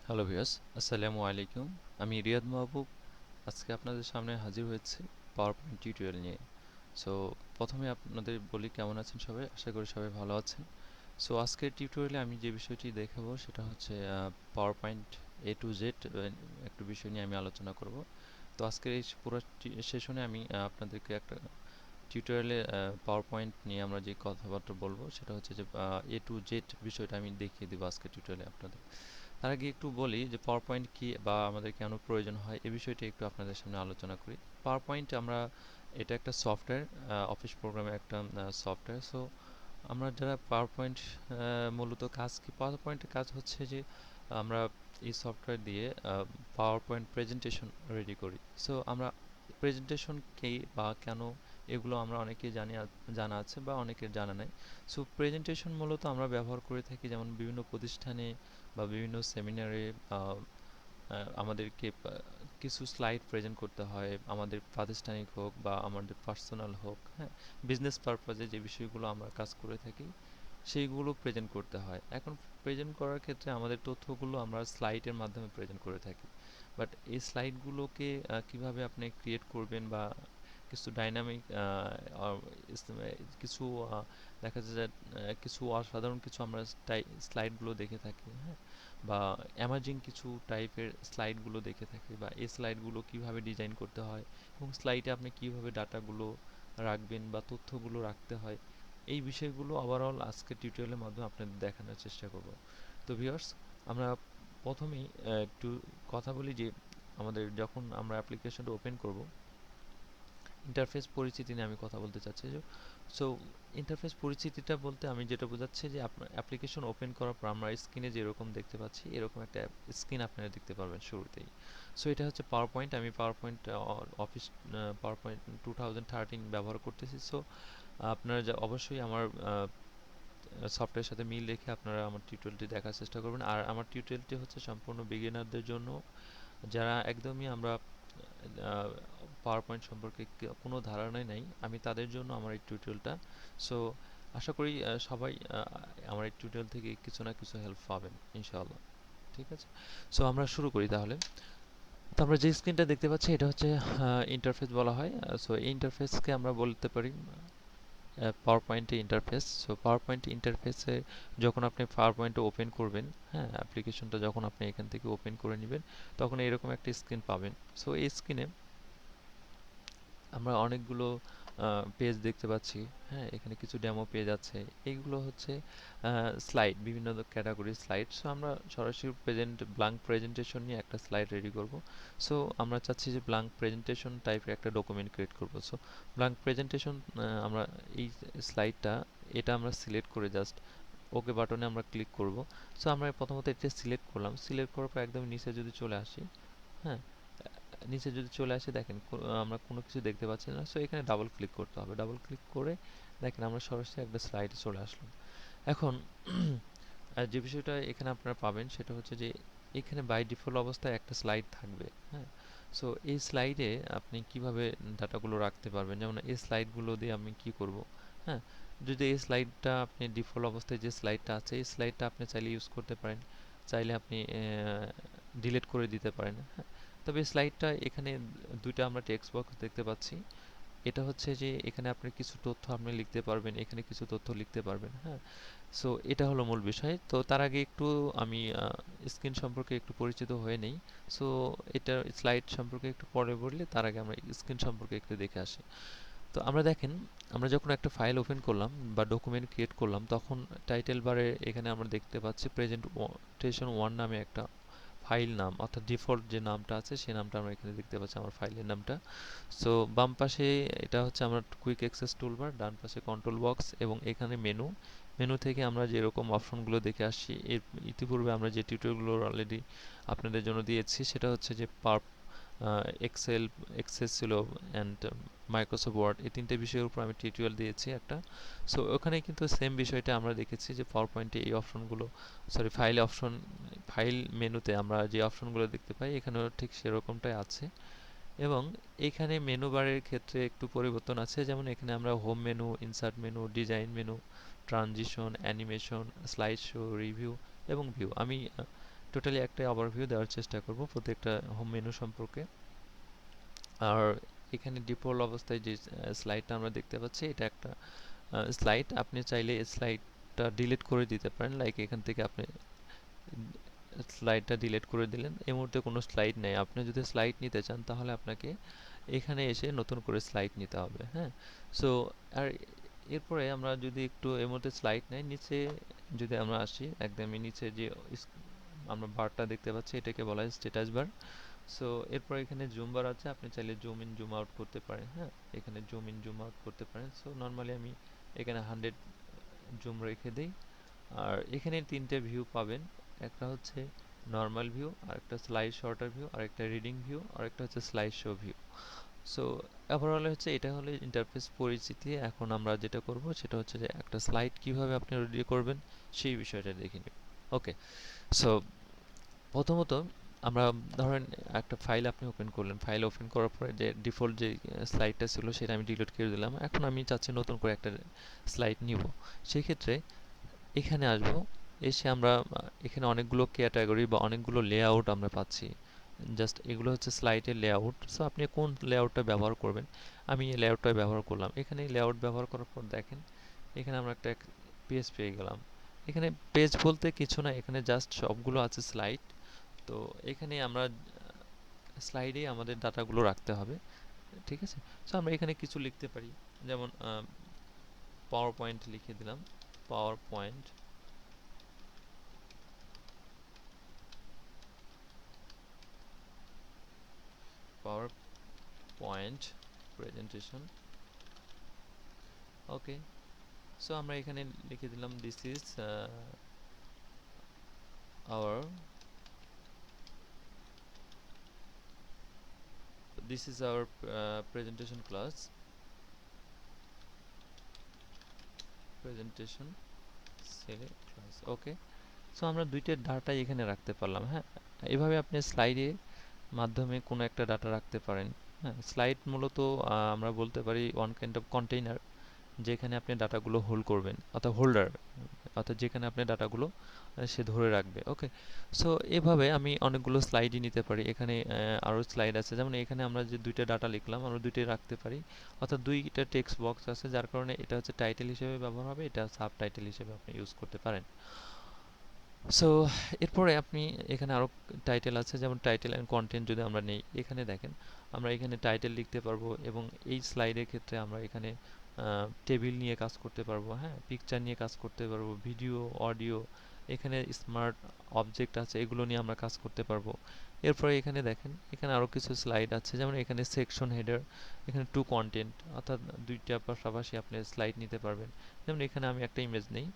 Hello viewers, আসসালামু আলাইকুম। আমি রিয়াদ মাহবুব। আজকে আপনাদের সামনে হাজির হয়েছি পাওয়ার পয়েন্ট টিউটোরিয়াল নিয়ে। সো প্রথমে আপনাদের বলি কেমন আছেন সবাই, আশা করি সবাই ভালো আছেন। সো আজকের টিউটোরিয়ালে আমি যে বিষয়টি দেখাবো সেটা হচ্ছে power point A to Z একটু বিষয় নিয়ে আমি আলোচনা করব। তো আজকের এই পুরো সেশনে আমি আপনাদেরকে একটা টিউটোরিয়ালে পাওয়ার পয়েন্ট নিয়ে আমরা যে কথাবার্তা বলবো সেটা হচ্ছে যে A to Z বিষয়টা আমি দেখিয়ে দেবো আজকের টিউটোরিয়ালে আপনাদের। তার আগে একটু বলি যে পাওয়ার পয়েন্ট কি বা আমাদের কেন প্রয়োজন হয় এই বিষয়টি একটু আপনাদের সামনে আলোচনা করি। পাওয়ার পয়েন্ট আমরা এটা একটা সফটওয়্যার, অফিস প্রোগ্রামের একটা সফটওয়্যার। সো আমরা যারা পাওয়ার পয়েন্ট মূলত কাজ কি পাওয়ার পয়েন্টের কাজ হচ্ছে যে আমরা এই সফটওয়্যার দিয়ে পাওয়ার পয়েন্ট প্রেজেন্টেশন রেডি করি। সো আমরা প্রেজেন্টেশন কি বা কেন এগুলো আমরা অনেকেই জানা আছে বা অনেকের জানা নাই। সো প্রেজেন্টেশন মূলত আমরা ব্যবহার করে থাকি যেমন বিভিন্ন প্রতিষ্ঠানে বা বিভিন্ন সেমিনারে আমাদেরকে কিছু স্লাইড প্রেজেন্ট করতে হয়, আমাদের প্রাতিষ্ঠানিক হোক বা আমাদের পার্সোনাল হোক, হ্যাঁ, বিজনেস পারপাজে যে বিষয়গুলো আমরা কাজ করে থাকি সেইগুলো প্রেজেন্ট করতে হয়। এখন প্রেজেন্ট করার ক্ষেত্রে আমাদের তথ্যগুলো আমরা স্লাইডের মাধ্যমে প্রেজেন্ট করে থাকি। বাট এই স্লাইডগুলোকে কিভাবে আপনি ক্রিয়েট করবেন বা কিছু ডাইনামিক কিছু দেখা যায় যে কিছু অসাধারণ কিছু আমরা স্লাইডগুলো দেখে থাকি, হ্যাঁ, বা অ্যামাজিং কিছু টাইপের স্লাইডগুলো দেখে থাকি, বা এই স্লাইডগুলো কিভাবে ডিজাইন করতে হয় এবং স্লাইডে আপনি কিভাবে ডাটাগুলো রাখবেন বা তথ্যগুলো রাখতে হয়, এই বিষয়গুলো ওভারঅল আজকের টিউটোরিয়ালের মাধ্যমে আপনাদের দেখানোর চেষ্টা করব। তো ভিউয়ার্স, আমরা প্রথমেই একটু কথা বলি যে আমাদের যখন আমরা অ্যাপ্লিকেশনটা ওপেন করব, ইন্টারফেস পরিচিতি নিয়ে আমি কথা বলতে চাচ্ছি। সো ইন্টারফেস পরিচিতিটা বলতে আমি যেটা বোঝাচ্ছি যে আপনার অ্যাপ্লিকেশন ওপেন করার পর আমরা স্ক্রিনে যেরকম দেখতে পাচ্ছি এরকম একটা স্ক্রিন আপনারা দেখতে পারবেন শুরুতেই। সো এটা হচ্ছে পাওয়ার পয়েন্ট। আমি power point office power point 2013 ব্যবহার করতেছি। সো আপনারা অবশ্যই আমার সফটওয়্যারের সাথে মিল রেখে আপনারা আমার টিউটোরিয়ালটি দেখার চেষ্টা করবেন। আর আমার টিউটোরিয়ালটি হচ্ছে সম্পূর্ণ বিগিনারদের জন্য, যারা একদমই আমরা পাওয়ার পয়েন্ট সম্পর্কে কোনো ধারণাই নাই, আমি তাদের জন্য আমার এই টিউটোরিয়ালটা। সো আশা করি সবাই আমার এই টিউটোরিয়াল থেকে কিছু না কিছু হেল্প পাবেন ইনশাআল্লাহ। ঠিক আছে, সো আমরা শুরু করি তাহলে। তো আমরা যে স্ক্রিনটা দেখতে পাচ্ছি এটা হচ্ছে ইন্টারফেস বলা হয়। সো এই ইন্টারফেসকে আমরা বলতে পারি পাওয়ার পয়েন্টে ইন্টারফেস। সো পাওয়ার পয়েন্ট ইন্টারফেসে যখন আপনি পাওয়ার পয়েন্টে ওপেন করবেন, হ্যাঁ, অ্যাপ্লিকেশনটা যখন আপনি এখান থেকে ওপেন করে নেবেন তখন এরকম একটা স্ক্রিন পাবেন। সো এই স্ক্রিনে আমরা অনেকগুলো পেজ দেখতে পাচ্ছি, হ্যাঁ, এখানে কিছু ডেমো পেজ আছে। এইগুলো হচ্ছে স্লাইড, বিভিন্ন ক্যাটাগরির স্লাইড। সো আমরা সরাসরি ব্ল্যাঙ্ক প্রেজেন্টেশন নিয়ে একটা স্লাইড রেডি করব। সো আমরা চাচ্ছি যে ব্ল্যাঙ্ক প্রেজেন্টেশন টাইপের একটা ডকুমেন্ট ক্রিয়েট করব। সো ব্ল্যাঙ্ক প্রেজেন্টেশন আমরা এই স্লাইডটা এটা আমরা সিলেক্ট করে জাস্ট ওকে বাটনে আমরা ক্লিক করব। সো আমরা প্রথমত এটা সিলেক্ট করলাম, সিলেক্ট করার পর একদম নিচে যদি চলে আসি, হ্যাঁ, নিচে যদি চলে আসে দেখেন আমরা কোনো কিছু দেখতে পাচ্ছি না। সো এখানে ডাবল ক্লিক করতে হবে। ডাবল ক্লিক করে দেখেন আমরা সরাসরি একটা স্লাইডে চলে আসলাম। এখন যে বিষয়টা এখানে আপনারা পাবেন সেটা হচ্ছে যে এখানে বাই ডিফল্ট অবস্থায় একটা স্লাইড থাকবে, হ্যাঁ। সো এই স্লাইডে আপনি কিভাবে ডাটাগুলো রাখতে পারবেন, যেমন এই স্লাইডগুলো দিয়ে আমি কি করব, হ্যাঁ, যদি এই স্লাইডটা আপনি ডিফল্ট অবস্থায় যে স্লাইডটা আছে এই স্লাইডটা আপনি চাইলে ইউজ করতে পারেন, চাইলে আপনি ডিলিট করে দিতে পারেন, হ্যাঁ। তবে স্লাইডটা এখানে দুইটা আমরা টেক্সট বক্স দেখতে পাচ্ছি। এটা হচ্ছে যে এখানে আপনি কিছু তথ্য আপনি লিখতে পারবেন, এখানে কিছু তথ্য লিখতে পারবেন, হ্যাঁ। সো এটা হলো মূল বিষয়। তো তার আগে একটু আমি স্ক্রিন সম্পর্কে একটু পরিচিত হয়ে নেই। সো এটা স্লাইড সম্পর্কে একটু পরে বললে তার আগে আমরা স্ক্রিন সম্পর্কে একটু দেখে আসি। তো আমরা দেখেন, আমরা যখন একটা ফাইল ওপেন করলাম বা ডকুমেন্ট ক্রিয়েট করলাম তখন টাইটেল বারে এখানে আমরা দেখতে পাচ্ছি প্রেজেন্টেশন 1 নামে একটা ফাইল নাম, অর্থাৎ ডিফল্ট যে নামটা আছে সেই নামটা আমরা এখানে দেখতে পাচ্ছি, আমার ফাইলের নামটা। সো বাম পাশে এটা হচ্ছে আমার কুইক অ্যাক্সেস টুলবার, ডান পাশে কন্ট্রোল বক্স এবং এখানে মেনু। মেনু থেকে আমরা যেরকম অপশনগুলো দেখে আসছি এর ইতিপূর্বে আমরা যে টিউটোরিয়ালগুলো অলরেডি আপনাদের জন্য দিয়েছি সেটা হচ্ছে যে এক্সেল, এক্সেস ছিল অ্যান্ড মাইক্রোসফট ওয়ার্ড, এই তিনটে বিষয়ের উপর আমি টিউটোরিয়াল দিয়েছি একটা। সো ওখানে কিন্তু সেম বিষয়টা আমরা দেখেছি যে পাওয়ার পয়েন্টে এই অপশনগুলো, সরি ফাইল মেনুতে আমরা যে অপশনগুলো দেখতে পাই এখানেও ঠিক সেরকমটাই আছে। এবং এখানে মেনু বারের ক্ষেত্রে একটু পরিবর্তন আছে, যেমন এখানে আমরা home menu, insert menu, design menu, transition, animation, slide show, review এবং ভিউ, আমি টোটালি একটা ওভারভিউ দেওয়ার চেষ্টা করব প্রত্যেকটা হোম মেনু সম্পর্কে। আর এখানে ডিফল্ট অবস্থায় যে স্লাইডটা আমরা দেখতে পাচ্ছি, এটা একটা স্লাইড। আপনি চাইলে স্লাইডটা ডিলিট করে দিতে পারেন, লাইক এখান থেকে আপনি স্লাইডটা ডিলিট করে দিলেন। এই মুহূর্তে কোনো স্লাইড নেই। আপনি যদি স্লাইড নিতে চান তাহলে আপনাকে এখানে এসে নতুন করে স্লাইড নিতে হবে, হ্যাঁ। সো আর এরপরে আমরা যদি একটু এর মধ্যে স্লাইড নেই, নিচে যদি আমরা আসি, একদমই নিচে যে আমরা বারটা দেখতে পাচ্ছি, এটাকে বলা হয় স্ট্যাটাস বার। সো এরপর এখানে জুম বার আছে, আপনি চাইলে জুম ইন জুম আউট করতে পারেন, হ্যাঁ। এখানে জুম ইন জুম আউট করতে পারেন। সো নর্মালি আমি এখানে 100 জুম রেখে দিই। আর এখানে তিনটে ভিউ পাবেন, একটা হচ্ছে নর্মাল ভিউ, আর একটা স্লাইড শর্টার ভিউ, আর একটা রিডিং ভিউ, আর একটা হচ্ছে slide show view. So overall হচ্ছে এটা হলো ইন্টারফেস পরিচিতি। এখন আমরা যেটা করব সেটা হচ্ছে যে একটা স্লাইড কিভাবে আপনি রেডি করবেন সেই বিষয়টা দেখে নিব। ওকে, সো প্রথমত আমরা ধরেন একটা ফাইল আপনি ওপেন করলেন, ফাইল ওপেন করার পরে যে ডিফল্ট যে স্লাইডটা ছিল সেটা আমি ডিলিট করে দিলাম। এখন আমি চাচ্ছি নতুন করে একটা স্লাইড নিব। সেই ক্ষেত্রে এখানে আসবো, এসে আমরা এখানে অনেকগুলো ক্যাটাগরি বা অনেকগুলো লেআউট আমরা পাচ্ছি। জাস্ট এগুলো হচ্ছে স্লাইডের লেআউট। সো আপনি কোন লেআউটটা ব্যবহার করবেন, আমি এই লেআউটটা ব্যবহার করলাম। এখানে লেআউট ব্যবহার করার পর দেখেন এখানে আমরা একটা পেজ পেয়ে গেলাম। এখানে পেজ বলতে কিছু না, এখানে জাস্ট সবগুলো আছে স্লাইড। তো এখানে আমরা স্লাইডে আমাদের ডাটাগুলো রাখতে হবে, ঠিক আছে। সো আমরা এখানে কিছু লিখতে পারি, যেমন পাওয়ার পয়েন্ট লিখে দিলাম, PowerPoint, PowerPoint presentation. Okay, so আমরা এখানে লিখে দিলাম this is our this is our presentation class, presentation cell class. Okay, so আমরা দুইটা ডাটা এখানে রাখতে পারলাম, হ্যাঁ। এভাবে আপনি স্লাইডের মাধ্যমে কোনো একটা ডাটা রাখতে পারেন, হ্যাঁ। স্লাইড মূলত আমরা বলতে পারি ওয়ান কাইন্ড অফ কন্টেইনার, যেখানে আপনি ডাটাগুলো হোল্ড করবেন, অর্থাৎ হোল্ডার, অর্থাৎ যেখানে আপনি ডাটাগুলো সে ধরে রাখবে। ওকে, সো এভাবে আমি অনেকগুলো স্লাইডই নিতে পারি। এখানে আরও স্লাইড আছে, যেমন এখানে আমরা যে দুইটা ডাটা লিখলাম আমরা দুইটাই রাখতে পারি, অর্থাৎ দুইটা টেক্সট বক্স আছে, যার কারণে এটা হচ্ছে টাইটেল হিসেবে ব্যবহার হবে, এটা সাব টাইটেল হিসেবে আপনি ইউজ করতে পারেন। সো এরপরে আপনি এখানে আরও টাইটেল আছে, যেমন টাইটেল অ্যান্ড কন্টেন্ট যদি আমরা নেই, এখানে দেখেন আমরা এখানে টাইটেল লিখতে পারবো, এবং এই স্লাইডের ক্ষেত্রে আমরা এখানে টেবিল নিয়ে কাজ করতে পারবো, হ্যাঁ। পিকচার নিয়ে কাজ করতে পারবো, ভিডিও, অডিও, এখানে স্মার্ট অবজেক্ট আছে, এগুলো নিয়ে আমরা কাজ করতে পারবো। এরপরে এখানে দেখেন এখানে আরও কিছু স্লাইড আছে, যেমন এখানে সেকশন হেডার, এখানে টু কন্টেন্ট, অর্থাৎ দুইটা পাশাপাশি আপনি স্লাইড নিতে পারবেন। যেমন এখানে আমি একটা ইমেজ নেই,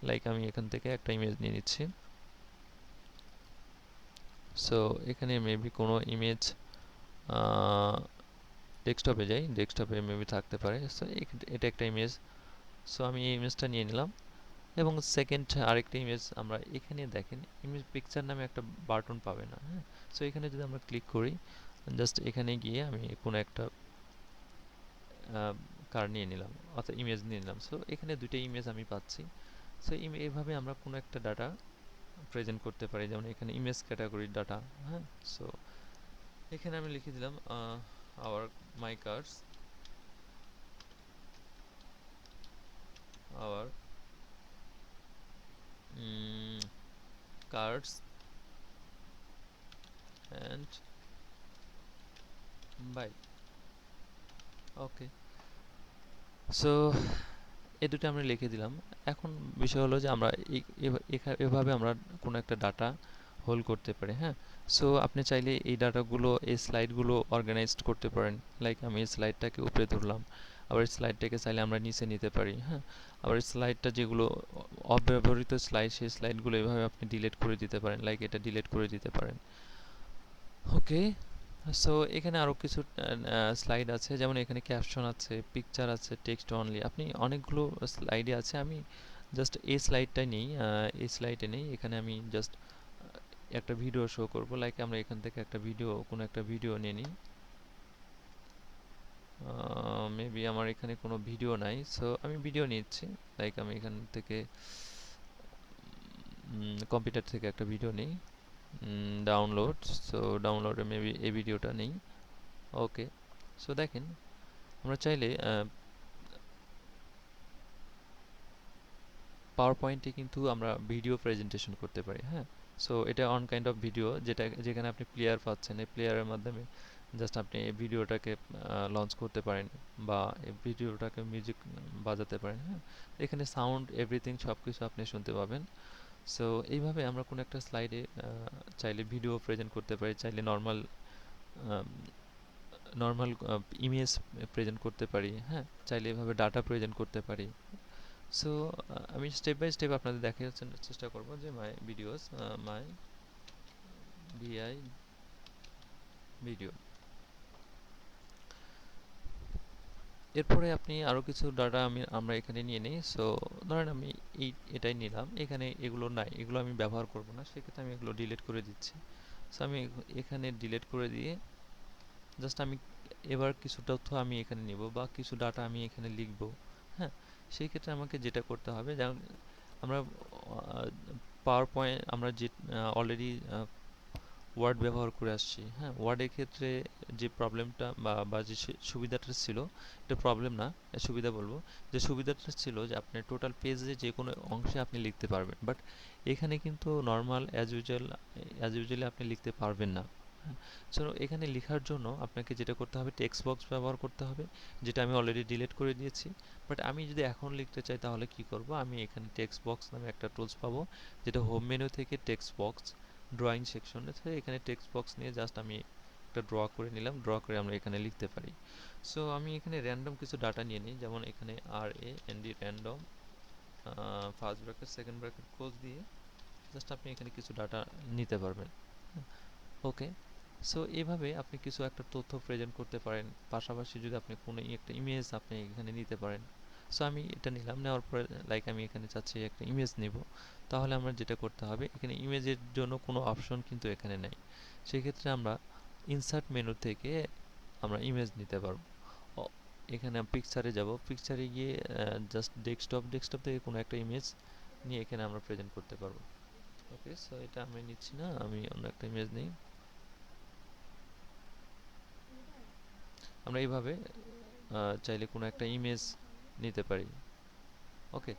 লাইক আমি এখান থেকে একটা ইমেজ নিয়ে নিচ্ছি। সো এখানে মেবি কোনো ইমেজ ডেস্কটপে যাই, ডেস্কটপে মেবি থাকতে পারে। সো এটা একটা ইমেজ, সো আমি এই ইমেজটা নিয়ে নিলাম। এবং সেকেন্ড আরেকটা ইমেজ আমরা এখানে দেখেন ইমেজ পিকচার নামে একটা বাটন পাবে না, হ্যাঁ। সো এখানে যদি আমরা ক্লিক করি, জাস্ট এখানে গিয়ে আমি কোনো একটা কার নিয়ে নিলাম, অর্থাৎ ইমেজ নিয়ে নিলাম। সো এখানে দুইটা ইমেজ আমি পাচ্ছি। সো এইভাবে আমরা কোনো একটা ডাটা প্রেজেন্ট করতে পারি, যেমন এখানে ইমেজ ক্যাটাগরির ডাটা, হ্যাঁ। সো এখানে আমি লিখে দিলাম our my cars, our cars and by. Okay, so এই দুটো আমরা লিখে দিলাম। এখন বিষয় হলো যে আমরা এভাবে আমরা কোনো একটা ডাটা হোল্ড করতে পারি, হ্যাঁ। সো আপনি চাইলে এই ডাটাগুলো, এই স্লাইডগুলো অর্গানাইজড করতে পারেন, লাইক আমি এই স্লাইডটাকে উপরে ধরলাম, আবার এই স্লাইডটাকে চাইলে আমরা নিচে নিতে পারি, হ্যাঁ। আবার এই স্লাইডটা যেগুলো অব্যবহৃত স্লাইড, সেই স্লাইডগুলো এভাবে আপনি ডিলিট করে দিতে পারেন, লাইক এটা ডিলিট করে দিতে পারেন। ওকে, সো এখানে আরও কিছু স্লাইড আছে, যেমন এখানে ক্যাপশন আছে, পিকচার আছে, টেক্সট অনলি, আপনি অনেকগুলো স্লাইডে আছে। আমি জাস্ট এই স্লাইডটাই নেই, এই স্লাইডে নেই, এখানে আমি জাস্ট একটা ভিডিও শো করব, লাইক আমরা এখান থেকে একটা ভিডিও, কোনো একটা ভিডিও নিয়ে নিই। মেবি আমার এখানে কোনো ভিডিও নাই, সো আমি ভিডিও নিচ্ছি, লাইক আমি এখান থেকে কম্পিউটার থেকে একটা ভিডিও নিই। ডাউনলোড, সো ডাউনলোডে মেবি এই ভিডিওটা নেই। ওকে, সো দেখেন আমরা চাইলে পাওয়ার পয়েন্টে কিন্তু আমরা ভিডিও প্রেজেন্টেশন করতে পারি। হ্যাঁ, সো এটা অন কাইন্ড অফ ভিডিও, যেটা যেখানে আপনি প্লেয়ার পাচ্ছেন, এই প্লেয়ারের মাধ্যমে জাস্ট আপনি এই ভিডিওটাকে লঞ্চ করতে পারেন বা এই ভিডিওটাকে মিউজিক বাজাতে পারেন। হ্যাঁ, এখানে সাউন্ড এভরিথিং সব কিছু আপনি শুনতে পাবেন। সো এইভাবে আমরা কোনো একটা স্লাইডে চাইলে ভিডিও প্রেজেন্ট করতে পারি, চাইলে নর্মাল নর্মাল ইমেজ প্রেজেন্ট করতে পারি। হ্যাঁ, চাইলে এভাবে ডাটা প্রেজেন্ট করতে পারি। সো আমি স্টেপ বাই স্টেপ আপনাদের দেখার চেষ্টা করব যে my videos, my VI video. এরপরে আপনি আরও কিছু ডাটা আমরা এখানে নিয়ে নিই। সো ধরেন আমি এটাই নিলাম, এখানে এগুলো নাই, এগুলো আমি ব্যবহার করব না, সেক্ষেত্রে আমি এগুলো ডিলিট করে দিচ্ছি। সো আমি এখানে ডিলিট করে দিয়ে জাস্ট আমি এবার কিছু তথ্য আমি এখানে নিব বা কিছু ডাটা আমি এখানে লিখব। হ্যাঁ, সেই ক্ষেত্রে আমাকে যেটা করতে হবে, যেমন আমরা পাওয়ার পয়েন্ট আমরা যে অলরেডি ওয়ার্ড ব্যবহার করে আসছি। হ্যাঁ, ওয়ার্ডের ক্ষেত্রে যে প্রবলেমটা বা যে সুবিধাটা ছিল, এটা প্রবলেম না, সুবিধা বলবো, যে সুবিধাটা ছিল যে আপনি টোটাল পেজে যে কোনো অংশে আপনি লিখতে পারবেন, বাট এখানে কিন্তু নর্মাল অ্যাজ ইউজুয়ালি আপনি লিখতে পারবেন না। হ্যাঁ, সো এখানে লেখার জন্য আপনাকে যেটা করতে হবে, টেক্সট বক্স ব্যবহার করতে হবে, যেটা আমি অলরেডি ডিলিট করে দিয়েছি। বাট আমি যদি এখন লিখতে চাই তাহলে কি করব, আমি এখানে টেক্সট বক্স নামে একটা টুলস পাবো, যেটা হোম মেনু থেকে টেক্সট বক্স ড্রয়িং সেকশন আছে, এখানে টেক্সট বক্স নিয়ে জাস্ট আমি একটা ড্র করে নিলাম, ড্র করে আমরা এখানে লিখতে পারি। সো আমি এখানে র্যান্ডম কিছু ডাটা নিয়ে নিই, যেমন এখানে RAND random, first bracket second bracket close দিয়ে জাস্ট আপনি এখানে কিছু ডাটা নিতে পারবেন। ওকে, সো এভাবে আপনি কিছু একটা তথ্য প্রেজেন্ট করতে পারেন, পাশাপাশি যদি আপনি কোনো একটা ইমেজ আপনি এখানে নিতে পারেন। সো আমি এটা নিলাম, নেওয়ার পরে লাইক আমি এখানে চাচ্ছি একটা ইমেজ নেব, তাহলে আমরা যেটা করতে হবে, এখানে ইমেজের জন্য কোনো অপশন কিন্তু এখানে নেই, সেক্ষেত্রে আমরা ইনসার্ট মেনু থেকে আমরা ইমেজ নিতে পারবো। এখানে পিকচারে যাব, পিকচারে গিয়ে জাস্ট ডেস্কটপ থেকে কোনো একটা ইমেজ নিয়ে এখানে আমরা প্রেজেন্ট করতে পারবো। ওকে, সো এটা আমি নিচ্ছি না, আমি অন্য একটা ইমেজ নিই। আমরা এইভাবে চাইলে কোনো একটা ইমেজ নিতে পারি। ওকে,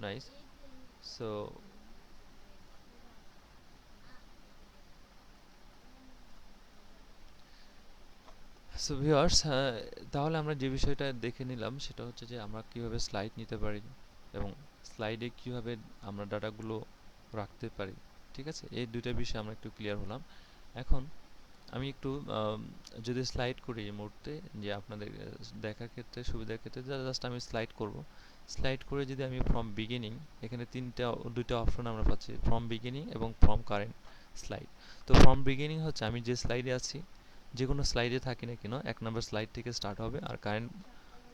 নাইস। সো ভিউয়ার্স, তাহলে আমরা যে বিষয়টা দেখে নিলাম সেটা হচ্ছে যে আমরা কিভাবে স্লাইড নিতে পারি এবং স্লাইডে কিভাবে আমরা ডাটাগুলো রাখতে পারি। ঠিক আছে, এই দুইটা বিষয়ে আমরা একটু ক্লিয়ার হলাম। এখন আমি একটু যদি স্লাইড করি এই মুহূর্তে, যে আপনাদের দেখার ক্ষেত্রে সুবিধার ক্ষেত্রে জাস্ট আমি স্লাইড করব। স্লাইড করে যদি আমি ফ্রম বিগিনিং, এখানে দুইটা অপশন আমরা পাচ্ছি, ফ্রম বিগিনিং এবং ফ্রম কারেন্ট স্লাইড। তো ফ্রম বিগিনিং হচ্ছে আমি যে স্লাইডে আছি, যে কোনো স্লাইডে থাকি না কেন, 1 নম্বর স্লাইড থেকে স্টার্ট হবে, আর কারেন্ট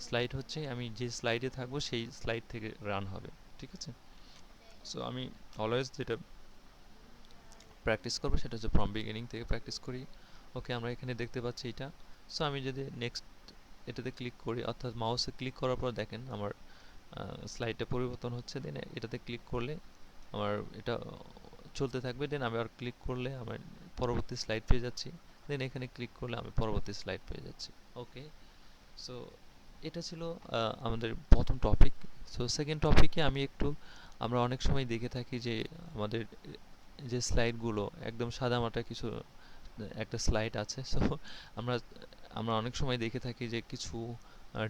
স্লাইড হচ্ছে আমি যে স্লাইডে থাকবো সেই স্লাইড থেকে রান হবে। ঠিক আছে, সো আমি অলওয়েজ যেটা প্র্যাকটিস করবো সেটা হচ্ছে ফ্রম বিগিনিং থেকে প্র্যাকটিস করি। ওকে, আমরা এখানে দেখতে পাচ্ছি এটা। সো আমি যদি নেক্সট এটাতে ক্লিক করি, অর্থাৎ মাউসে ক্লিক করার পর দেখেন আমার স্লাইডটা পরিবর্তন হচ্ছে, দেন এটাতে ক্লিক করলে আমার এটা চলতে থাকবে, দেন আমি আর ক্লিক করলে আমার পরবর্তী স্লাইড পেয়ে যাচ্ছি, দেন এখানে ক্লিক করলে আমি পরবর্তী স্লাইড পেয়ে যাচ্ছি। ওকে, সো এটা ছিল আমাদের প্রথম টপিক। সো সেকেন্ড টপিকে আমি একটু, আমরা অনেক সময় দেখে থাকি যে আমাদের যে স্লাইডগুলো একদম সাদামাটা কিছু একটা স্লাইড আছে। সো আমরা আমরা অনেক সময় দেখে থাকি যে কিছু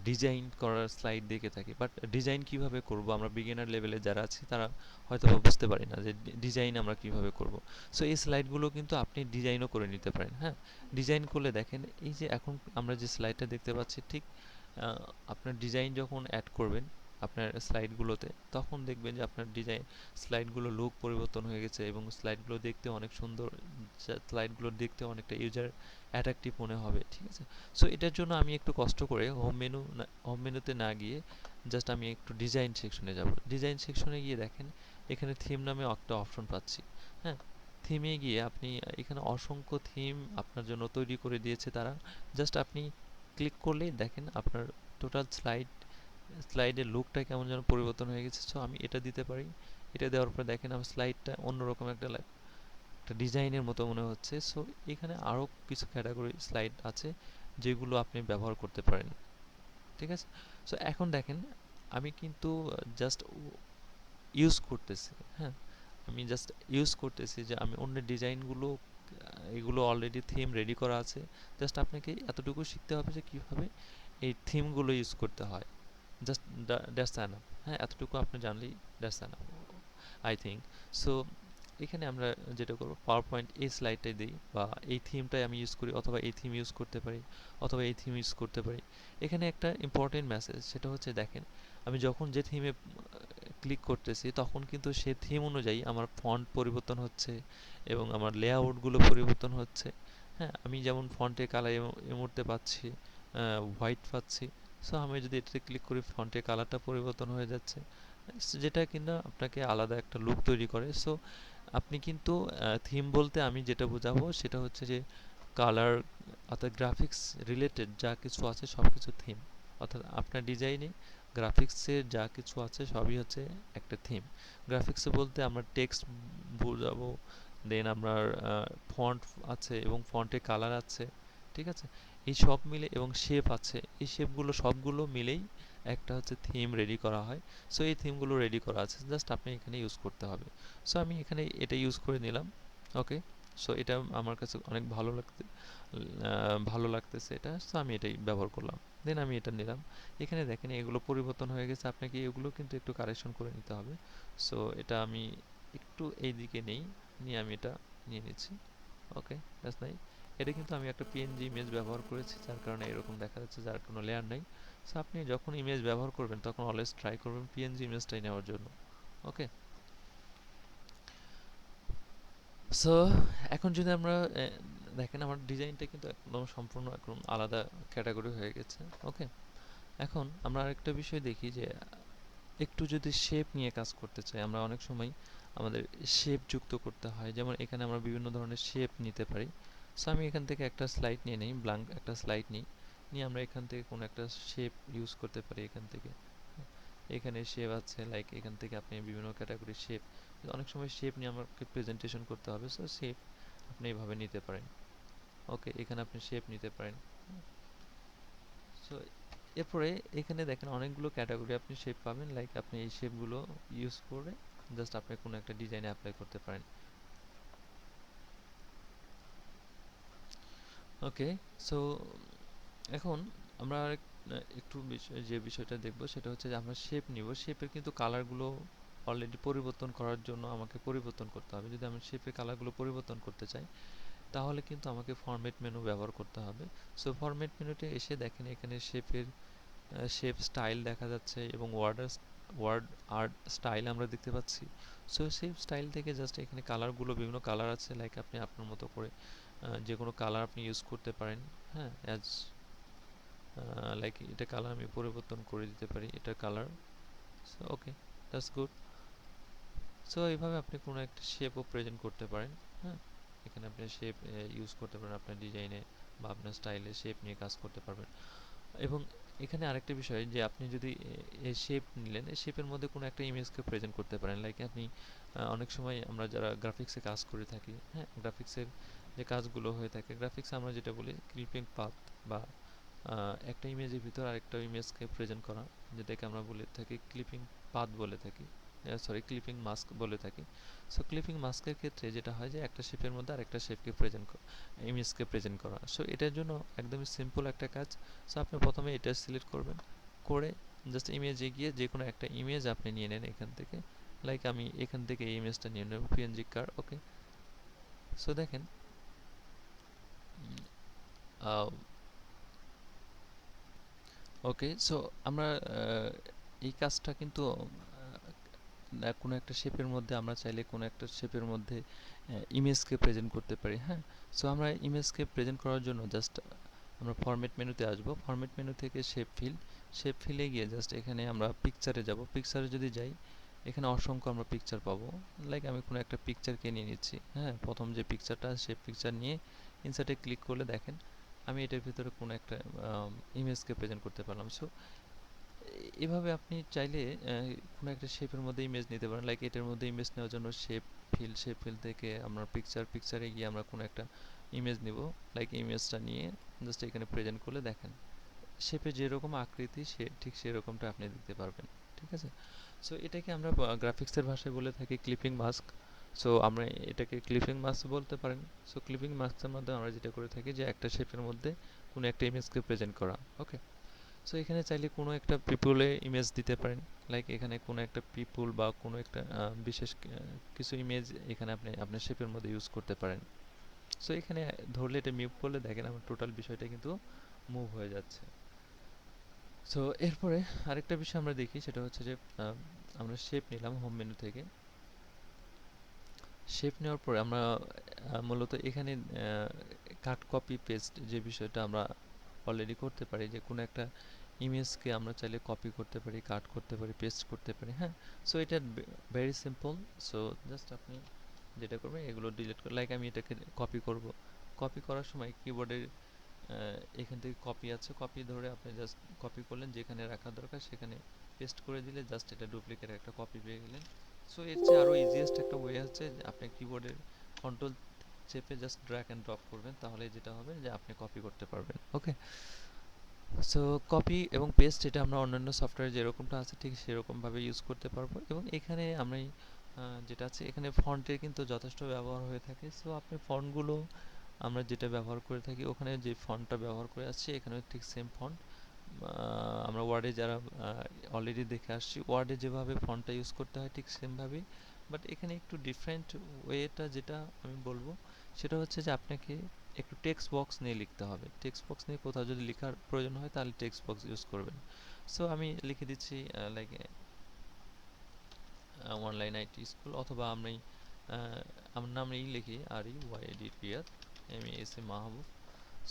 ডিজাইন করার স্লাইড দেখে থাকি, বাট ডিজাইন কিভাবে করব, আমরা বিগিনার লেভেলে যারা আছি তারা হয়তো বুঝতে পারি না যে ডিজাইন আমরা কিভাবে করব। সো এই স্লাইডগুলো কিন্তু আপনি ডিজাইনও করে নিতে পারেন। হ্যাঁ, ডিজাইন করলে দেখেন এই যে এখন আমরা যে স্লাইডটা দেখতে পাচ্ছি, ঠিক আপনার ডিজাইন যখন অ্যাড করবেন আপনার স্লাইডগুলোতে, তখন দেখবেন যে আপনার ডিজাইন স্লাইডগুলো লুক পরিবর্তন হয়ে গেছে এবং স্লাইডগুলো দেখতে অনেক সুন্দর, স্লাইডগুলো দেখতে অনেকটা ইউজার অ্যাট্রাকটিভ মনে হবে। ঠিক আছে, সো এটার জন্য আমি একটু কষ্ট করে হোম মেনুতে না গিয়ে জাস্ট আমি একটু ডিজাইন সেকশনে যাব। ডিজাইন সেকশনে গিয়ে দেখেন এখানে থিম নামে একটা অপশন পাচ্ছি। হ্যাঁ, থিমে গিয়ে আপনি এখানে অসংখ্য থিম আপনার জন্য তৈরি করে দিয়েছে তারা, জাস্ট আপনি ক্লিক করলেই দেখেন আপনার টোটাল স্লাইডের লুকটা কেমন যেন পরিবর্তন হয়ে গেছে। সো আমি এটা দিতে পারি, এটা দেওয়ার পর দেখেন আমার স্লাইডটা অন্যরকম একটা একটা ডিজাইনের মতো মনে হচ্ছে। সো এখানে আরও কিছু ক্যাটাগরি স্লাইড আছে যেগুলো আপনি ব্যবহার করতে পারেন। ঠিক আছে? সো এখন দেখেন আমি কিন্তু জাস্ট ইউজ করতেছি, হ্যাঁ, আমি জাস্ট ইউজ করতেছি যে আমি অন্য ডিজাইনগুলো এগুলো অলরেডি থিম রেডি করা আছে। জাস্ট আপনাকে এতটুকু শিখতে হবে যে কীভাবে এই থিমগুলো ইউজ করতে হয়। Just that's enough. হ্যাঁ, এতটুকু আপনি জানলেই that's enough I think. So এখানে আমরা যেটা করবো, পাওয়ার পয়েন্ট এই স্লাইডটাই দিই বা এই থিমটাই আমি ইউজ করি, অথবা এই থিম ইউজ করতে পারি, অথবা এই থিম ইউজ করতে পারি। এখানে একটা ইম্পর্টেন্ট মেসেজ, সেটা হচ্ছে দেখেন আমি যখন যে থিমে ক্লিক করতেছি তখন কিন্তু সে থিম অনুযায়ী আমার ফন্ট পরিবর্তন হচ্ছে এবং আমার লেআউটগুলো পরিবর্তন হচ্ছে। হ্যাঁ, আমি যেমন ফন্টের কালার এই মুহূর্তে পাচ্ছি হোয়াইট পাচ্ছি। সো আমি যদি এটাতে ক্লিক করি ফন্টের কালারটা পরিবর্তন হয়ে যাচ্ছে, যেটা কিনা আপনাকে আলাদা একটা লুক তৈরি করে। সো আপনি কিন্তু থিম বলতে আমি যেটা বোঝাবো সেটা হচ্ছে যে কালার অর্থাৎ গ্রাফিক্স রিলেটেড যা কিছু আছে সব কিছু থিম। অর্থাৎ আপনার ডিজাইনে গ্রাফিক্সের যা কিছু আছে সবই হচ্ছে একটা থিম। গ্রাফিক্সে বলতে আমরা টেক্সট বোঝাবো, দেন আপনার ফন্ট আছে এবং ফন্টে কালার আছে, ঠিক আছে, এই সব মিলে, এবং শেপ আছে, এই শেপগুলো সবগুলো মিলেই একটা হচ্ছে থিম রেডি করা হয়। সো এই থিমগুলো রেডি করা আছে, জাস্ট আপনি এখানে ইউজ করতে হবে। সো আমি এখানে এটা ইউজ করে নিলাম। ওকে, সো এটা আমার কাছে অনেক ভালো লাগতেছে এটা। সো আমি এটাই ব্যবহার করলাম, দেন আমি এটা নিলাম। এখানে দেখেন এগুলো পরিবর্তন হয়ে গেছে, আপনাকে এগুলো কিন্তু একটু কারেকশন করে নিতে হবে। সো এটা আমি একটু এই দিকে নিয়ে আমি এটা নিয়ে নিচ্ছি। ওকে, দ্যাটস নাইস। এটা কিন্তু আমি একটা পিএনজি ইমেজ ব্যবহার করেছি, যার কারণে এরকম দেখা যাচ্ছে, যার কোনো লেয়ার নাই। সো আপনি যখন ইমেজ ব্যবহার করবেন তখন অলওয়েজ ট্রাই করবেন পিএনজি ইমেজটাই নেওয়ার জন্য। ওকে, সো এখন যদি আমরা দেখেন আমার ডিজাইনটা কিন্তু একদম সম্পূর্ণ একদম আলাদা ক্যাটাগরি হয়ে গেছে। ওকে, এখন আমরা আরেকটা বিষয় দেখি যে একটু যদি শেপ নিয়ে কাজ করতে চাই, আমরা অনেক সময় আমাদের শেপ যুক্ত করতে হয়। যেমন এখানে আমরা বিভিন্ন ধরনের শেপ নিতে পারি। সো আমি এখান থেকে একটা স্লাইড নিয়ে নিই, ব্ল্যাঙ্ক একটা স্লাইড নিয়ে আমরা এখান থেকে কোনো একটা শেপ ইউজ করতে পারি। এখান থেকে এখানে শেপ আছে, লাইক এখান থেকে আপনি বিভিন্ন ক্যাটাগরির শেপ, অনেক সময় শেপ নিয়ে আমাকে প্রেজেন্টেশন করতে হবে। সো শেপ আপনি এইভাবে নিতে পারেন। ওকে, এখানে আপনি শেপ নিতে পারেন। সো এরপরে এখানে দেখেন অনেকগুলো ক্যাটাগরি আপনি শেপ পাবেন, লাইক আপনি এই শেপগুলো ইউজ করে জাস্ট আপনি কোনো একটা ডিজাইনে অ্যাপ্লাই করতে পারেন। ওকে, সো এখন আমরা একটু যে বিষয়টা দেখব সেটা হচ্ছে যে আমরা শেপ নিব। শেপের কিন্তু কালারগুলো অলরেডি পরিবর্তন করার জন্য আমাকে পরিবর্তন করতে হবে। যদি আমি শেপের কালারগুলো পরিবর্তন করতে চাই তাহলে কিন্তু আমাকে ফরম্যাট মেনু ব্যবহার করতে হবে। সো ফরম্যাট মেনুতে এসে দেখেন এখানে শেপ স্টাইল দেখা যাচ্ছে এবং ওয়ার্ড আর্ট স্টাইল আমরা দেখতে পাচ্ছি। সো শেপ স্টাইল থেকে জাস্ট এখানে কালারগুলো, বিভিন্ন কালার আছে, লাইক আপনি আপনার মতো করে যে কোনো কালার আপনি ইউজ করতে পারেন। হ্যাঁ, অ্যাজ লাইক এটা কালার আমি পরিবর্তন করে দিতে পারি, এটা colour. So okay, that's good. So এইভাবে আপনি কোনো একটা শেপও প্রেজেন্ট করতে পারেন। হ্যাঁ, এখানে আপনি শেপ ইউজ করতে পারেন আপনার ডিজাইনে বা আপনার স্টাইলে শেপ নিয়ে কাজ করতে পারবেন। এবং এখানে আরেকটা বিষয় যে আপনি যদি এই শেপ নিলেন, এই শেপের মধ্যে কোনো একটা ইমেজকে প্রেজেন্ট করতে পারেন, লাইক আপনি অনেক সময় আমরা যারা গ্রাফিক্সে কাজ করে থাকি, হ্যাঁ, গ্রাফিক্সের যে কাজগুলো হয়ে থাকে, গ্রাফিক্সে আমরা যেটা বলি ক্লিপিং পাথ বা একটা ইমেজের ভিতর আরেকটা ইমেজকে প্রেজেন্ট করা, যেটাকে আমরা বলে থাকি ক্লিপিং পাথ বলে থাকি, সরি ক্লিপিং মাস্ক বলে থাকি। সো ক্লিপিং মাস্কের ক্ষেত্রে যেটা হয় যে একটা শেপের মধ্যে আরেকটা শেপকে ইমেজকে প্রেজেন্ট করা। সো এটার জন্য একদমই সিম্পল একটা কাজ। সো আপনি প্রথমে এটা সিলেক্ট করবেন, করে জাস্ট ইমেজে গিয়ে যে কোনো একটা ইমেজ আপনি নিয়ে নেন এখান থেকে, লাইক আমি এখান থেকে এই ইমেজটা নিয়ে নেব, পিএনজি কার। ওকে, সো দেখেন ওকে, সো আমরা এই কাজটা কিন্তু কোনো একটা শেপের মধ্যে আমরা চাইলে কোনো একটা শেপের মধ্যে ইমেজকে প্রেজেন্ট করতে পারি। হ্যাঁ, সো আমরা ইমেজকে প্রেজেন্ট করার জন্য জাস্ট আমরা ফরম্যাট মেনুতে আসবো, ফরম্যাট মেনু থেকে শেপ ফিলে গিয়ে জাস্ট এখানে আমরা পিকচারে যাব। পিকচারে যদি যাই এখানে অসংখ্য আমরা পিকচার পাবো, লাইক আমি কোনো একটা পিকচারকে নিয়ে নিচ্ছি। হ্যাঁ, প্রথম যে পিকচারটা সেই পিকচার নিয়ে ইনসার্টে ক্লিক করলে দেখেন আমি এটার ভিতরে কোনো একটা ইমেজকে প্রেজেন্ট করতে পারলাম। সো এভাবে আপনি চাইলে কোনো একটা শেপের মধ্যে ইমেজ নিতে পারেন, লাইক এটার মধ্যে ইমেজ নেওয়ার জন্য শেপ ফিল থেকে আমরা পিকচারে গিয়ে আমরা কোনো একটা ইমেজ নিব, লাইক ইমেজটা নিয়ে জাস্ট এখানে প্রেজেন্ট করলে দেখেন শেপে যেরকম আকৃতি সে ঠিক সেরকমটা আপনি দিতে পারবেন। ঠিক আছে, সো এটাকে আমরা গ্রাফিক্সের ভাষায় বলে থাকি ক্লিপিং মাস্ক। সো আমরা এটাকে ক্লিপিং মাস্ক বলতে পারেন। সো ক্লিপিং মাস্কের মধ্যে আমরা যেটা করে থাকি যে একটা শেপের মধ্যে কোনো একটা ইমেজকে প্রেজেন্ট করা। ওকে, সো এখানে চাইলে কোনো একটা পিপুলে ইমেজ দিতে পারেন, লাইক এখানে কোনো একটা পিপুল বা কোনো একটা বিশেষ কিছু ইমেজ এখানে আপনি আপনার শেপের মধ্যে ইউজ করতে পারেন। সো এখানে ধরলে এটা মুভ করলে দেখেন আমার টোটাল বিষয়টা কিন্তু মুভ হয়ে যাচ্ছে। সো এরপরে আরেকটা বিষয় আমরা দেখি, সেটা হচ্ছে যে আমরা শেপ নিলাম হোম মেনু থেকে। শেপ নেওয়ার পরে আমরা মূলত এখানে কাট কপি পেস্ট যে বিষয়টা আমরা অলরেডি করতে পারি, যে কোনো একটা ইমেজকে আমরা চাইলে কপি করতে পারি, কাট করতে পারি, পেস্ট করতে পারি। হ্যাঁ, সো এটা ভেরি সিম্পল। সো জাস্ট আপনি যেটা করবেন এগুলো ডিলিট করে, লাইক আমি এটাকে কপি করব। কপি করার সময় কিবোর্ডের এখান থেকে কপি আছে, কপি ধরে আপনি জাস্ট কপি করলেন, যেখানে রাখা দরকার সেখানে পেস্ট করে দিলে জাস্ট এটা ডুপ্লিকেট একটা কপি পেয়ে গেলেন। সো এর চেয়ে আরও ইজিয়েস্ট একটা ওয়ে হচ্ছে আপনি কিবোর্ডের কন্ট্রোল চেপে জাস্ট ড্র্যাগ অ্যান্ড ড্রপ করবেন, তাহলে যেটা হবে যে আপনি কপি করতে পারবেন। ওকে, সো কপি এবং পেস্ট এটা আমরা অন্যান্য সফটওয়্যারে যেরকমটা আছে ঠিক সেরকমভাবে ইউজ করতে পারবো। এবং এখানে আমি যেটা আছে এখানে ফন্টের কিন্তু যথেষ্ট ব্যবহার হয়ে থাকে। সো আপনি ফন্টগুলো আমরা যেটা ব্যবহার করে থাকি ওখানে যে ফন্টটা ব্যবহার করে আসছি এখানেও ঠিক সেম ফন্ট। আমরা ওয়ার্ডে যারা অলরেডি দেখে আসছি, ওয়ার্ডে যেভাবে ফন্টটা ইউজ করতে হয় ঠিক সেমভাবেই, বাট এখানে একটু ডিফারেন্ট ওয়েটা যেটা আমি বলবো সেটা হচ্ছে যে আপনাকে একটু টেক্সট বক্স নিয়ে লিখতে হবে। টেক্সট বক্স নিয়ে কোথাও যদি লেখার প্রয়োজন হয় তাহলে টেক্সট বক্স ইউজ করবেন। সো আমি লিখে দিচ্ছি লাইক অনলাইন আইটি স্কুল, অথবা আমি আমার নামেই লিখি REYD রিয়াদ, MASA মাহবুব।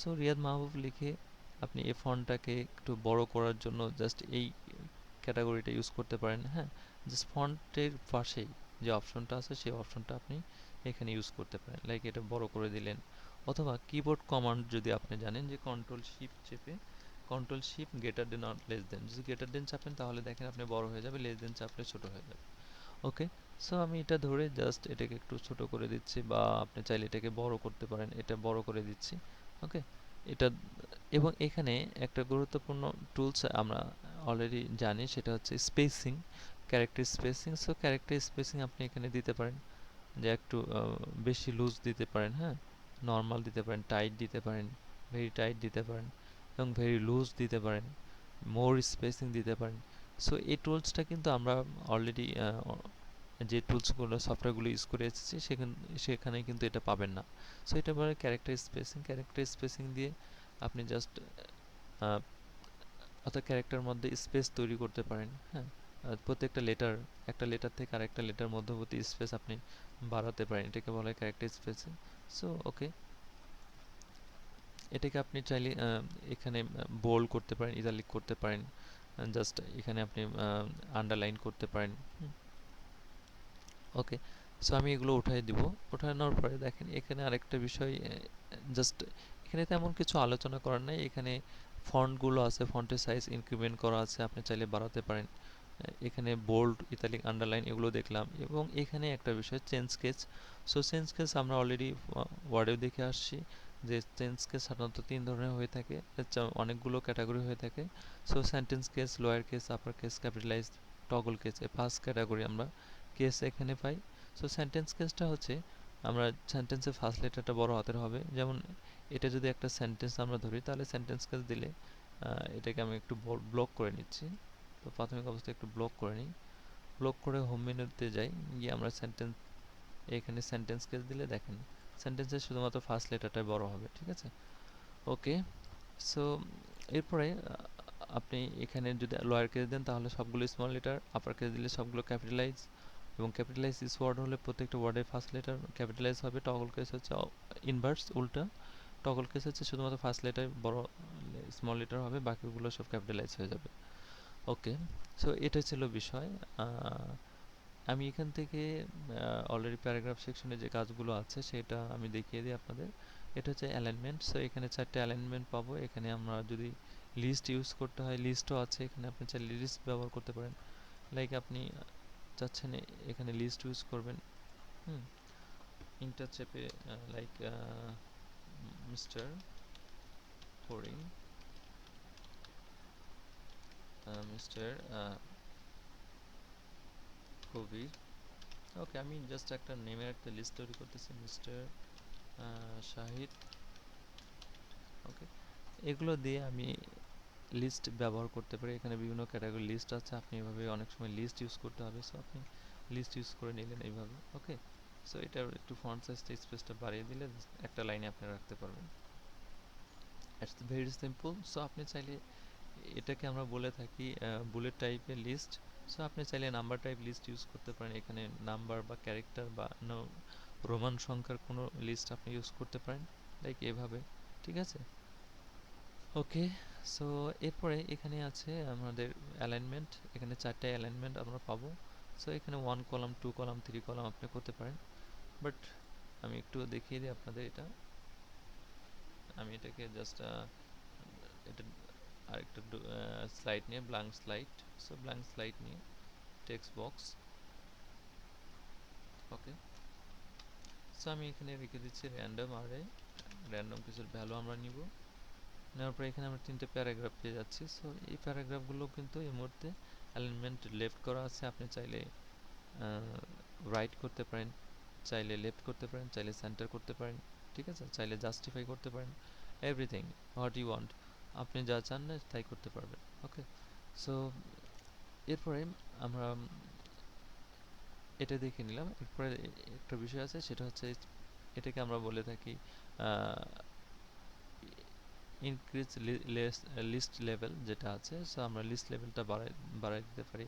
সো রিয়াদ মাহবুব লিখে আপনি এই ফন্টটাকে একটু বড় করার জন্য জাস্ট এই ক্যাটাগরিটা ইউজ করতে পারেন। হ্যাঁ, জাস্ট ফন্টের পাশেই যে অপশনটা আছে সেই অপশনটা আপনি এখানে ইউজ করতে পারেন, লাইক এটা বড় করে দিলেন। অথবা কিবোর্ড কমান্ড যদি আপনি জানেন যে কন্ট্রোল শিফট চেপে control shift greater than or less than, যদি গ্রেটার দেন চাপেন তাহলে দেখেন আপনি বড় হয়ে যাবে, লেস দেন চাপলে ছোট হয়ে যাবে। ওকে, সো আমি এটা ধরে জাস্ট এটাকে একটু ছোট করে দিচ্ছি, বা আপনি চাইলে এটাকে বড় করতে পারেন, এটা বড় করে দিচ্ছি। ওকে, এটা এবং এখানে একটা গুরুত্বপূর্ণ টুলস আমরা অলরেডি জানি, সেটা হচ্ছে spacing, character spacing. So character spacing আপনি এখানে দিতে পারেন যে একটু বেশি লুজ দিতে পারেন, হ্যাঁ, নর্মাল দিতে পারেন, টাইট দিতে পারেন, ভেরি টাইট দিতে পারেন, এবং ভেরি লুজ দিতে পারেন, মোর স্পেসিং দিতে পারেন। সো এই টুলসটা কিন্তু আমরা অলরেডি যে টুলসগুলো সফটওয়্যারগুলো ইউজ করে এসেছি সেখানে কিন্তু এটা পাবেন না। সো এটা বলে ক্যারেক্টার স্পেসিং দিয়ে আপনি জাস্ট অর্থাৎ ক্যারেক্টার মধ্যে স্পেস তৈরি করতে পারেন। হ্যাঁ, প্রত্যেকটা লেটার, একটা লেটার থেকে আরেকটা লেটার মধ্যবর্তী স্পেস আপনি বাড়াতে পারেন, এটাকে বলা হয় ক্যারেক্টার স্পেসিং। সো ওকে, এটাকে আপনি চাইলে এখানে বোল্ড করতে পারেন, ইটালিক করতে পারেন, জাস্ট এখানে আপনি আন্ডারলাইন করতে পারেন। ওকে, সো আমি এগুলো উঠাই দিব। উঠানোর পরে দেখেন এখানে আরেকটা বিষয়, জাস্ট এখানে তেমন কিছু আলোচনা করার নাই। এখানে ফন্টগুলো আছে, ফন্টের সাইজ ইনক্রিমেন্ট করা আছে, আপনি চাইলে বাড়াতে পারেন। এখানে বোল্ড, ইতালিক, আন্ডারলাইন এগুলো দেখলাম। এবং এখানে একটা বিষয় change case. So change case আমরা অলরেডি ওয়ার্ডেও দেখে আসছি যে চেঞ্জ কেস সাধারণত 3 ধরনের হয়ে থাকে, অনেকগুলো ক্যাটাগরি হয়ে থাকে। So sentence case, lower case, upper case, capitalised, toggle case, এই 5 ক্যাটাগরি আমরা কেস এখানে পাই। সো সেন্টেন্স কেসটা হচ্ছে আমরা সেন্টেন্সের ফার্স্ট লেটারটা বড় হাতের হবে। যেমন এটা যদি একটা সেন্টেন্স আমরা ধরি তাহলে সেন্টেন্স কেস দিলে এটাকে আমি একটু ব্লক করে নিচ্ছি। তো প্রাথমিক অবস্থায় একটু ব্লক করে নিই, ব্লক করে হোম মেনুতে যাই, গিয়ে আমরা সেন্টেন্স, এখানে সেন্টেন্স কেস দিলে দেখেন সেন্টেন্সের শুধুমাত্র ফার্স্ট লেটারটাই বড় হবে। ঠিক আছে, ওকে। সো এরপরে আপনি এখানে যদি লোয়ার কেস দেন তাহলে সবগুলো স্মল লেটার, আপার কেস দিলে সবগুলো ক্যাপিটালাইজ, এবং ক্যাপিটালাইজ ওয়ার্ড হলে প্রত্যেকটা ওয়ার্ডের ফার্স্ট লেটার ক্যাপিটালাইজ হবে। টগল কেস হচ্ছে ইনভার্স, উল্টা। টগল কেস হচ্ছে শুধুমাত্র ফার্স্ট লেটার বড়, স্মল লেটার হবে, বাকিগুলো সব ক্যাপিটালাইজ হয়ে যাবে। ওকে, সো এটা ছিল বিষয়। আমি এখান থেকে অলরেডি প্যারাগ্রাফ সেকশনে যে কাজগুলো আছে সেটা আমি দেখিয়ে দিই আপনাদের। এটা হচ্ছে অ্যালাইনমেন্ট। সো এখানে 4টে অ্যালাইনমেন্ট পাবো। এখানে আমরা যদি লিস্ট ইউজ করতে হয় লিস্টও আছে, এখানে আপনি চাইলে লিস্ট ব্যবহার করতে পারেন। লাইক আপনি চাচ্ছেন এখানে লিস্ট ইউজ করবেন, হুম, ইন্টার চেপে লাইক মিস্টার ফরিন, মিস্টার কবির। ওকে, আমি জাস্ট একটা নেমের একটা লিস্ট তৈরি করতেছি, মিস্টার শাহিদ। ওকে, এগুলো দিয়ে আমি লিস্ট ব্যবহার করতে পারি। এখানে বিভিন্ন ক্যাটাগরি লিস্ট আছে, আপনি এভাবে অনেক সময় লিস্ট ইউজ করতে হবে, সো আপনি লিস্ট ইউজ করে নিলেন এইভাবে। ওকে, সো এটার একটু ফন্ট সাইজটা স্পেসটা বাড়িয়ে দিলে একটা লাইনে আপনি রাখতে পারবেন। It's very simple. সো আপনি চাইলে এটাকে আমরা বলে থাকি বুলেট টাইপের লিস্ট। সো আপনি চাইলে নাম্বার টাইপ লিস্ট ইউজ করতে পারেন, এখানে নাম্বার বা ক্যারেক্টার বা রোমান সংখ্যার কোনো লিস্ট আপনি ইউজ করতে পারেন, লাইক এভাবে। ঠিক আছে, ওকে। সো এরপরে এখানে আছে আমাদের অ্যালাইনমেন্ট। এখানে 4টা অ্যালাইনমেন্ট আমরা পাবো। সো এখানে 1 কলাম, 2 কলাম, 3 কলাম আপনি করতে পারেন, বাট আমি একটু দেখিয়ে দিই আপনাদের এটা। আমি এটাকে জাস্ট এটা আরেকটা স্লাইড নিয়ে, blank slide. So blank slide নিয়ে টেক্সট বক্স। ওকে, সো আমি এখানে রেখে দিচ্ছি র্যান্ডম আরে, র্যান্ডম কিছুর ভ্যালু আমরা নিব। নেওয়ার পরে এখানে আমরা 3টে প্যারাগ্রাফ পেয়ে যাচ্ছি। সো এই প্যারাগ্রাফগুলো কিন্তু এই মুহূর্তে অ্যালাইনমেন্ট লেফট করা আছে। আপনি চাইলে রাইট করতে পারেন, চাইলে লেফট করতে পারেন, চাইলে সেন্টার করতে পারেন। ঠিক আছে, চাইলে জাস্টিফাই করতে পারেন, এভরিথিং হোয়াট ইউ ওয়ান্ট, আপনি যা চান না তাই করতে পারবেন। ওকে, সো এরপরে আমরা এটা দেখে নিলাম। এরপরে একটা বিষয় আছে, সেটা হচ্ছে এটাকে আমরা বলে থাকি ইনক্রিজ লিস্ট লেভেল যেটা আছে। সো আমরা লিস্ট লেভেলটা বাড়াই দিতে পারি।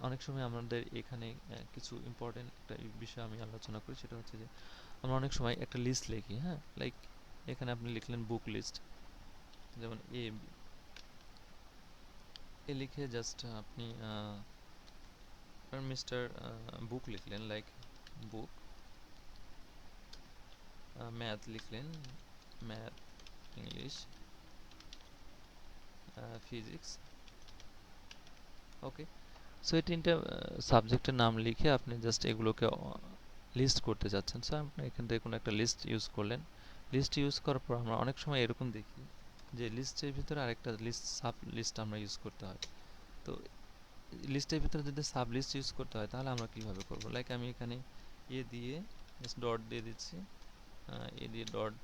অনেক সময় আমাদের এখানে কিছু ইম্পর্টেন্ট একটা বিষয় আমি আলোচনা করি, সেটা হচ্ছে যে আমরা অনেক সময় একটা লিস্ট লিখি, হ্যাঁ, লাইক এখানে আপনি লিখলেন বুক লিস্ট, যেমন এ লিখে জাস্ট আপনি মিস্টার বুক লিখলেন, লাইক বুক। ম্যাথ লিখলেন, ম্যাথ, ইংলিশ, ফিজিক্স। ওকে, সো এই 3টে সাবজেক্টের নাম লিখে আপনি জাস্ট এগুলোকে লিস্ট করতে যাচ্ছেন। সো আপনি এখান থেকে কোনো একটা লিস্ট ইউজ করলেন। লিস্ট ইউজ করার পর আমরা অনেক সময় এরকম দেখি যে লিস্টের ভিতরে আরেকটা লিস্ট, সাব লিস্ট আমরা ইউজ করতে হয়। তো লিস্টের ভিতরে যদি সাব লিস্ট ইউজ করতে হয় তাহলে আমরা কিভাবে করব? লাইক আমি এখানে এ দিয়ে জাস্ট ডট দিয়ে দিচ্ছি, এ দিয়ে ডট,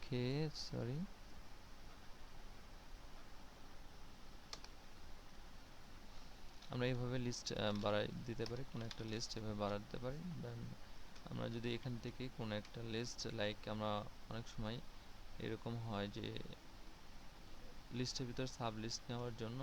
কে, সরি, আমরা এইভাবে লিস্ট বাড়াই দিতে পারি, কোনো একটা লিস্ট এভাবে বাড়াই দিতে পারি। দেন আমরা যদি এখান থেকে কোনো একটা লিস্ট, লাইক আমরা অনেক সময় এরকম হয় যে লিস্টের ভিতর সাব লিস্ট নেওয়ার জন্য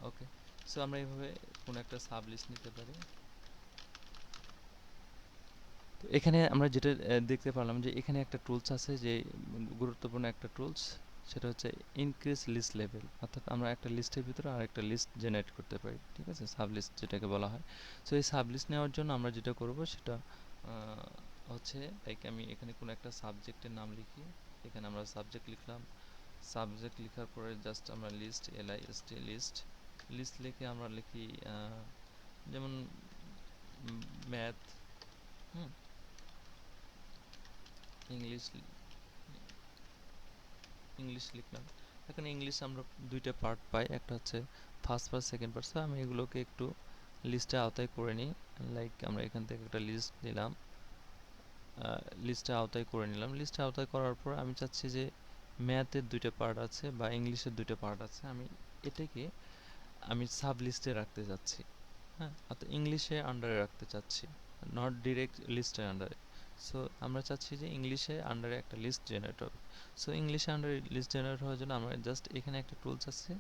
ওকে, সো আমরা এইভাবে কোনো একটা সাব লিস্ট নিতে পারি। তো এখানে আমরা যেটা দেখতে পারলাম যে এখানে একটা টুলস আছে, যে গুরুত্বপূর্ণ একটা টুলস, সেটা হচ্ছে ইনক্রিজ লিস্ট লেভেল। অর্থাৎ আমরা একটা লিস্টের ভিতরে আরেকটা লিস্ট জেনারেট করতে পারি। ঠিক আছে, সাব লিস্ট যেটাকে বলা হয়। সো এই সাব লিস্ট নেওয়ার জন্য আমরা যেটা করব সেটা হচ্ছে, লাইক আমি এখানে কোনো একটা সাবজেক্টের নাম লিখি। এখানে আমরা সাবজেক্ট লিখলাম, সাবজেক্ট লেখার পরে জাস্ট আমরা লিস্ট, LIST, লিস্ট, লিস্ট লিখে আমরা লিখি যেমন ম্যাথ, হুম, ইংলিশ, ইংলিশ লিখলাম। এখানে ইংলিশ আমরা 2টা পার্ট পাই, একটা হচ্ছে first part, second part. So আমি এগুলোকে একটু লিস্টে আওতায় করে নিই। লাইক আমরা এখান থেকে একটা লিস্ট নিলাম, লিস্টে আওতায় করে নিলাম। লিস্টে আওতায় করার পর আমি চাচ্ছি যে ম্যাথের 2টা পার্ট আছে বা ইংলিশের 2টা পার্ট আছে, আমি এটাকে আমি সাব লিস্টে রাখতে চাচ্ছি, হ্যাঁ, অর্থাৎ ইংলিশে আন্ডারে রাখতে চাচ্ছি, নট ডিরেক্ট লিস্টের আন্ডারে। সো আমরা চাচ্ছি যে ইংলিশে আন্ডারে একটা লিস্ট জেনারেট হবে। সো ইংলিশে আন্ডারে লিস্ট জেনারেট হওয়ার জন্য আমরা জাস্ট এখানে একটা টুলস আছে,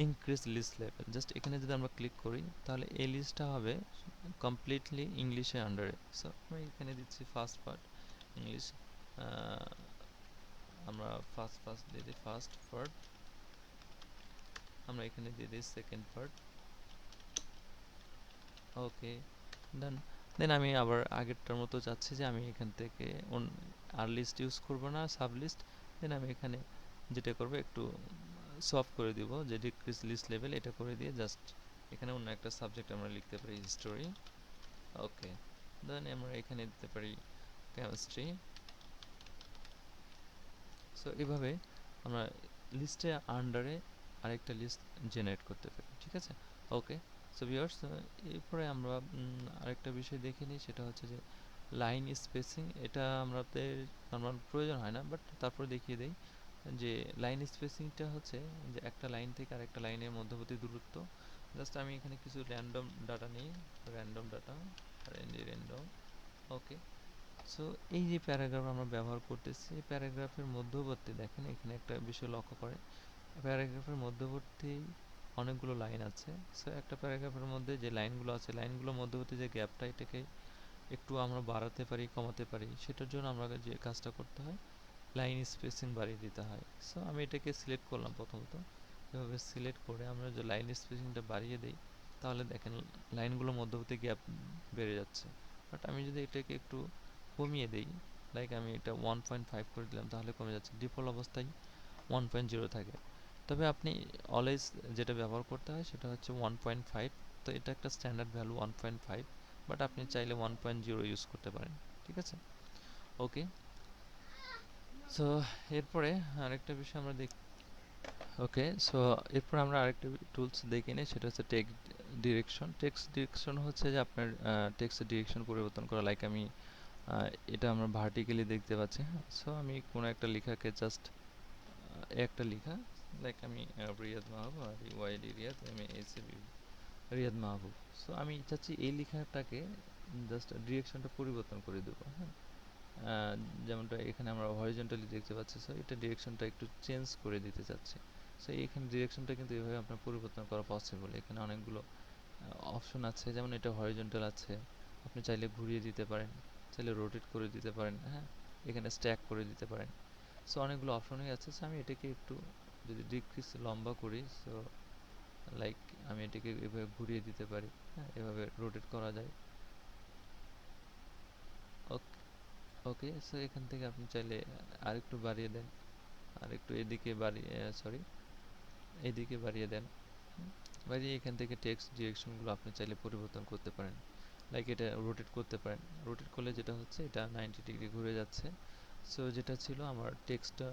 ইনক্রিজ লিস্ট লেভেল। জাস্ট এখানে যদি আমরা ক্লিক করি তাহলে এই লিস্টটা হবে কমপ্লিটলি ইংলিশে আন্ডারে। সো আমি এখানে দিচ্ছি ফার্স্ট পার্ট ইংলিশ, আমরা ফার্স্ট দিয়ে দিই ফার্স্ট পার্ট, আমরা এখানে দিয়ে দিই সেকেন্ড পার্ট। ওকে, ডান। দেন আমি আবার আগেরটার মতো চাচ্ছি যে আমি এখান থেকে আর লিস্ট ইউজ করব না, সাব লিস্ট। দেন আমি এখানে যেটা করব একটু সফট করে দিব, যে ডিক্রিজ লিস্ট লেভেল এটা করে দিয়ে জাস্ট এখানে অন্য একটা সাবজেক্ট আমরা লিখতে পারি হিস্টোরি। ওকে, দেন আমরা এখানে দিতে পারি কেমিস্ট্রি। সো এভাবে আমরা লিস্টে আন্ডারে আরেকটা লিস্ট জেনারেট করতে পারি, ঠিক আছে। ওকে, সো ভিউয়ার্স, এরপরে আমরা আরেকটা বিষয় দেখে নিই, সেটা হচ্ছে যে লাইন স্পেসিং। এটা আমাদের নর্মাল প্রয়োজন হয় না, বাট তারপরে দেখিয়ে দেই যে লাইন স্পেসিংটা হচ্ছে যে একটা লাইন থেকে আরেকটা লাইনের মধ্যবর্তী দূরত্ব। জাস্ট আমি এখানে কিছু র্যান্ডম ডাটা নিই, র্যান্ডম ডাটা, র্যান্ডম। ওকে, সো এই যে প্যারাগ্রাফ আমরা ব্যবহার করতেছি, এই প্যারাগ্রাফের মধ্যবর্তী দেখেন এখানে একটা বিষয় লক্ষ্য করে, প্যারাগ্রাফের মধ্যবর্তী অনেকগুলো লাইন আছে। সো একটা প্যারাগ্রাফের মধ্যে যে লাইনগুলো আছে, লাইনগুলোর মধ্যবর্তী যে গ্যাপটা, এটাকে একটু আমরা বাড়াতে পারি, কমাতে পারি। সেটার জন্য আমরা যে কাজটা করতে হয়, লাইন স্পেসিং বাড়িয়ে দিতে হয়। সো আমি এটাকে সিলেক্ট করলাম প্রথমত। এভাবে সিলেক্ট করে আমরা যে লাইন স্পেসিংটা বাড়িয়ে দিই, তাহলে দেখেন লাইনগুলোর মধ্যবর্তী গ্যাপ বেড়ে যাচ্ছে। বাট আমি যদি এটাকে একটু কমিয়ে দিই, লাইক আমি এটা 1.5 করে দিলাম, তাহলে কমে যাচ্ছে। ডিফল্ট অবস্থায় 1.0 থাকে। তবে আপনি অলওয়েজ যেটা ব্যবহার করতে হয় সেটা হচ্ছে 1.5। তো এটা একটা স্ট্যান্ডার্ড ভ্যালু 1.5, বাট আপনি চাইলে 1.0 ইউজ করতে পারেন, ঠিক আছে। ওকে, সো এরপরে আরেকটা বিষয় আমরা ওকে, সো এরপর আমরা আরেকটা টুলস দেখে নিই, সেটা হচ্ছে টেক্সট ডিরেকশন। টেক্সট ডিরেকশন হচ্ছে যে আপনার টেক্সটের ডিরেকশন পরিবর্তন করা। লাইক আমি এটা আমরা ভার্টিক্যালি দেখতে পাচ্ছি, হ্যাঁ। সো আমি কোনো একটা লেখাকে জাস্ট একটা লেখা, লাইক আমি রিয়াদ মাহবুব, আর ওয়াইডি রিয়াদ, MASAB রিয়াদ মাহবুব। সো আমি চাচ্ছি এই লেখাটাকে জাস্ট ডিরেকশনটা পরিবর্তন করে দেবো, হ্যাঁ। যেমনটা এখানে আমরা হরিজন্টালি দেখতে পাচ্ছি, সো এটা ডিরেকশনটা একটু চেঞ্জ করে দিতে চাচ্ছি। সো এখানে ডিরেকশনটা কিন্তু এভাবে আপনার পরিবর্তন করা পসিবল। এখানে অনেকগুলো অপশন আছে, যেমন এটা হরিজন্টাল আছে, আপনি চাইলে ঘুরিয়ে দিতে পারেন, চাইলে রোটেট করে দিতে পারেন, হ্যাঁ। এখানে স্ট্যাক করে দিতে পারেন। সো অনেকগুলো অপশনই আছে। সো আমি এটাকে একটু যদি ডিক্রিজ লম্বা করি, সো লাইক আমি এটাকে এভাবে ঘুরিয়ে দিতে পারি, হ্যাঁ, এভাবে রোটেট করা যায়। ওকে, ওকে, সো এখান থেকে আপনি চাইলে আরেকটু বাড়িয়ে দেন, আর একটু এদিকে বাড়িয়ে, সরি, এদিকে বাড়িয়ে দেন, বাড়িয়ে এখান থেকে টেক্সট ডিরেকশনগুলো আপনি চাইলে পরিবর্তন করতে পারেন। লাইক এটা রোটেট করতে পারেন। রোটেট করলে যেটা হচ্ছে, এটা 90 ডিগ্রি ঘুরে যাচ্ছে। সো যেটা ছিল আমার টেক্সটটা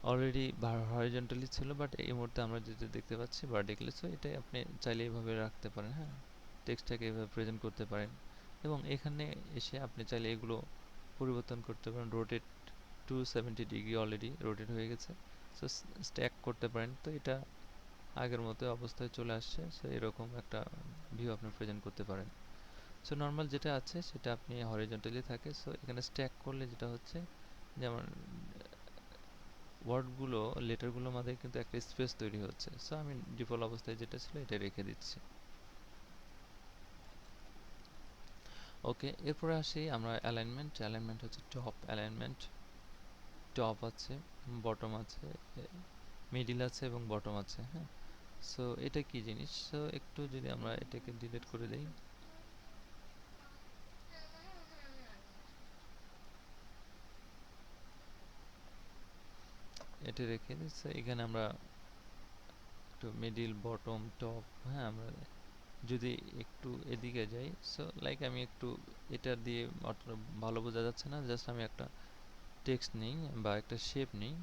অলরেডি হরিজন্টালি ছিল, বাট এই মুহূর্তে আমরা যেটা দেখতে পাচ্ছি ভার্টিক্যালি। সো এটাই আপনি চাইলে এভাবে রাখতে পারেন, হ্যাঁ। টেক্সটটাকে এভাবে প্রেজেন্ট করতে পারেন, এবং এখানে এসে আপনি চাইলে এগুলো পরিবর্তন করতে পারেন। রোটেট 270 ডিগ্রি অলরেডি রোটেট হয়ে গেছে। সো স্ট্যাক করতে পারেন, তো এটা আগের মতো অবস্থায় চলে আসছে। সো এরকম একটা ভিউ আপনি প্রেজেন্ট করতে পারেন। সো নর্মাল যেটা আছে সেটা আপনি হরিজন্টালি থাকে। সো এখানে স্ট্যাক করলে যেটা হচ্ছে, যেমন ওয়ার্ডগুলো, লেটারগুলোর মধ্যে কিন্তু একটা স্পেস তৈরি হচ্ছে। সো আমি ডিফল্ট অবস্থায় যেটা ছিল এটা রেখে দিচ্ছি। ওকে, এরপরে আসি আমরা অ্যালাইনমেন্ট। অ্যালাইনমেন্ট হচ্ছে টপ অ্যালাইনমেন্ট। টপ আছে, বটম আছে, মিডিল আছে এবং বটম আছে, হ্যাঁ। সো এটা কি জিনিস? সো একটু যদি আমরা এটাকে ডিলিট করে দেই, এটা রেখে দিই। সো এখানে আমরা একটু মিডিল, বটম, টপ, হ্যাঁ, আমরা যদি একটু এদিকে যাই, সো লাইক আমি একটু এটা দিয়ে অতটা ভালো বোঝা যাচ্ছে না, জাস্ট আমি একটা টেক্সট নিই বা একটা শেপ নিই,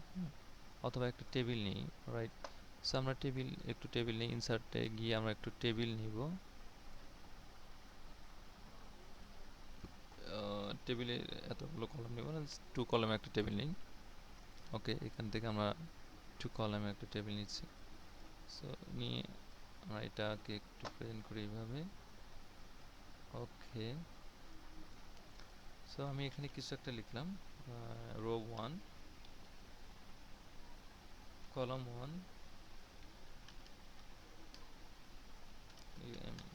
অথবা একটা টেবিল নিই, রাইট। সো আমরা একটু টেবিল নিই, ইনসার্টে গিয়ে আমরা একটু টেবিল নিব। টেবিলে এতগুলো কলাম নিব না, টু কলামে একটা টেবিল নিই। ওকে, এখান থেকে আমরা টু কলামে একটা টেবিল নিচ্ছি। সো নিয়ে আমরা এটাকে একটু প্রেজেন্ট করি এইভাবে। ওকে, সো আমি এখানে কিছু একটা লিখলাম, row 1, column 1,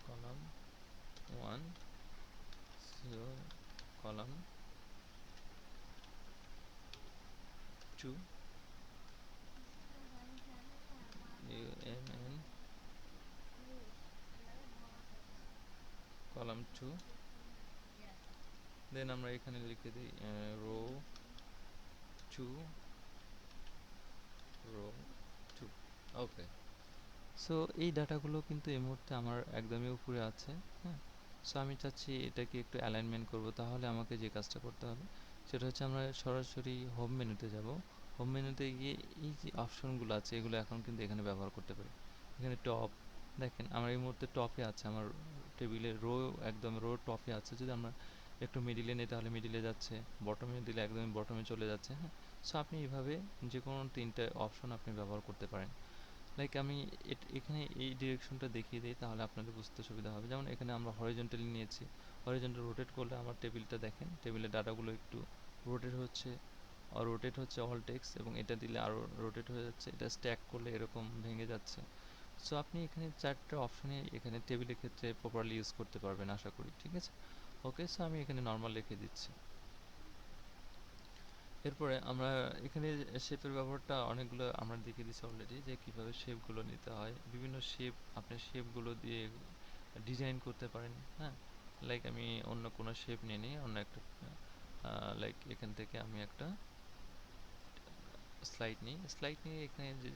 column 1, so column 2, two, then আমরা এখানে লিখে দিই row two, row two. Okay, so এই ডাটাগুলো কিন্তু এই মুহূর্তে আমার একদমই উপরে আছে। হ্যাঁ, সো আমি চাচ্ছি এটাকে একটু অ্যালাইনমেন্ট করব। তাহলে আমাকে যে কাজটা করতে হবে সেটা হচ্ছে আমরা সরাসরি হোম মেনুতে যাব। হোম মেনুতে গিয়ে এই যে অপশনগুলো আছে এগুলো এখন কিন্তু এখানে ব্যবহার করতে পারি। এখানে টপ, দেখেন আমার এই মুহূর্তে টপে আছে, আমার টেবিলের রো একদম রো টপে আছে। যদি আমরা একটু মিডিলে নিই তাহলে মিডিলে যাচ্ছে, বটমে দিলে একদমই বটমে চলে যাচ্ছে। হ্যাঁ, সো আপনি এইভাবে যে কোনো তিনটে অপশন আপনি ব্যবহার করতে পারেন। লাইক আমি এখানে এই ডিরেকশনটা দেখিয়ে দিই তাহলে আপনাদের বুঝতে সুবিধা হবে। যেমন এখানে আমরা হরিজন্টালি নিয়েছি, হরিজন্টাল রোটেট করলে আমার টেবিলটা দেখেন, টেবিলের ডাটাগুলো একটু রোটেট হচ্ছে, আর রোটেট হচ্ছে অল টেক্সট, এবং এটা দিলে আরও রোটেট হয়ে যাচ্ছে, এটা স্ট্যাক করলে এরকম ভেঙে যাচ্ছে। সো আপনি এখানে চারটে অপশনে এখানে টেবিলের ক্ষেত্রে প্রপারলি ইউজ করতে পারবেন আশা করি, ঠিক আছে। ওকে, সো আমি এখানে নর্মাল লিখে দিচ্ছি। এরপরে আমরা এখানে শেপের ব্যবহারটা অনেকগুলো আমরা দেখিয়ে দিচ্ছি অলরেডি, যে কীভাবে শেপগুলো নিতে হয়। বিভিন্ন শেপ, আপনি শেপগুলো দিয়ে ডিজাইন করতে পারেন। হ্যাঁ, লাইক আমি অন্য কোনো শেপ নিয়ে নিই, অন্য একটা লাইক এখান থেকে আমি একটা স্লাইড নিয়ে এখানে যে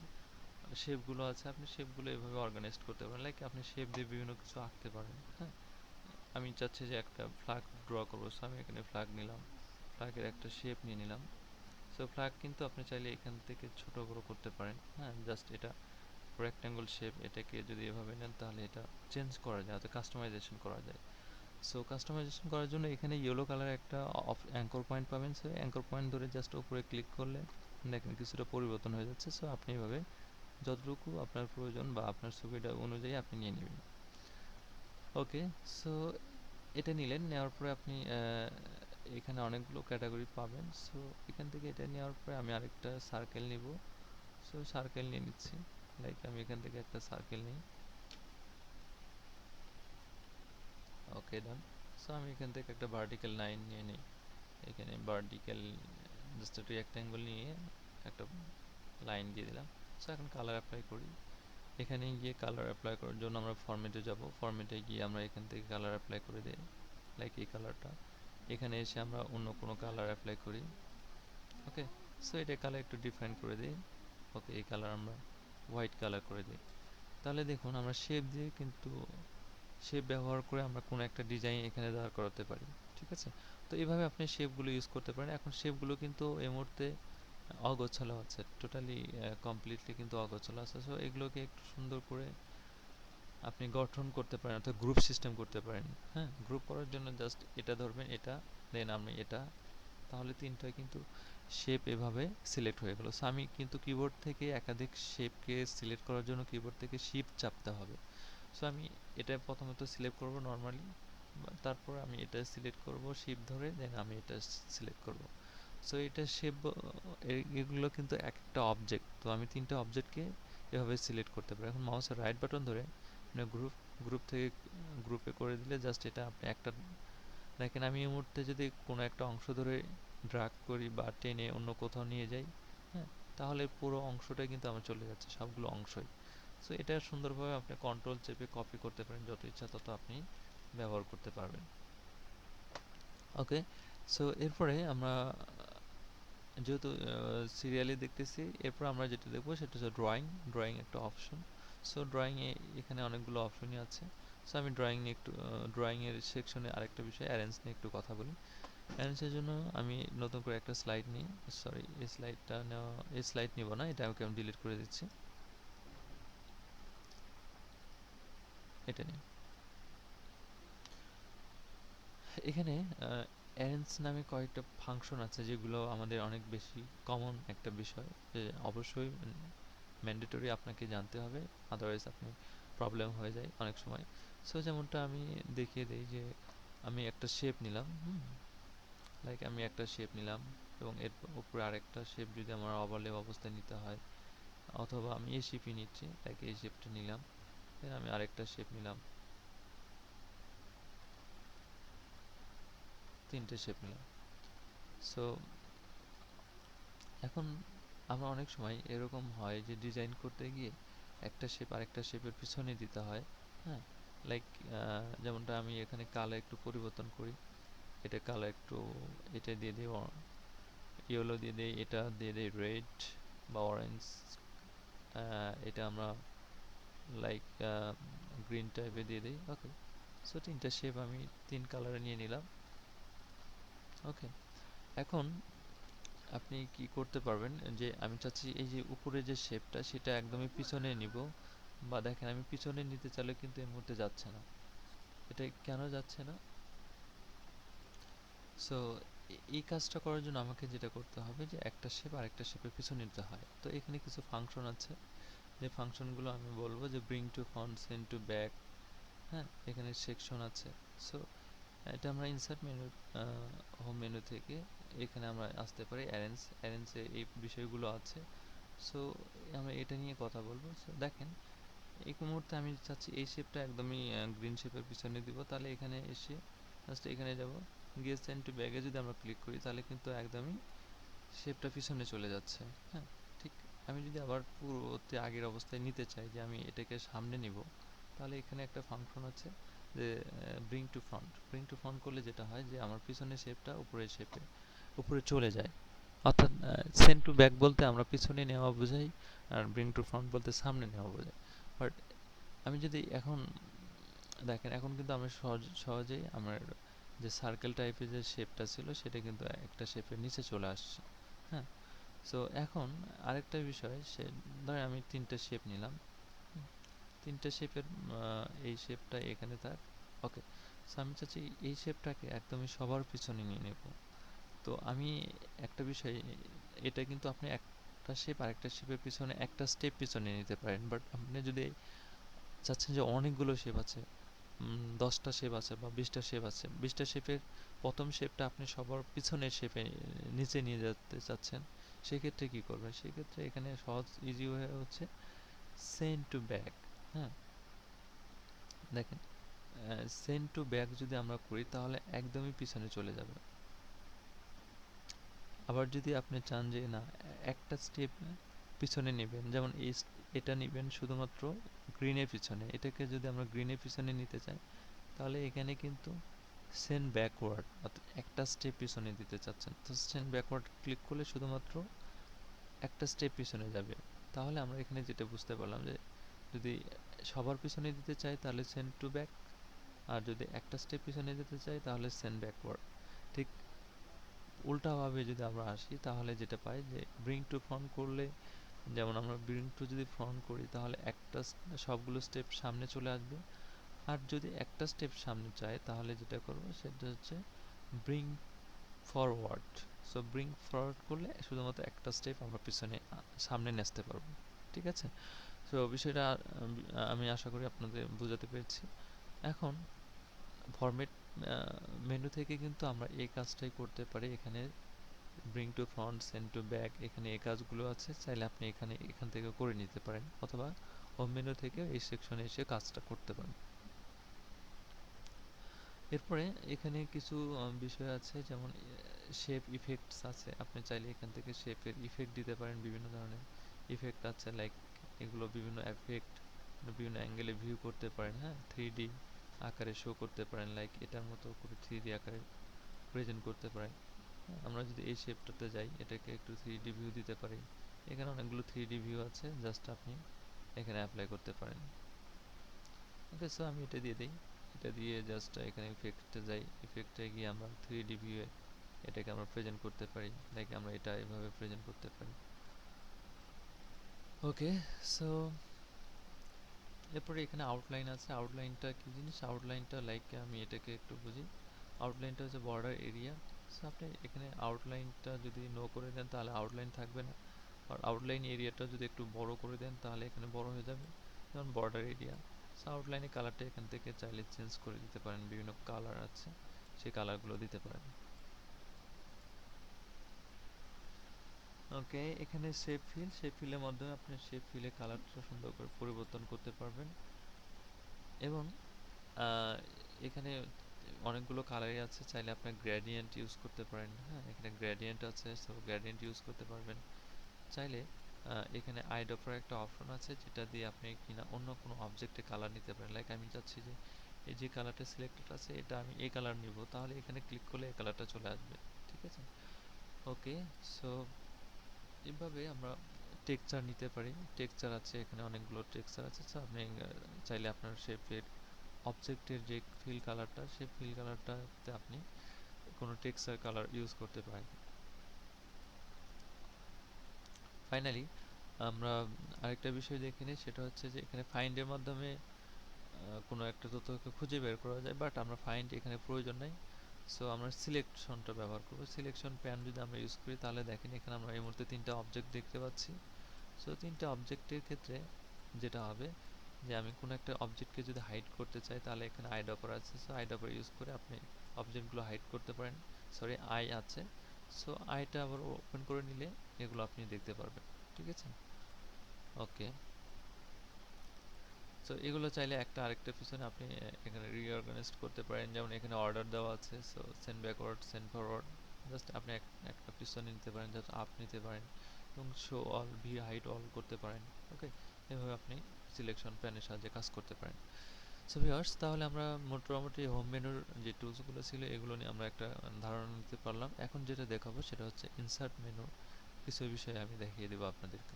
শেপগুলো আছে আপনি শেপগুলো এভাবে অর্গানাইজ করতে পারেন। লাইক আপনি শেপ দিয়ে বিভিন্ন কিছু আঁকতে পারেন। হ্যাঁ, আমি চাচ্ছি যে একটা ফ্ল্যাগ ড্র করবো, সো আমি এখানে ফ্ল্যাগ নিলাম, ফ্ল্যাগের একটা শেপ নিয়ে নিলাম। সো ফ্ল্যাগ কিন্তু আপনি চাইলে এখান থেকে ছোট বড় করতে পারেন। হ্যাঁ, জাস্ট এটা রেক্ট্যাঙ্গল শেপ, এটাকে যদি এভাবে নেন তাহলে এটা চেঞ্জ করা যায়, অর্থাৎ কাস্টমাইজেশন করা যায়। সো কাস্টমাইজেশন করার জন্য এখানে ইয়েলো কালার একটা অ্যাঙ্কর পয়েন্ট পাবেন। সো অ্যাঙ্কর পয়েন্ট ধরে জাস্ট উপরে ক্লিক করলে দেখেন কিছুটা পরিবর্তন হয়ে যাচ্ছে। সো আপনি এভাবে যতটুকু আপনার প্রয়োজন বা আপনার সুবিধা অনুযায়ী আপনি নিয়ে নেবেন। ওকে, সো এটা নিলেন, নেওয়ার পরে আপনি এখানে অনেকগুলো ক্যাটাগরি পাবেন। সো এখান থেকে এটা নেওয়ার পরে আমি আরেকটা সার্কেল নিব। সো সার্কেল নিয়ে নিচ্ছি, লাইক আমি এখান থেকে একটা সার্কেল নিই। ওকে, ডান। সো আমি এখান থেকে একটা ভার্টিক্যাল লাইন নিয়ে নিই, এখানে ভার্টিক্যাল জাস্ট একটা রেক্ট্যাঙ্গল নিয়ে একটা লাইন দিয়ে দিলাম। সো এখন কালার অ্যাপ্লাই করি। এখানে গিয়ে কালার অ্যাপ্লাই করার জন্য আমরা ফরম্যাটে যাব, ফরম্যাটে গিয়ে আমরা এখান থেকে কালার অ্যাপ্লাই করে দিই, লাইক এই কালারটা। এখানে এসে আমরা অন্য কোনো কালার অ্যাপ্লাই করি। ওকে, সো এটা কালার একটু ডিফারেন্ট করে দিই। ওকে, এই কালার আমরা হোয়াইট কালার করে দিই। তাহলে দেখুন আমরা শেপ দিয়ে কিন্তু শেপ ব্যবহার করে আমরা কোনো একটা ডিজাইন এখানে দাঁড় করাতে পারি, ঠিক আছে। তো এইভাবে আপনি শেপগুলো ইউজ করতে পারেন। এখন শেপগুলো কিন্তু এই মুহূর্তে অগোছালো আছে, টোটালি কমপ্লিটলি কিন্তু অগোছালো আছে। সো এগুলোকে একটু সুন্দর করে আপনি গঠন করতে পারেন, অর্থাৎ গ্রুপ সিস্টেম করতে পারেন। হ্যাঁ, গ্রুপ করার জন্য জাস্ট এটা ধরবেন, এটা দেন আমি এটা, তাহলে তিনটা কিন্তু শেপ এভাবে সিলেক্ট হয়ে গেল। সো আমি কিন্তু কিবোর্ড থেকে একাধিক শেপকে সিলেক্ট করার জন্য কিবোর্ড থেকে শিফট চাপতে হবে। সো আমি এটা প্রথমত সিলেক্ট করব নর্মালি, তারপর আমি এটা সিলেক্ট করব শিফট ধরে, দেন আমি এটা সিলেক্ট করব। সো এটা শেপ, এগুলো কিন্তু এক একটা অবজেক্ট। তো আমি তিনটা অবজেক্টকে এভাবে সিলেক্ট করতে পারি। এখন মাউসের রাইট বাটন ধরে মানে গ্রুপ থেকে গ্রুপে করে দিলে জাস্ট এটা আপনি একটা, দেখেন আমি এই মুহূর্তে যদি কোনো একটা অংশ ধরে ড্রাগ করি বা টেনে অন্য কোথাও নিয়ে যাই, হ্যাঁ, তাহলে পুরো অংশটাই কিন্তু আমার চলে যাচ্ছে, সবগুলো অংশই। সো এটা সুন্দরভাবে আপনি কন্ট্রোল চেপে কপি করতে পারেন, যত ইচ্ছা তত আপনি ব্যবহার করতে পারবেন। ওকে, সো এরপরে আমরা যেহেতু সিরিয়ালি দেখতেছি, এরপর আমরা যেটা দেখবো সেটা হচ্ছে ড্রয়িং। ড্রয়িং একটা অপশন। সো ড্রয়িংয়ে এখানে অনেকগুলো অপশনই আছে। সো আমি ড্রয়িং নিয়ে একটু ড্রয়িংয়ের সেকশনে আরেকটা বিষয় অ্যারেঞ্জ নিয়ে একটু কথা বলি। অ্যারেঞ্জের জন্য আমি নতুন করে একটা স্লাইড নিই, সরি এই স্লাইডটা নেওয়া, এই স্লাইড নিব না, এটা আমি ডিলিট করে দিচ্ছি, এটা নিই। এখানে অ্যারেঞ্জ নামে কয়েকটা ফাংশন আছে যেগুলো আমাদের অনেক বেশি কমন একটা বিষয়, যে অবশ্যই ম্যান্ডেটরি আপনাকে জানতে হবে, আদারওয়াইজ আপনি প্রবলেম হয়ে যায় অনেক সময়। সো যেমনটা আমি দেখিয়ে দিই, যে আমি একটা শেপ নিলাম, লাইক আমি একটা শেপ নিলাম, এবং এর উপরে আরেকটা শেপ যদি আমার ওভারলে অবস্থায় নিতে হয়, অথবা আমি এই শেপই নিচ্ছি, লাইক এই শেপটা নিলাম, দেন আমি আরেকটা শেপ নিলাম, তিনটে শেপ নিলাম। সো এখন আমরা অনেক সময় এরকম হয় যে ডিজাইন করতে গিয়ে একটা শেপ আরেকটা শেপের পিছনে দিতে হয়। হ্যাঁ, লাইক যেমনটা আমি এখানে কালার একটু পরিবর্তন করি, এটা কালার একটু এটা দিয়ে দিই, ইয়েলো দিয়ে দিই, এটা দিয়ে দিই রেড বা অরেঞ্জ, এটা আমরা লাইক গ্রিন টাইপের দিয়ে দিই। ওকে, সো তিনটা শেপ আমি তিন কালারে নিয়ে নিলাম। ওকে, এখন আপনি কি করতে পারবেন যে আমি চাচ্ছি এই যে উপরে যে শেপটা সেটা একদমই পিছনে নিব, বা দেখেন আমি পিছনে নিতে চাইলে কিন্তু এই মুহূর্তে যাচ্ছে না। এটা কেন যাচ্ছে না? সো এই কাজটা করার জন্য আমাকে যেটা করতে হবে যে একটা শেপ আরেকটা শেপের পিছনে নিতে হয়। তো এখানে কিছু ফাংশন আছে, যে ফাংশনগুলো আমি বলবো যে bring to front, send to back, হ্যাঁ, এখানে সেকশন আছে। সো এটা আমরা ইনসার্ট মেনু, হোম মেনু থেকে এখানে আমরা আসতে পারি অ্যারেঞ্জে এই বিষয়গুলো আছে। সো আমরা এটা নিয়ে কথা বলবো। সো দেখেন এই মুহূর্তে আমি চাচ্ছি এই শেপটা একদমই গ্রিন শেপের পিছনে দিব, তাহলে এখানে এসে জাস্ট এখানে যাব, গিয়ে সেন্ড টু ব্যাগে যদি আমরা ক্লিক করি তাহলে কিন্তু একদমই শেপটা পিছনে চলে যাচ্ছে। হ্যাঁ, ঠিক আমি যদি আবার পূর্ববর্তী আগের অবস্থায় নিতে চাই যে আমি এটাকে সামনে নিব, তাহলে এখানে একটা ফাংশন আছে যে ব্রিং টু ফ্রন্ট করলে যেটা হয় যে আমার পিছনের শেপটা উপরের শেপে উপরে চলে যায়। অর্থাৎ সেন্ড টু ব্যাক বলতে আমরা পিছনে নেওয়া বোঝাই, আর ব্রিং টু ফ্রন্ট বলতে সামনে নেওয়া বোঝায়। বাট আমি যদি এখন দেখেন, এখন কিন্তু আমরা সহজেই আমার যে সার্কেল টাইপের যে শেপটা ছিল সেটা কিন্তু একটা শেপের নিচে চলে আসছে। হ্যাঁ, সো এখন আরেকটা বিষয়, সে ধরেন আমি তিনটা শেপ নিলাম, হুম, তিনটা শেপের এই শেপটা এখানে থাক। ওকে, সো আমি চাচ্ছি এই শেপটাকে একদমই সবার পিছনে নিয়ে নেব। তো আমি একটা বিষয়, এটা কিন্তু আপনি একটা শেপ আরেকটা শেপের পিছনে একটা স্টেপ পিছনে নিতে পারেন, বাট আপনি যদি চাচ্ছেন যে অনেকগুলো শেপ আছে, 10টা শেপ আছে বা 20টা শেপ আছে, 20টা শেপের প্রথম শেপটা আপনি সবার পিছনের শেপে নিচে নিয়ে যেতে চাচ্ছেন, সেক্ষেত্রে কি করবেন? সেক্ষেত্রে এখানে সহজ ইজি ওয়ে হচ্ছে সেন্ড টু ব্যাক। হ্যাঁ, দেখেন সেন্ড টু ব্যাক যদি আমরা করি তাহলে একদমই পিছনে চলে যাবে। আবার যদি আপনি চান যে না একটা স্টেপ পিছনে নেবেন, যেমন এটা নেবেন শুধুমাত্র গ্রিনের পিছনে, এটাকে যদি আমরা গ্রিনের পিছনে নিতে চাই তাহলে এখানে কিন্তু সেন্ড ব্যাকওয়ার্ড, অর্থাৎ একটা স্টেপ পিছনে দিতে চাচ্ছেন, তো সেন্ড ব্যাকওয়ার্ড ক্লিক করলে শুধুমাত্র একটা স্টেপ পিছনে যাবে। তাহলে আমরা এখানে যেটা বুঝতে পারলাম যে যদি সবার পিছনে দিতে চাই তাহলে সেন্ড টু ব্যাক, আর যদি একটা স্টেপ পিছনে যেতে চাই তাহলে সেন্ড ব্যাকওয়ার্ড। ঠিক উল্টাভাবে যদি আমরা আসি তাহলে যেটা পাই যে ব্রিং টু ফ্রন্ট করলে, যেমন আমরা ব্রিং টু যদি ফ্রন্ট করি তাহলে একটা সবগুলো স্টেপ সামনে চলে আসবে, আর যদি একটা স্টেপ সামনে চাই তাহলে যেটা করব সেটা হচ্ছে bring forward. So bring forward করলে শুধুমাত্র একটা স্টেপ আমরা পিছনে সামনে নিয়ে আসতে পারবো। ঠিক আছে, সো বিষয়টা আমি আশা করি আপনাদের বোঝাতে পেরেছি। এখন ফরম্যাট মেনু থেকে কিন্তু আমরা এই কাজটাই করতে পারি। এখানে bring to front, send to back, এখানে এই কাজগুলো আছে, চাইলে আপনি এখান থেকে করে নিতে পারেন, অথবা হোম মেনু থেকে এই সেকশনে এসে কাজটা করতে পারেন। এরপরে এখানে কিছু বিষয় আছে, যেমন শেপ ইফেক্টস আছে, আপনি চাইলে এখান থেকে শেপের ইফেক্ট দিতে পারেন। বিভিন্ন ধরনের ইফেক্ট আছে, লাইক এগুলো বিভিন্ন এফেক্ট বিভিন্ন অ্যাঙ্গেলে ভিউ করতে পারেন। হ্যাঁ, 3D আকারে শো করতে পারেন, লাইক এটার মতো করে 3D আকারে প্রেজেন্ট করতে পারেন। হ্যাঁ, আমরা যদি এই শেপটাতে যাই এটাকে একটু 3D ভিউ দিতে পারি। এখানে অনেকগুলো 3D ভিউ আছে, জাস্ট আপনি এখানে অ্যাপ্লাই করতে পারেন। ওকে, সো আমি এটা দিয়ে দিই, এটা দিয়ে জাস্ট এখানে ইফেক্টে যাই, ইফেক্টে গিয়ে আমরা 3D ভিউয়ে এটাকে আমরা প্রেজেন্ট করতে পারি, লাইক আমরা এটা এভাবে প্রেজেন্ট করতে পারি। ওকে, সো এরপরে এখানে আউটলাইন আছে। আউটলাইনটা কি জিনিস? আউটলাইনটা লাইক আমি এটাকে একটু বুঝি। আউটলাইনটা হচ্ছে বর্ডার এরিয়া। সো আপনি এখানে আউটলাইনটা যদি নো করে দেন তাহলে আউটলাইন থাকবে না, আর আউটলাইন এরিয়াটা যদি একটু বড় করে দেন তাহলে এখানে বড় হয়ে যাবে, যেমন বর্ডার এরিয়া। সো আউটলাইনের কালারটা এখান থেকে চাইলে চেঞ্জ করে দিতে পারেন, বিভিন্ন কালার আছে সেই কালারগুলো দিতে পারেন। ওকে, এখানে শেপ ফিলের মাধ্যমে আপনি শেপ ফিলে কালারটা সুন্দর করে পরিবর্তন করতে পারবেন। এবং আহ, এখানে অনেকগুলো কালারই আছে, চাইলে আপনি গ্রেডিয়েন্ট ইউজ করতে পারেন। হ্যাঁ, এখানে গ্রেডিয়েন্ট আছে, সো গ্রেডিয়েন্ট ইউজ করতে পারবেন। চাইলে এখানে আইড্রপার একটা অপশন আছে যেটা দিয়ে আপনি কিনা অন্য কোনো অবজেক্টে কালার নিতে পারেন। লাইক আমি চাচ্ছি যে এই যে কালারটা সিলেক্টেড আছে এটা আমি এই কালার নিব, তাহলে এখানে ক্লিক করলে এই কালারটা চলে আসবে। ঠিক আছে, ওকে। সো এভাবে আমরা টেক্সচার নিতে পারি। টেক্সচার আছে এখানে অনেকগুলো টেক্সচার আছে। সো আপনি চাইলে আপনার শেপের অবজেক্টের যে ফিল কালারটা সেই ফিল কালারটাতে আপনি কোনো টেক্সচার কালার ইউজ করতে পারেন। ফাইনালি আমরা আরেকটা বিষয় দেখে নিই, সেটা হচ্ছে যে এখানে ফাইন্ডের মাধ্যমে কোনো একটা তথ্যকে খুঁজে বের করা যায়, বাট আমরা ফাইন্ড এখানে প্রয়োজন নাই। সো আমরা সিলেকশনটা ব্যবহার করব। সিলেকশন প্যান যদি আমরা ইউজ করি তাহলে দেখেন এখানে আমরা এই মুহূর্তে তিনটা অবজেক্ট দেখতে পাচ্ছি। সো তিনটা অবজেক্টের ক্ষেত্রে যেটা হবে যে আমি কোনো একটা অবজেক্টকে যদি হাইড করতে চাই তাহলে এখানে আইড অপার আছে। সো আইড অপার ইউজ করে আপনি অবজেক্টগুলো হাইড করতে পারেন। সরি, আই আছে। সো আইটা আবার ওপেন করে নিলে এগুলো আপনি দেখতে পারবেন। ঠিক আছে, ওকে। সো এগুলো চাইলে একটা আরেকটার পিছনে আপনি এখানে রিঅর্গানাইজ করতে পারেন। যেমন এখানে অর্ডার দেওয়া আছে, so send backward, send forward, just আপনি একটা পিছনে নিতে পারেন, জাস্ট আপ নিতে পারেন, এবং শো অল, ভি হাইড অল করতে পারেন। ওকে, এভাবে আপনি সিলেকশন প্যানের সাহায্যে কাজ করতে পারেন। সো ভিউয়ার্স, তাহলে আমরা মোটামুটি হোম মেনুর যে টুলসগুলো ছিল এগুলো নিয়ে আমরা একটা ধারণা নিতে পারলাম। এখন যেটা দেখাবো সেটা হচ্ছে ইনসার্ট মেনুর কিছু বিষয় আমি দেখিয়ে দেবো আপনাদেরকে।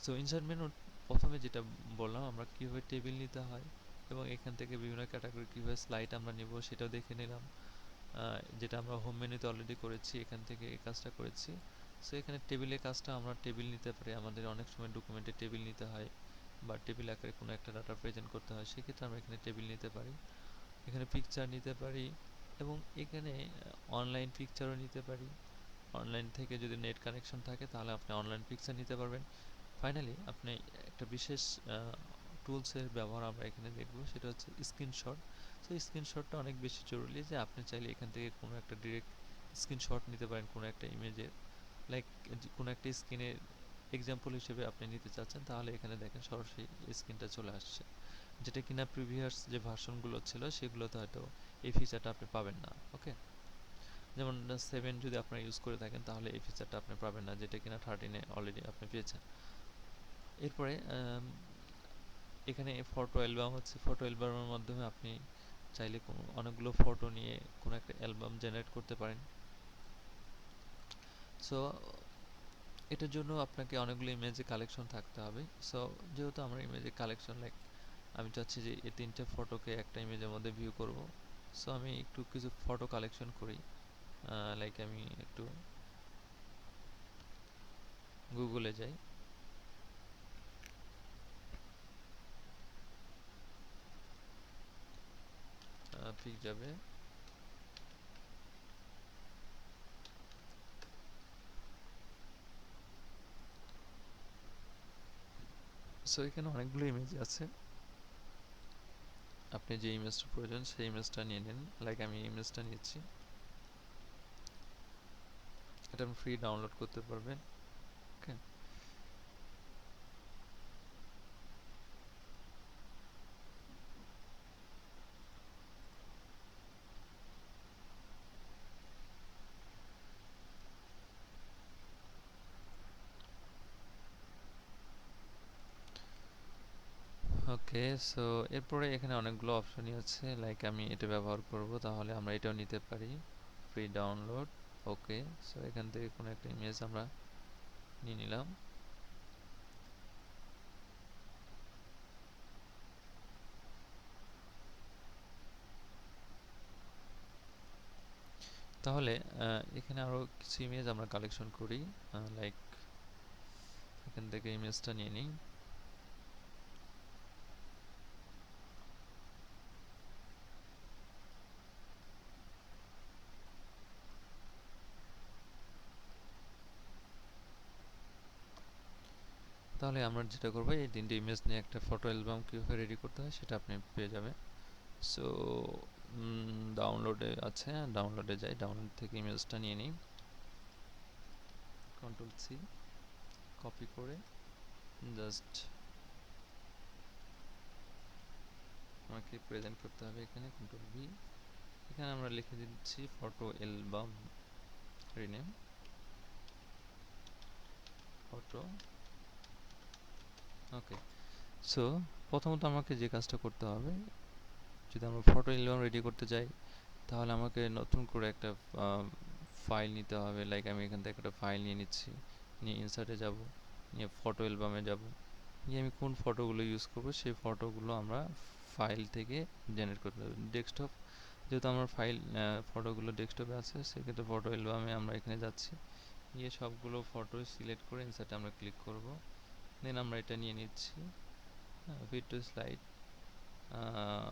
সো ইনসার্ট মেনুর প্রথমে যেটা বললাম আমরা কীভাবে টেবিল নিতে হয় এবং এখান থেকে বিভিন্ন ক্যাটাগরি কীভাবে স্লাইড আমরা নিব সেটাও দেখে নিলাম। যেটা আমরা হোম মেনুতে অলরেডি করেছি, এখান থেকে এই কাজটা করেছি। সো এখানে টেবিলের কাজটা আমরা টেবিল নিতে পারি। আমাদের অনেক সময় ডকুমেন্টে টেবিল নিতে হয় বা টেবিল আকারে কোনো একটা ডাটা প্রেজেন্ট করতে হয়, সেক্ষেত্রে আমরা এখানে টেবিল নিতে পারি। এখানে পিকচার নিতে পারি এবং এখানে অনলাইন পিকচারও নিতে পারি। অনলাইন থেকে যদি নেট কানেকশন থাকে তাহলে আপনি অনলাইন পিকচার নিতে পারবেন। ফাইনালি আপনি একটা বিশেষ টুলসের ব্যবহার আমরা এখানে দেখব, সেটা হচ্ছে স্ক্রিনশট। সো স্ক্রিনশটটা অনেক বেশি জরুরি যে আপনি চাইলে এখান থেকে কোনো একটা ডিরেক্ট স্ক্রিনশট নিতে পারেন কোনো একটা ইমেজের। লাইক কোনো একটা স্ক্রিনের এক্সাম্পল হিসেবে আপনি নিতে চাচ্ছেন, তাহলে এখানে দেখেন সরাসরি স্ক্রিনটা চলে আসছে, যেটা কিনা প্রিভিয়াস যে ভার্সনগুলো ছিল সেগুলোতে হয়তো এই ফিচারটা আপনি পাবেন না। ওকে, যেমন 7 যদি আপনারা ইউজ করে থাকেন তাহলে এই ফিচারটা আপনি পাবেন না, যেটা কিনা 13-এ অলরেডি আপনি পেয়েছেন। এরপরে এখানে ফটো অ্যালবাম হচ্ছে, ফটো অ্যালবামের মাধ্যমে আপনি চাইলে অনেকগুলো ফটো নিয়ে কোনো একটা অ্যালবাম জেনারেট করতে পারেন। সো এটার জন্য আপনাকে অনেকগুলো ইমেজে কালেকশন থাকতে হবে। সো যেহেতু আমার ইমেজে কালেকশন, লাইক আমি চাচ্ছি যে এই তিনটে ফটোকে একটা ইমেজের মধ্যে ভিউ করব। সো আমি একটু কিছু ফটো কালেকশন করি। লাইক আমি একটু গুগলে যাই, পিক যাবে। সো এখানে অনেকগুলো ইমেজ আছে, আপনি যে ইমেজটা প্রয়োজন সেই ইমেজটা নিয়ে নিন। লাইক আমি ইমেজটা নিচ্ছি, এটা আপনি ফ্রি ডাউনলোড করতে পারবেন। ওকে, ওকে। সো এরপরে এখানে অনেকগুলো অপশনই আছে, লাইক আমি এটা ব্যবহার করব, তাহলে আমরা এটাও নিতে পারি, ফ্রি ডাউনলোড। ওকে, সো এখান থেকে কোনো একটা ইমেজ আমরা নিয়ে নিলাম। তাহলে এখানে আরও কিছু ইমেজ আমরা কালেকশন করি। লাইক এখান থেকে ইমেজটা নিয়ে নিই। তাহলে আমরা যেটা করবো এই তিনটে ইমেজ নিয়ে একটা ফটো অ্যালবাম কীভাবে রেডি করতে হয় সেটা আপনি পেয়ে যাবেন। সো ডাউনলোডে আছে, ডাউনলোডে যাই, ডাউনলোড থেকে ইমেজটা নিয়ে নিই, কন্ট্রোল সি কপি করে জাস্ট আমাকে প্রেজেন্ট করতে হবে। এখানে কন্ট্রোল ভি, এখানে আমরা লিখে দিচ্ছি ফটো অ্যালবাম রিনেম। ফটো। ওকে, সো প্রথমত আমাকে যে কাজটা করতে হবে, যদি আমরা ফটো অ্যালবাম রেডি করতে চাই তাহলে আমাকে নতুন করে একটা ফাইল নিতে হবে। লাইক আমি এখান থেকে একটা ফাইল নিয়ে নিচ্ছি, নিয়ে ইনসার্টে যাব, নিয়ে ফটো অ্যালবামে যাব, নিয়ে আমি কোন ফটোগুলো ইউজ করব সেই ফটোগুলো আমরা ফাইল থেকে জেনারেট করতে হবে। ডেস্কটপ যেহেতু আমার ফাইল ফটোগুলো ডেস্কটপে আছে, সেক্ষেত্রে ফটো অ্যালবামে আমরা এখানে যাচ্ছি, গিয়ে সবগুলো ফটো সিলেক্ট করে ইনসার্টে আমরা ক্লিক করব। দেন আমরা এটা নিয়ে নিচ্ছি, fit to slide,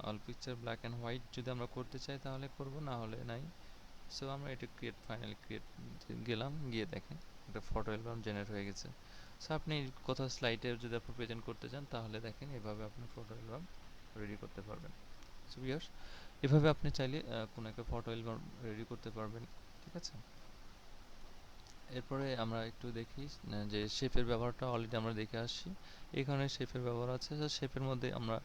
all picture black and white যদি আমরা করতে চাই তাহলে করব, না হলে নাই। সো আমরা এটা ক্রিয়েট, ফাইনালি ক্রিয়েট গেলাম, গিয়ে দেখেন একটা ফটো অ্যালবাম জেনারেট হয়ে গেছে। সো আপনি কোথাও স্লাইডে যদি আপনি প্রেজেন্ট করতে চান তাহলে দেখেন এভাবে আপনি ফটো অ্যালবাম রেডি করতে পারবেন। সো ভিউয়ার্স, এভাবে আপনি চাইলে কোনো একটা ফটো অ্যালবাম রেডি করতে পারবেন, ঠিক আছে। এরপরে আমরা একটু দেখি যে শেপের ব্যবহারটা অলরেডি আমরা দেখে আসছি। এখানে শেপের ব্যবহার আছে, শেপের মধ্যে আমরা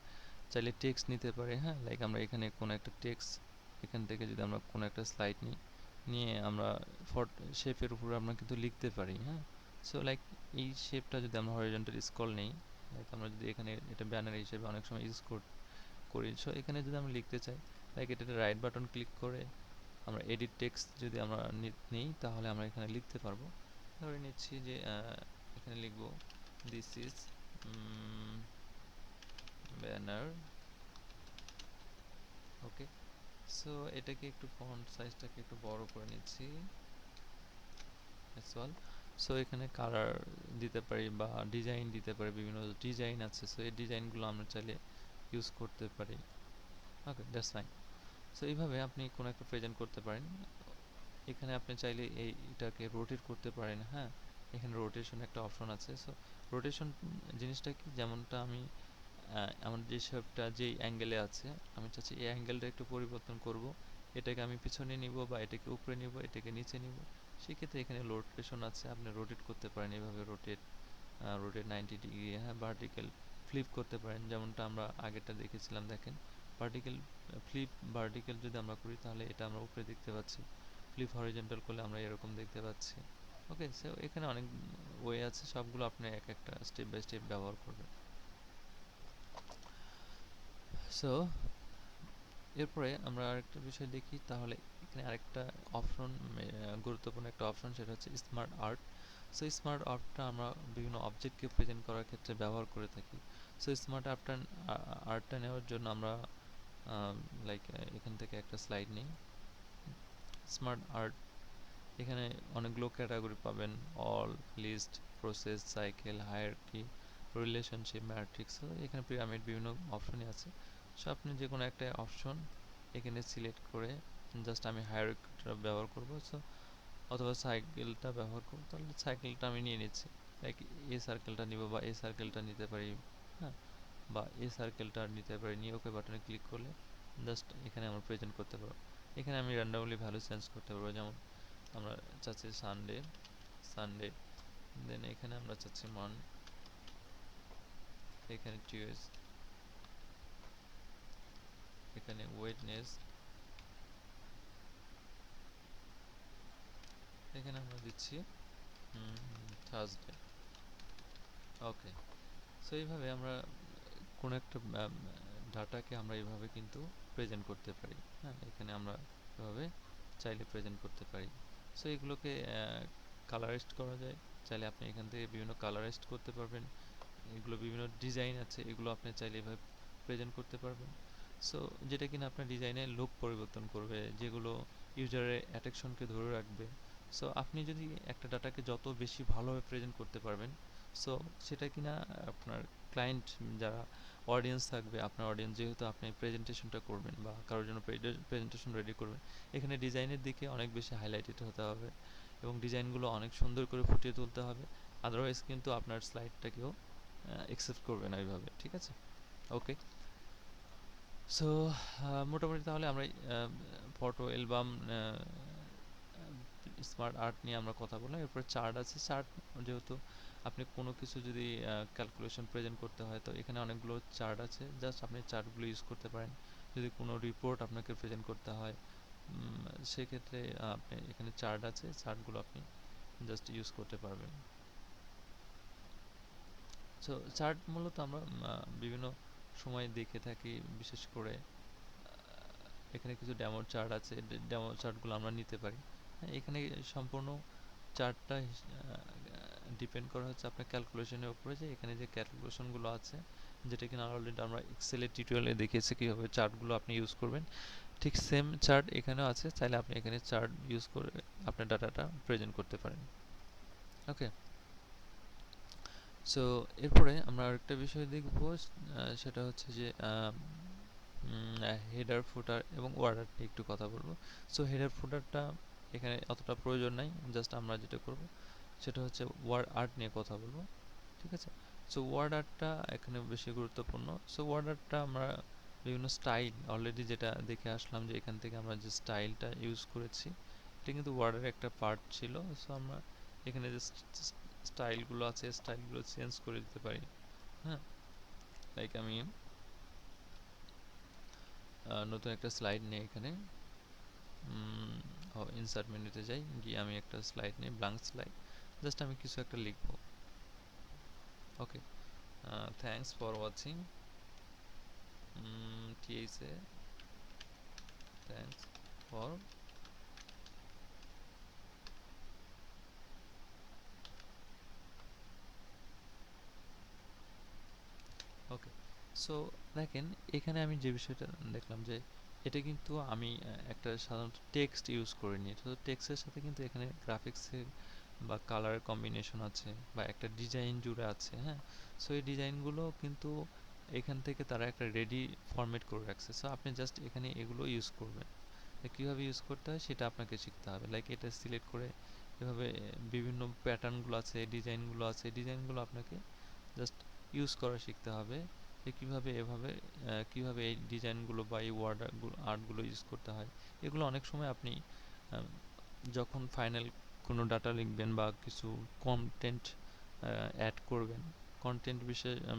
চাইলে টেক্সট নিতে পারি, হ্যাঁ। লাইক আমরা এখানে কোনো একটা টেক্সট, এখান থেকে যদি আমরা কোনো একটা স্লাইড নিই, নিয়ে আমরা শেপের উপরে আমরা কিন্তু লিখতে পারি, হ্যাঁ। সো লাইক এই শেপটা যদি আমরা হরিজন্টাল স্ক্রল নেই, লাইক আমরা যদি এখানে এটা ব্যানার হিসেবে অনেক সময় ইউজ করি, সো এখানে যদি আমরা লিখতে চাই, লাইক এটাতে রাইট বাটন ক্লিক করে আমরা এডিট টেক্সট যদি আমরা নিই তাহলে আমরা এখানে লিখতে পারবো। ধরে নিচ্ছি যে এখানে লিখব this is banner. Okay, so এটাকে একটু ফন্ট সাইজটাকে একটু বড় করে নিচ্ছি, অল। সো এখানে কালার দিতে পারি বা ডিজাইন দিতে পারি, বিভিন্ন ডিজাইন আছে, সো এই ডিজাইনগুলো আমরা চাইলে ইউজ করতে পারি। ওকে, দ্যাটস ফাইন। সো এইভাবে আপনি কোনো একটা প্রেজেন্ট করতে পারেন। এখানে আপনি চাইলে এটাকে রোটেট করতে পারেন, হ্যাঁ। এখানে রোটেশন একটা অপশন আছে। সো রোটেশন জিনিসটা কি, যেমনটা আমি আমার যে শেপটা যেই অ্যাঙ্গেলে আছে, আমি চাচ্ছি এই অ্যাঙ্গেলটা একটু পরিবর্তন করব, এটাকে আমি পিছনে নিব বা এটাকে উপরে নিব, এটাকে নিচে নিব, সেক্ষেত্রে এখানে রোটেশন আছে, আপনি রোটেট করতে পারেন এভাবে, রোটেট 90 ডিগ্রি, হ্যাঁ। ভার্টিক্যাল ফ্লিপ করতে পারেন, যেমনটা আমরা আগেরটা দেখেছিলাম। দেখেন ভার্টিক্যাল ফ্লিপ, ভার্টিক্যাল যদি আমরা করি তাহলে এটা আমরা উপরে দেখতে পাচ্ছি, ফ্লিপ হরিজন্টাল করলে আমরা এরকম দেখতে পাচ্ছি। ওকে, সো এখানে অনেক ওয়ে আছে, সবগুলো আপনি এক একটা স্টেপ বাই স্টেপ ব্যবহার করবেন। সো এরপরে আমরা আরেকটা বিষয় দেখি, তাহলে এখানে আরেকটা অপশন, গুরুত্বপূর্ণ একটা অপশন, সেটা হচ্ছে স্মার্ট আর্ট। সো স্মার্ট আর্টটা আমরা বিভিন্ন অবজেক্টকে প্রেজেন্ট করার ক্ষেত্রে ব্যবহার করে থাকি। সো স্মার্ট আর্টটা নেওয়ার জন্য আমরা লাইক এখান থেকে একটা স্লাইড নিই, স্মার্ট আর্ট। এখানে অনেকগুলো ক্যাটাগরি পাবেন, all, list, process, cycle, hierarchy, relationship, matrix. এখানে পিরামিড, বিভিন্ন অপশনই আছে। সো আপনি যে কোনো একটা অপশন এখানে সিলেক্ট করে, জাস্ট আমি হায়ারার্কিটা ব্যবহার করব, সো অথবা সাইকেলটা ব্যবহার করব, তাহলে সাইকেলটা আমি নিয়ে নিচ্ছি। লাইক এই সার্কেলটা নিব বা এই সার্কেলটা নিতে পারি, হ্যাঁ, বা এই সার্কেলটা নিতে পারি, নিয়ে ওকে বাটনে ক্লিক করলে জাস্ট এখানে আমরা প্রেজেন্ট করতে পারবো। এখানে আমি র্যান্ডমলি ভ্যালু চেঞ্জ করতে পারবো, যেমন আমরা চাচ্ছি সানডে, সানডে, দেন এখানে আমরা চাচ্ছি মান, এখানে টিউস, এখানে ওয়েডনেস, এখানে আমরা দিচ্ছি থার্সডে। ওকে, সো এইভাবে আমরা কোনো একটা ডাটাকে আমরা এইভাবে কিন্তু প্রেজেন্ট করতে পারি, হ্যাঁ। এখানে আমরা এভাবে চাইলে প্রেজেন্ট করতে পারি। সো এগুলোকে কালারাইজড করা যায়, চাইলে আপনি এখান থেকে বিভিন্ন কালারাইজড করতে পারবেন। এগুলো বিভিন্ন ডিজাইন আছে, এগুলো আপনি চাইলে এভাবে প্রেজেন্ট করতে পারবেন। সো যেটা কিনা আপনার ডিজাইনের লুক পরিবর্তন করবে, যেগুলো ইউজারের অ্যাট্রাকশনকে ধরে রাখবে। সো আপনি যদি একটা ডাটাকে যত বেশি ভালোভাবে প্রেজেন্ট করতে পারবেন, সো সেটা কিনা আপনার ক্লায়েন্ট, যারা অডিয়েন্স থাকবে, আপনার অডিয়েন্স, যেহেতু আপনি প্রেজেন্টেশনটা করবেন বা কারোর জন্য প্রেজেন্টেশন রেডি করবেন, এখানে ডিজাইনের দিকে অনেক বেশি হাইলাইটেড হতে হবে এবং ডিজাইনগুলো অনেক সুন্দর করে ফুটিয়ে তুলতে হবে। আদারওয়াইজ কিন্তু আপনার স্লাইডটাকেও অ্যাকসেপ্ট করবে না এইভাবে, ঠিক আছে। ওকে, সো মোটামুটি তাহলে আমরা ফটো অ্যালবাম, স্মার্ট আর্ট নিয়ে আমরা কথা বললাম। এরপর চার্ট আছে, চার্ট যেহেতু আপনি কোনো কিছু যদি ক্যালকুলেশন প্রেজেন্ট করতে হয়, তো এখানে অনেকগুলো চার্ট আছে, জাস্ট আপনি চার্টগুলো ইউজ করতে পারেন। যদি কোনো রিপোর্ট আপনাকে প্রেজেন্ট করতে হয়, সেক্ষেত্রে আপনি এখানে চার্ট আছে, চার্টগুলো আপনি জাস্ট ইউজ করতে পারবেন। সো চার্ট মূলত আমরা বিভিন্ন সময় দেখে থাকি, বিশেষ করে এখানে কিছু ডেমো চার্ট আছে, ডেমো চার্টগুলো আমরা নিতে পারি। হ্যাঁ, এখানে সম্পূর্ণ চার্টটা ডিপেন্ড করা হচ্ছে আপনার ক্যালকুলেশনের উপরে, যে এখানে যে ক্যালকুলেশনগুলো আছে, যেটা কিনা অলরেডি আমরা এক্সেলের টিউটোরিয়ালে দেখিয়েছি কীভাবে চার্টগুলো আপনি ইউজ করবেন, ঠিক সেম চার্ট এখানেও আছে। চাইলে আপনি এখানে চার্ট ইউজ করে আপনার ডাটাটা প্রেজেন্ট করতে পারেন। ওকে, সো এরপরে আমরা আরেকটা বিষয় দেখব, সেটা হচ্ছে যে হেডার ফুটার এবং ওয়ার্ডার নিয়ে একটু কথা বলবো। সো হেডার ফুটারটা এখানে অতটা প্রয়োজন নাই, জাস্ট আমরা যেটা করব সেটা হচ্ছে ওয়ার্ড আর্ট নিয়ে কথা বলবো। ঠিক আছে, সো ওয়ার্ড আর্টটা এখানে বেশি গুরুত্বপূর্ণ। সো ওয়ার্ড আর্টটা আমরা বিভিন্ন স্টাইল অলরেডি যেটা দেখে আসলাম, যে এখান থেকে আমরা যে স্টাইলটা ইউজ করেছি এটা কিন্তু ওয়ার্ডের একটা পার্ট ছিল। সো আমরা এখানে যে স্টাইলগুলো আছে, স্টাইলগুলো চেঞ্জ করে দিতে পারি। হ্যাঁ, লাইক আমি নতুন একটা স্লাইড নিয়ে এখানে ইনসার্ট মেনুতে যাই, গিয়ে আমি একটা স্লাইড নিই, ব্ল্যাঙ্ক স্লাইড, জাস্ট আমি কিছু একটা লিখবো। Okay, thanks for watching, TSA, thanks for okay. So দেখেন এখানে আমি যে বিষয়টা দেখলাম, যে এটা কিন্তু আমি একটা সাধারণত টেক্সট ইউজ করিনি, তো টেক্সটের সাথে কিন্তু এখানে গ্রাফিক্সের বা কালার কম্বিনেশন আছে বা একটা ডিজাইন জুড়ে আছে। হ্যাঁ, সো এই ডিজাইনগুলো কিন্তু এখান থেকে তারা একটা রেডি ফরম্যাট করে রাখছে। সো আপনি জাস্ট এখানে এগুলো ইউজ করবেন। কীভাবে ইউজ করতে হয় সেটা আপনাকে শিখতে হবে। লাইক এটা সিলেক্ট করে এভাবে বিভিন্ন প্যাটার্নগুলো আছে, ডিজাইনগুলো আছে, ডিজাইনগুলো আপনাকে জাস্ট ইউজ করা শিখতে হবে, যে কীভাবে এভাবে কীভাবে এই ডিজাইনগুলো বা এই ওয়ার্ড আর্টগুলো ইউজ করতে হয়। এগুলো অনেক সময় আপনি যখন ফাইনাল কোনো ডাটা লিখবেন বা কিছু কন্টেন্ট অ্যাড করবেন, কন্টেন্ট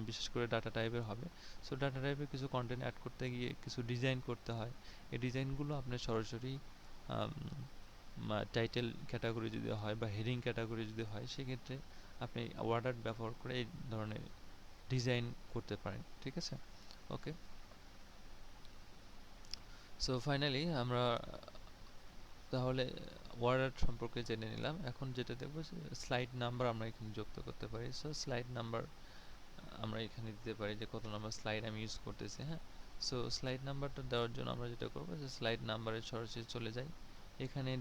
বিশেষ করে ডাটা টাইপের হবে। সো ডাটা টাইপের কিছু কন্টেন্ট অ্যাড করতে গিয়ে কিছু ডিজাইন করতে হয়। এই ডিজাইনগুলো আপনার সরাসরি টাইটেল ক্যাটাগরি যদি হয় বা হেডিং ক্যাটাগরি যদি হয়, সেক্ষেত্রে আপনি ওয়ার্ড আর্ট ব্যবহার করে এই ধরনের ডিজাইন করতে পারেন। ঠিক আছে, ওকে। সো ফাইনালি আমরা তাহলে ওয়ার্ড আর্ট সম্পর্কে জেনে নিলাম। এখন যেটা দেখবো, স্লাইড নাম্বার আমরা এখানে যুক্ত করতে পারি। সো স্লাইড নাম্বার আমরা এখানে দিতে পারি যে কত নাম্বার স্লাইড আমি ইউজ করতেছি। হ্যাঁ, সো স্লাইড নাম্বারটা দেওয়ার জন্য আমরা যেটা করবো, যে স্লাইড নাম্বারে সরাসরি চলে যাই। এখানে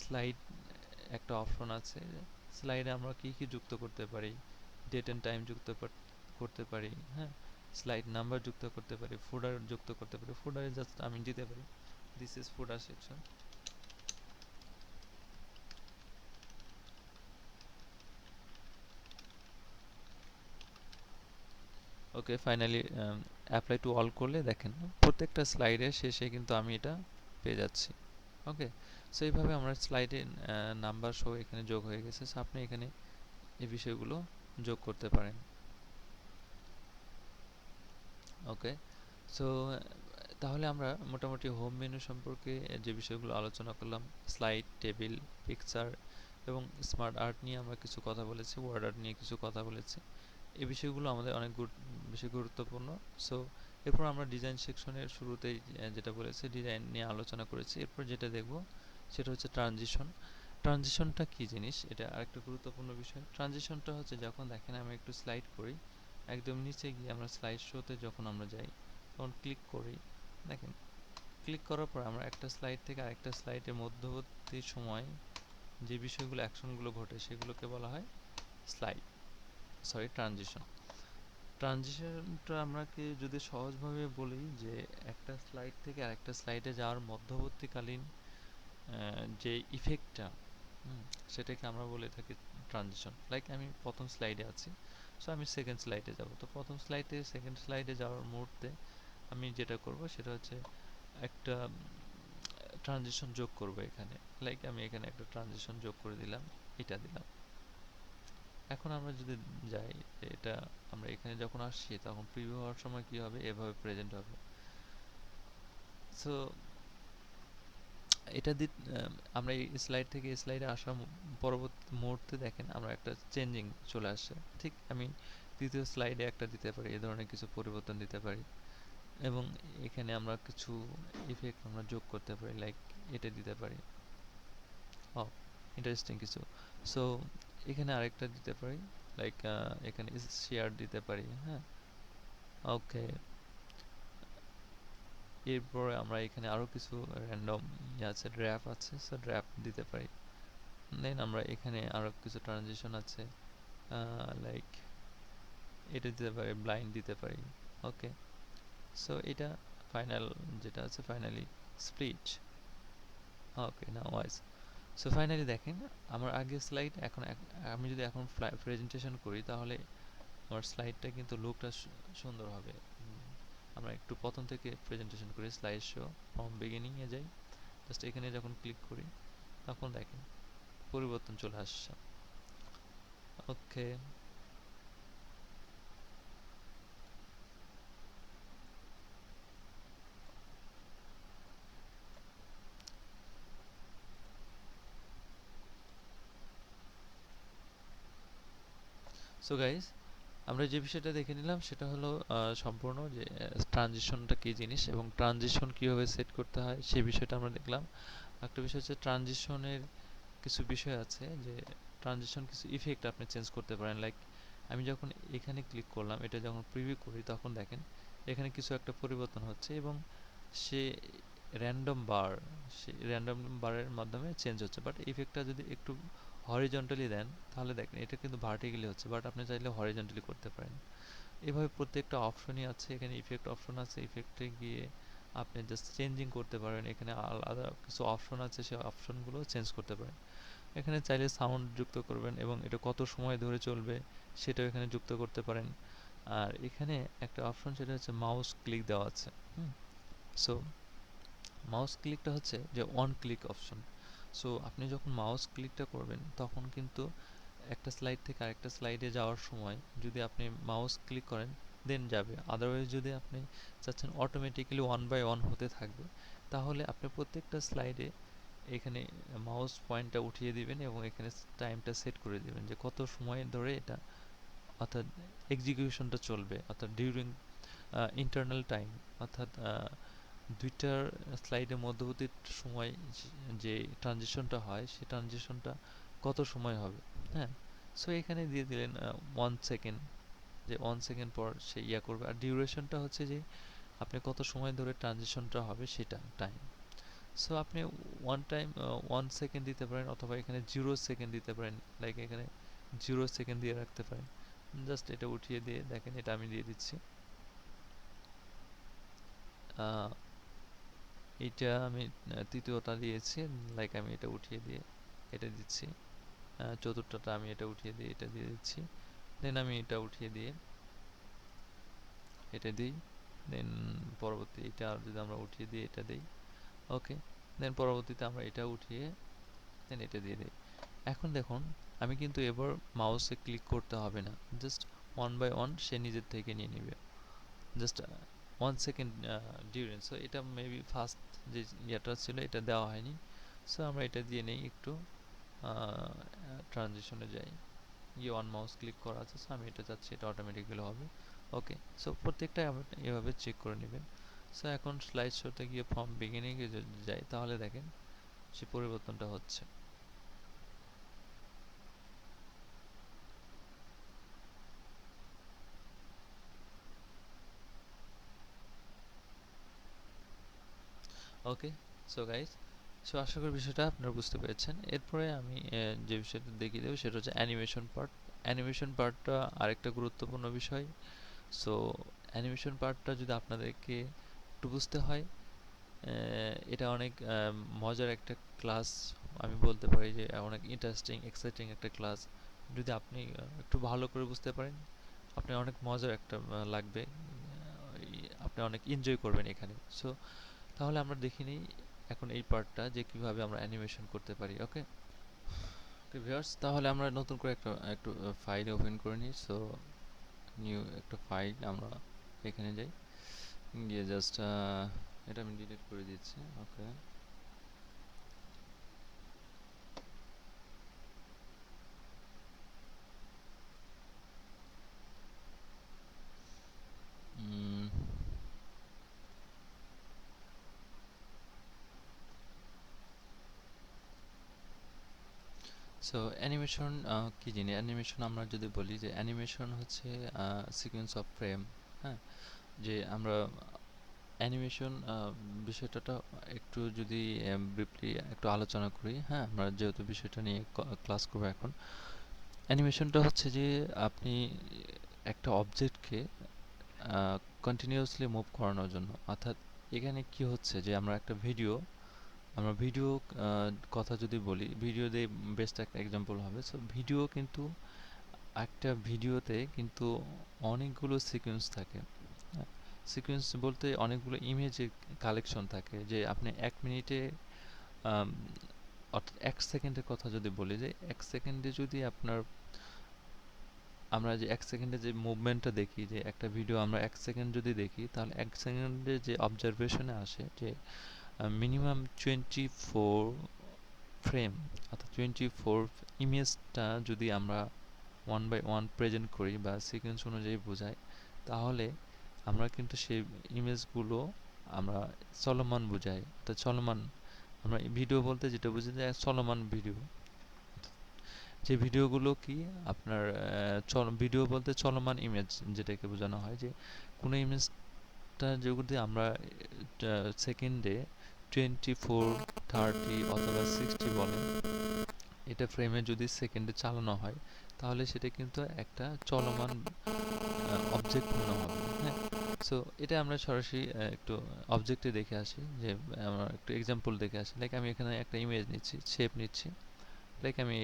স্লাইড একটা অপশন আছে, স্লাইডে আমরা কি কি যুক্ত করতে পারি, ডেট অ্যান্ড টাইম যুক্ত করতে পারি। হ্যাঁ, স্লাইড নাম্বার যুক্ত করতে পারি, ফুডার যুক্ত করতে পারি। ফুডারে জাস্ট আমি দিতে পারি this is footer section. Okay, finally apply to all করলে দেখেন প্রত্যেকটা স্লাইডের শেষে কিন্তু আমি এটা পেয়ে যাচ্ছি। ওকে, সো এইভাবে আমরা স্লাইডে নাম্বার সহ এখানে যোগ হয়ে গেছে। সো আপনি এখানে এই বিষয়গুলো যোগ করতে পারেন। ওকে, সো তাহলে আমরা মোটামুটি হোম মেনু সম্পর্কে যে বিষয়গুলো আলোচনা করলাম, স্লাইড, টেবিল, পিকচার এবং স্মার্ট আর্ট নিয়ে আমরা কিছু কথা বলেছি, ওয়ার্ড আর্ট নিয়ে কিছু কথা বলেছি। এই বিষয়গুলো আমাদের অনেক বেশি গুরুত্বপূর্ণ। সো এরপর আমরা ডিজাইন সেকশনের শুরুতেই যেটা বলেছি, ডিজাইন নিয়ে আলোচনা করেছি। এরপর যেটা দেখব সেটা হচ্ছে ট্রানজিশন। ট্রানজিশনটা কী জিনিস, এটা আরেকটা গুরুত্বপূর্ণ বিষয়। ট্রানজিশনটা হচ্ছে, যখন দেখেন আমি একটু স্লাইড করি, একদম নিচে গিয়ে আমরা স্লাইড শোতে যখন আমরা যাই, তখন ক্লিক করি, দেখেন ক্লিক করার পর আমরা একটা স্লাইড থেকে আরেকটা স্লাইডের মধ্যবর্তী সময় যে বিষয়গুলো অ্যাকশনগুলো ঘটে সেগুলোকে বলা হয় ট্রানজিশন। ট্রানজিশনটা আমরাকে যদি সহজভাবে বলি, যে একটা স্লাইড থেকে আরেকটা স্লাইডে যাওয়ার মধ্যবর্তীকালীন যে ইফেক্টটা, সেটাকে আমরা বলে থাকি ট্রানজিশন। লাইক আমি প্রথম স্লাইডে আছি, সো আমি সেকেন্ড স্লাইডে যাব। তো প্রথম স্লাইডে সেকেন্ড স্লাইডে যাওয়ার মুহূর্তে আমি যেটা করব সেটা হচ্ছে একটা ট্রানজিশন যোগ করব এখানে। লাইক আমি এখানে একটা ট্রানজিশন যোগ করে দিলাম, এটা দিলাম। এখন আমরা যদি যাই, এটা আমরা এখানে যখন আসছি তখন প্রিভিউ হওয়ার সময় কি হবে, এভাবে প্রেজেন্ট হবে। সো এটা আমরা এই স্লাইড থেকে স্লাইডে আসার পরবর্তী মুহূর্তে দেখেন আমরা একটা চেঞ্জিং চলে আসছে। ঠিক আমি তৃতীয় স্লাইডে একটা দিতে পারি, এই ধরনের কিছু পরিবর্তন দিতে পারি। এবং এখানে আমরা কিছু ইফেক্ট আমরা যোগ করতে পারি, লাইক এটা দিতে পারি। ও, ইন্টারেস্টিং কিছু। সো এখানে আরেকটা দিতে পারি, লাইক এখানে শেয়ার দিতে পারি। হ্যাঁ, ওকে। এরপরে আমরা এখানে আরও কিছু র্যান্ডম ইয়ে আছে, ড্র্যাপ আছে, সো ড্র্যাপ দিতে পারি। দেন আমরা এখানে আরও কিছু ট্রানজিশন আছে, লাইক এটা দিতে পারি, ব্লাইন্ড দিতে পারি। ওকে, সো এটা ফাইনাল যেটা আছে, ফাইনালি স্প্লিট। ওকে, নাও ওয়াইজ। সো ফাইনালি দেখেন আমার আগের স্লাইড, এখন আমি যদি এখন প্রেজেন্টেশন করি তাহলে আমার স্লাইডটা কিন্তু লুকটা সুন্দর হবে। আমরা একটু প্রথম থেকে প্রেজেন্টেশন করি, স্লাইড শো ফ্রম বিগিনিংয়ে যাই, জাস্ট এখানে যখন ক্লিক করি তখন দেখেন পরিবর্তন চলে আসছে। ওকে, সো গাইজ আমরা যে বিষয়টা দেখে নিলাম সেটা হলো সম্পূর্ণ যে ট্রানজিশনটা কী জিনিস এবং ট্রানজিশন কীভাবে সেট করতে হয় সেই বিষয়টা আমরা দেখলাম। একটা বিষয় হচ্ছে ট্রানজিশনের কিছু বিষয় আছে, যে ট্রানজিশন কিছু ইফেক্ট আপনি চেঞ্জ করতে পারেন। লাইক আমি যখন এখানে ক্লিক করলাম, এটা যখন প্রিভিউ করি তখন দেখেন এখানে কিছু একটা পরিবর্তন হচ্ছে এবং সে র্যান্ডম বার, সেই র্যান্ডম বারের মাধ্যমে চেঞ্জ হচ্ছে। বাট ইফেক্টটা যদি একটু হরিজন্টালি দেন তাহলে দেখেন এটা কিন্তু ভার্টিক্যালি হচ্ছে, বাট আপনি চাইলে হরিজন্টালি করতে পারেন। এভাবে প্রত্যেকটা অপশনই আছে, এখানে ইফেক্ট অপশন আছে, ইফেক্টে গিয়ে আপনি জাস্ট চেঞ্জিং করতে পারেন। এখানে আলাদা কিছু অপশন আছে, সেই অপশনগুলো চেঞ্জ করতে পারেন। এখানে চাইলে সাউন্ড যুক্ত করবেন এবং এটা কত সময় ধরে চলবে সেটাও এখানে যুক্ত করতে পারেন। আর এখানে একটা অপশন সেটা হচ্ছে মাউস ক্লিক দেওয়া আছে। সো মাউস ক্লিকটা হচ্ছে যে অন ক্লিক অপশন। সো আপনি যখন মাউস ক্লিকটা করবেন তখন কিন্তু একটা স্লাইড থেকে আরেকটা স্লাইডে যাওয়ার সময় যদি আপনি মাউস ক্লিক করেন দেন যাবে। আদারওয়াইজ যদি আপনি চাচ্ছেন অটোমেটিক্যালি ওয়ান বাই ওয়ান হতে থাকবে, তাহলে আপনি প্রত্যেকটা স্লাইডে এখানে মাউস পয়েন্টটা উঠিয়ে দিবেন এবং এখানে টাইমটা সেট করে দিবেন যে কত সময় ধরে এটা, অর্থাৎ এক্সিকিউশনটা চলবে, অর্থাৎ ডিউরিং ইন্টারনাল টাইম, অর্থাৎ দুইটার স্লাইডের মধ্যবর্তী সময় যে ট্রানজিশনটা হয় সেই ট্রানজিশনটা কত সময় হবে। হ্যাঁ, সো এখানে দিয়ে দিলেন 1 সেকেন্ড, যে 1 সেকেন্ড পর সে ইয়া করবে। আর ডিউরেশনটা হচ্ছে যে আপনি কত সময় ধরে ট্রানজিশনটা হবে সেটা টাইম। সো আপনি 1 সেকেন্ড দিতে পারেন অথবা এখানে 0 সেকেন্ড দিতে পারেন, লাইক এখানে 0 সেকেন্ড দিয়ে রাখতে পারেন। জাস্ট এটা উঠিয়ে দিয়ে দেখেন, এটা আমি দিয়ে দিচ্ছি। এইটা আমি তৃতীয়টা দিয়েছি, লাইক আমি এটা উঠিয়ে দিয়ে এটা দিচ্ছি। চতুর্থটা আমি এটা উঠিয়ে দিয়ে এটা দিয়ে দিচ্ছি। দেন আমি এটা উঠিয়ে দিয়ে এটা দিই। দেন পরবর্তী এটা যদি আমরা উঠিয়ে দিয়ে এটা দিই, ওকে। দেন পরবর্তীতে আমরা এটা উঠিয়ে দেন এটা দিয়ে দিই। এখন দেখুন আমি কিন্তু এবার মাউসে ক্লিক করতে হবে না, জাস্ট ওয়ান বাই ওয়ান সে নিজের থেকে নিয়ে নেবে। Just 1 second duration. সো এটা মেবি ফার্স্ট যে ইয়েটা ছিল এটা দেওয়া হয়নি। সো আমরা এটা দিয়ে নেই একটু, ট্রানজিশনে যাই, গিয়ে ওয়ান মাউস ক্লিক করা আছে। সো আমি এটা চাচ্ছি এটা অটোমেটিক্যালি হবে। ওকে, সো প্রত্যেকটা এভাবে চেক করে নেবেন। সো এখন স্লাইড শোতে গিয়ে ফ্রম বিগিনিংয়ে যাই তাহলে দেখেন সে পরিবর্তনটা হচ্ছে। ওকে, সো গাইজ, সো আশা করি বিষয়টা আপনারা বুঝতে পেরেছেন। এরপরে আমি যে বিষয়টা দেখিয়ে দেবো সেটা হচ্ছে অ্যানিমেশন পার্ট। অ্যানিমেশন পার্টটা আরেকটা গুরুত্বপূর্ণ বিষয়। সো অ্যানিমেশন পার্টটা যদি আপনাদেরকে একটু বুঝতে হয়, এটা অনেক মজার একটা ক্লাস। আমি বলতে পারি যে অনেক ইন্টারেস্টিং এক্সাইটিং একটা ক্লাস। যদি আপনি একটু ভালো করে বুঝতে পারেন আপনি অনেক মজার একটা লাগবে, আপনি অনেক এনজয় করবেন এখানে। সো তাহলে আমরা দেখে নিই এখন এই পার্টটা যে কিভাবে আমরা অ্যানিমেশন করতে পারি। ওকে ভিউয়ার্স, তাহলে আমরা নতুন করে একটু ফাইল ওপেন করে নিই। সো নিউ একটা ফাইল আমরা এখানে যাই, গিয়ে জাস্ট এটা আমি ডিলিট করে দিচ্ছি। ওকে, সো অ্যানিমেশন কি জিনিস? অ্যানিমেশন আমরা যদি বলি যে অ্যানিমেশন হচ্ছে সিকোয়েন্স অফ ফ্রেম। হ্যাঁ, যে আমরা অ্যানিমেশন বিষয়টা একটু যদি ব্রিফলি একটু আলোচনা করি। হ্যাঁ, আমরা যেহেতু বিষয়টা নিয়ে ক্লাস করবো এখন। অ্যানিমেশনটা হচ্ছে যে আপনি একটা অবজেক্টকে কন্টিনিউয়াসলি মুভ করানোর জন্য, অর্থাৎ এখানে কি হচ্ছে যে আমরা ভিডিও কথা যদি বলি, ভিডিও দিয়ে বেস্ট একটা এক্সাম্পল হবে। সো ভিডিও কিন্তু একটা ভিডিওতে কিন্তু অনেকগুলো সিকোয়েন্স থাকে। সিকোয়েন্স বলতে অনেকগুলো ইমেজের কালেকশন থাকে, যে আপনি 1 মিনিটে আম, অর্থাৎ 1 সেকেন্ডের কথা যদি বলি, যে 1 সেকেন্ডে যদি আমরা যে 1 সেকেন্ডে যে মুভমেন্টটা দেখি, যে একটা ভিডিও আমরা 1 সেকেন্ড যদি দেখি, তাহলে 1 সেকেন্ডে যে অবজারভেশনে আসে যে মিনিমাম 24 ফ্রেম, অর্থাৎ 24 ইমেজটা যদি আমরা 1 বাই 1 প্রেজেন্ট করি বা সিকোয়েন্স অনুযায়ী বোঝাই, তাহলে আমরা কিন্তু সেই ইমেজগুলো আমরা চলমান বোঝাই, অর্থাৎ চলমান। আমরা ভিডিও বলতে যেটা বুঝি যে চলমান ভিডিও, যে ভিডিওগুলো কি আপনার ভিডিও বলতে চলমান ইমেজ, যেটাকে বোঝানো হয় যে কোনো ইমেজটা যদি আমরা সেকেন্ডে 24, 30 অথবা 60 বলেন, এটা ফ্রেমে যদি সেকেন্ডে চালানো হয়, তাহলে সেটা কিন্তু একটা চলমান অবজেক্ট মনে হবে। হ্যাঁ, সো এটা আমরা সরাসরি একটু অবজেক্টে দেখে আসি, যে আমরা একটু এক্সাম্পল দেখে আসি। লাইক আমি এখানে একটা ইমেজ নিচ্ছি, শেপ নিচ্ছি। লাইক আমি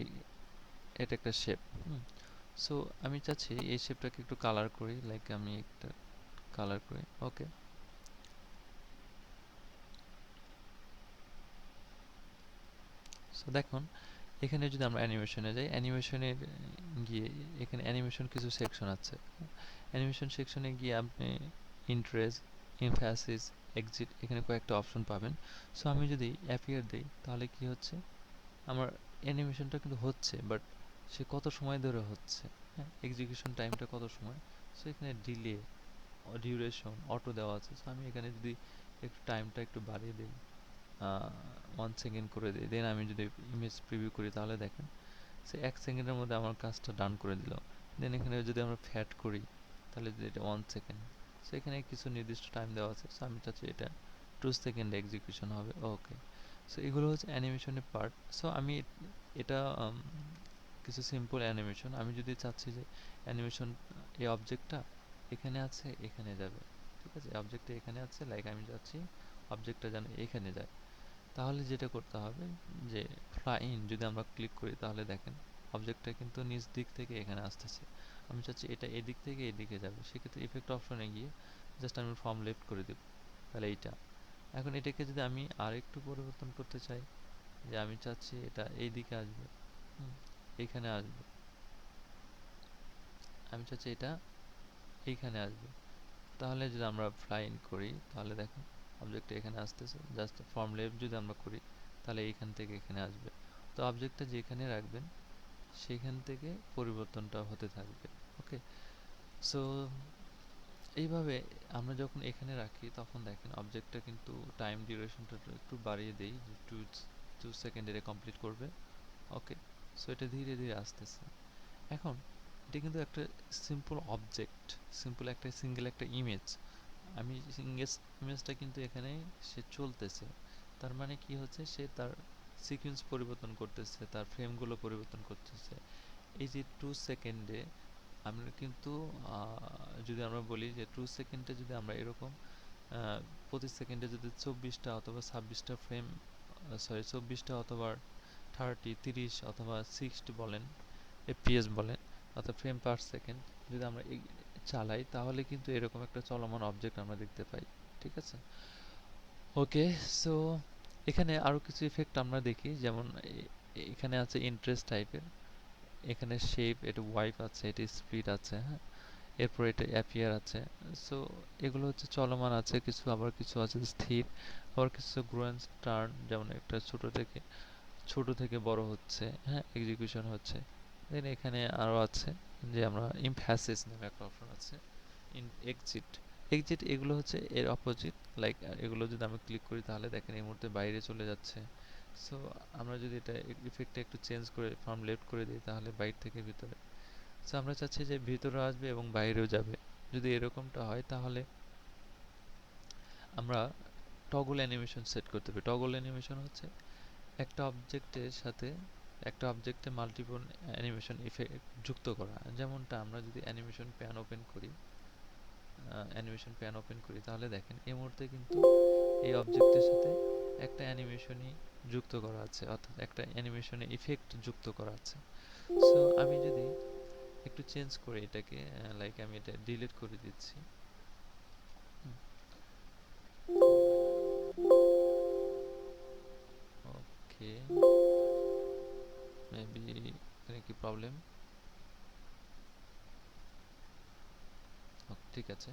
এটা একটা শেপ। সো আমি চাচ্ছি এই শেপটাকে একটু কালার করি, লাইক আমি একটা কালার করি। ওকে, সো দেখুন এখানে যদি আমরা অ্যানিমেশনে যাই, অ্যানিমেশনের গিয়ে এখানে অ্যানিমেশন কিছু সেকশন আছে। অ্যানিমেশন সেকশনে গিয়ে আপনি ইন্ট্রেস, এমফ্যাসিস, এক্সিট, এখানে কয়েকটা অপশন পাবেন। সো আমি যদি অ্যাপিয়ার দিই, তাহলে কি হচ্ছে, আমার অ্যানিমেশনটা কিন্তু হচ্ছে, বাট সে কত সময় ধরে হচ্ছে, হ্যাঁ, এক্সিকিউশন টাইমটা কত সময়। সো এখানে ডিলে, ডিউরেশন অটো দেওয়া আছে। সো আমি এখানে যদি একটু টাইমটা একটু বাড়িয়ে দিই, 1 সেকেন্ড করে দিই, দেন আমি যদি ইমেজ প্রিভিউ করি, তাহলে দেখেন সে 1 সেকেন্ডের মধ্যে আমার কাজটা ডান করে দিল। দেন এখানে যদি আমরা ফ্যাট করি, তাহলে যদি এটা 1 সেকেন্ড, সো এখানে কিছু নির্দিষ্ট টাইম দেওয়া আছে। সো আমি চাচ্ছি এটা 2 সেকেন্ডে এক্সিকিউশন হবে। ওকে, সো এগুলো হচ্ছে অ্যানিমেশনের পার্ট। সো আমি এটা কিছু সিম্পল অ্যানিমেশন। আমি যদি চাচ্ছি যে অ্যানিমেশন, এই অবজেক্টটা এখানে আছে, এখানে যাবে, ঠিক আছে, অবজেক্টটা এখানে আছে, লাইক আমি চাচ্ছি অবজেক্টটা যেন এখানে যায়, তাহলে যেটা করতে হবে যে ফ্লাই ইন যদি আমরা ক্লিক করি, তাহলে দেখেন অবজেক্টটা কিন্তু নিচ দিক থেকে এখানে আসতেছে। আমি চাচ্ছি এটা এদিক থেকে এদিকে যাবে, সেক্ষেত্রে ইফেক্ট অপশনে গিয়ে জাস্ট আমি ফ্রম লেফট করে দেব, তাহলে এইটা। এখন এটাকে যদি আমি আর একটু পরিবর্তন করতে চাই, যে আমি চাচ্ছি এটা এই দিকে আসবে, এইখানে আসবে, আমি চাচ্ছি এটা এইখানে আসবে, তাহলে যদি আমরা ফ্লাই ইন করি, তাহলে দেখেন অবজেক্টটা এখানে আসতেছে। জাস্ট ফ্রম লেফট যদি আমরা করি, তাহলে এইখান থেকে এখানে আসবে। তো অবজেক্টটা যেখানে রাখবেন, সেখান থেকে পরিবর্তনটা হতে থাকবে। ওকে, সো এইভাবে আমরা যখন এখানে রাখি, তখন দেখেন অবজেক্টটা কিন্তু টাইম ডিউরেশনটা একটু বাড়িয়ে দেই, যে 2 সেকেন্ডে কমপ্লিট করবে। ওকে, সো এটা ধীরে ধীরে আসতেছে। এখন এটা কিন্তু একটা সিম্পল অবজেক্ট, সিম্পল একটা সিঙ্গেল একটা ইমেজ। আমি সিঙ্গেল ইমেজটা কিন্তু এখানে সে চলতেছে, তার মানে কি হচ্ছে, সে তার সিকোয়েন্স পরিবর্তন করতেছে, তার ফ্রেমগুলো পরিবর্তন করতেছে। এই যে 2 সেকেন্ডে আমরা কিন্তু যদি আমরা বলি যে 2 সেকেন্ডে যদি আমরা এরকম প্রতি সেকেন্ডে যদি 24টা অথবা 26টা ফ্রেম, সরি 24টা অথবা 30 অথবা 60 বলেন, এফপিএস বলেন, অর্থাৎ ফ্রেম পার সেকেন্ড যদি আমরা চালাই, তাহলে কিন্তু এরকম একটা চলমান অবজেক্ট আমরা দেখতে পাই। ঠিক আছে, ওকে, সো এখানে আরো কিছু ইফেক্ট আমরা দেখি, যেমন এখানে আছে ইন্টারেস্ট টাইপের, এখানে শেপ, এটা ওয়াইপ আছে, এটা স্পিড আছে, হ্যাঁ, এরপর এটা অ্যাপিয়ার আছে। সো এগুলো হচ্ছে চলমান আছে কিছু, আবার কিছু আছে স্থির, আবার কিছু গ্রো অ্যান্ড টার্ন, যেমন একটা ছোট থেকে বড় হচ্ছে, হ্যাঁ, এক্সিকিউশন হচ্ছে। দেন এখানে আরো আছে যে আমরা ইমফ্যাসিস নামে একটা অপশন আছে, ইন এক্সিট, এক্সিট, এগুলো হচ্ছে এর অপোজিট। লাইক এগুলো যদি আমি ক্লিক করি, তাহলে দেখেন এই মুহূর্তে বাইরে চলে যাচ্ছে, সো আমরা যদি এটা ইফেক্টটা একটু চেঞ্জ করে ফ্রম লেফট করে দিই তাহলে বাইরে থেকে ভিতরে, সো আমরা চাচ্ছি যে ভিতরে আসবে এবং বাইরেও যাবে। যদি এরকমটা হয় তাহলে আমরা টগল অ্যানিমেশন সেট করতে পারি। টগল অ্যানিমেশন হচ্ছে একটা অবজেক্টের সাথে একটা অবজেক্টে মাল্টিপল অ্যানিমেশন ইফেক্ট যুক্ত করা। যেমনটা আমরা যদি অ্যানিমেশন প্যান ওপেন করি তাহলে দেখেন এই মুহূর্তে কিন্তু এই অবজেক্টের সাথে একটা অ্যানিমেশনই যুক্ত করা আছে, অর্থাৎ একটা অ্যানিমেশনে ইফেক্ট যুক্ত করা আছে। সো আমি যদি একটু চেঞ্জ করি এটাকে, লাইক আমি এটা ডিলিট করে দিচ্ছি। ওকে, মেবি এখানে কি প্রবলেম? ঠিক আছে।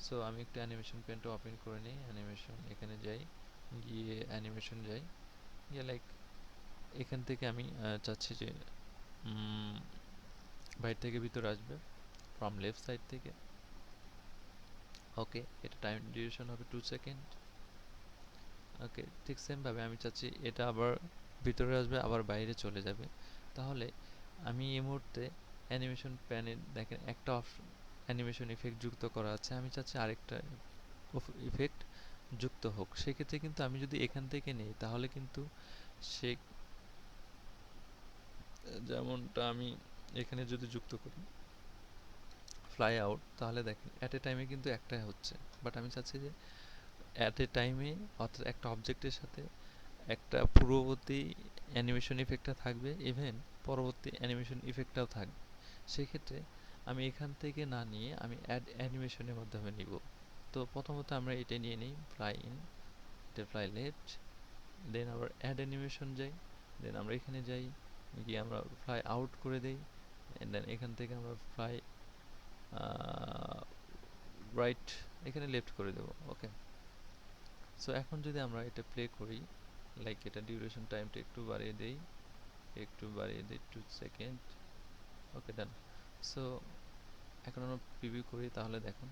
সো আমি একটু অ্যানিমেশন পেনটা ওপেন করে নিই, অ্যানিমেশন এখানে যাই, গিয়ে অ্যানিমেশন যাই, গিয়ে লাইক এখান থেকে আমি চাচ্ছি যে বাইরে থেকে ভিতরে আসবে ফ্রম লেফট সাইড থেকে। ওকে, এটা টাইম ডিউরেশন হবে 2 সেকেন্ড। ওকে, ঠিক সেমভাবে আমি চাচ্ছি এটা আবার ভিতরে আসবে আবার বাইরে চলে যাবে। তাহলে আমি এই মুহূর্তে অ্যানিমেশন প্যানে দেখেন একটা অ্যানিমেশন ইফেক্ট যুক্ত করা আছে, আমি চাচ্ছি আরেকটা ইফেক্ট যুক্ত হোক। সেক্ষেত্রে কিন্তু আমি যদি এখান থেকে নেই তাহলে কিন্তু সে, যেমনটা আমি এখানে যদি যুক্ত করি ফ্লাই আউট, তাহলে দেখেন অ্যাট এ টাইমে কিন্তু একটাই হচ্ছে। বাট আমি চাচ্ছি যে অ্যাট এ টাইমে, অর্থাৎ একটা অবজেক্টের সাথে একটা পূর্ববর্তী অ্যানিমেশন ইফেক্টটা থাকবে, ইভেন পরবর্তী অ্যানিমেশন ইফেক্টটাও থাকবে। সেক্ষেত্রে আমি এখান থেকে না নিয়ে আমি অ্যাড অ্যানিমেশনের মাধ্যমে নিব। তো প্রথমত আমরা এটা নিয়ে নিই, ফ্লাই ইন, এটা ফ্লাই লেফট, দেন আবার অ্যাড অ্যানিমেশন যাই, দেন আমরা এখানে যাই, গিয়ে আমরা ফ্লাই আউট করে দেই, অ্যান্ড দেন এখান থেকে আমরা ফ্লাই রাইট, এখানে লেফট করে দেবো। ওকে, সো এখন যদি আমরা এটা প্লে করি, লাইক এটা ডিউরেশন টাইমটা একটু বাড়িয়ে দেই 2 সেকেন্ড। ওকে, ডান। সো এখন আমরা প্রিভিউ করি, তাহলে দেখুন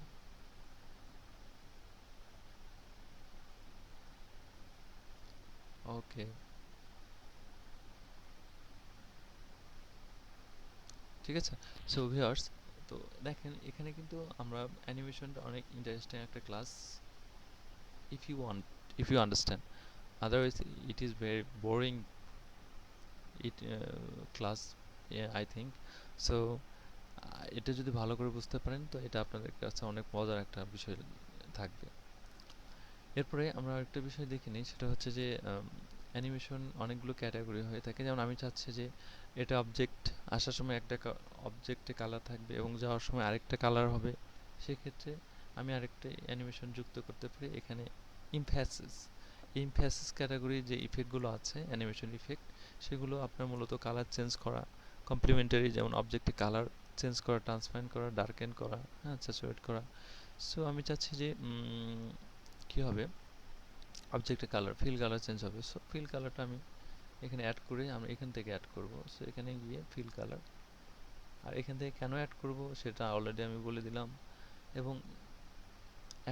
ওকে, ঠিক আছে। সো ভিউয়ার্স, তো দেখেন এখানে কিন্তু আমরা অ্যানিমেশনটা অনেক ইন্টারেস্টিং একটা class, if you want, if you understand, otherwise it is very boring it class, I think. So এটা যদি ভালো করে বুঝতে পারেন তো এটা আপনাদের কাছে অনেক মজার একটা বিষয় থাকবে। এরপরে আমরা আরেকটা বিষয় দেখে নিই, সেটা হচ্ছে যে অ্যানিমেশন অনেকগুলো ক্যাটাগরি হয়ে থাকে। যেমন আমি চাচ্ছি যে এটা অবজেক্ট আসার সময় একটা অবজেক্টে কালার থাকবে এবং যাওয়ার সময় আরেকটা কালার হবে। সেক্ষেত্রে আমি আরেকটা অ্যানিমেশন যুক্ত করতে পারি এখানে, ইমফ্যাসিস। ইমফ্যাসিস ক্যাটাগরির যে ইফেক্টগুলো আছে, অ্যানিমেশন ইফেক্ট, সেগুলো আপনার মূলত কালার চেঞ্জ করা, কমপ্লিমেন্টারি, যেমন অবজেক্টে কালার চেঞ্জ করা, ট্রান্সপারেন্ট করা, ডার্কেন করা, হ্যাঁ, স্যাচুরেট করা। সো আমি চাচ্ছি যে কি হবে, অবজেক্টের কালার, ফিল কালার চেঞ্জ হবে। সো ফিল কালারটা আমি এখানে অ্যাড করে আমরা এখান থেকে অ্যাড করব। সো এখানে গিয়ে ফিল কালার, আর এখান থেকে কেন অ্যাড করব সেটা অলরেডি আমি বলে দিলাম। এবং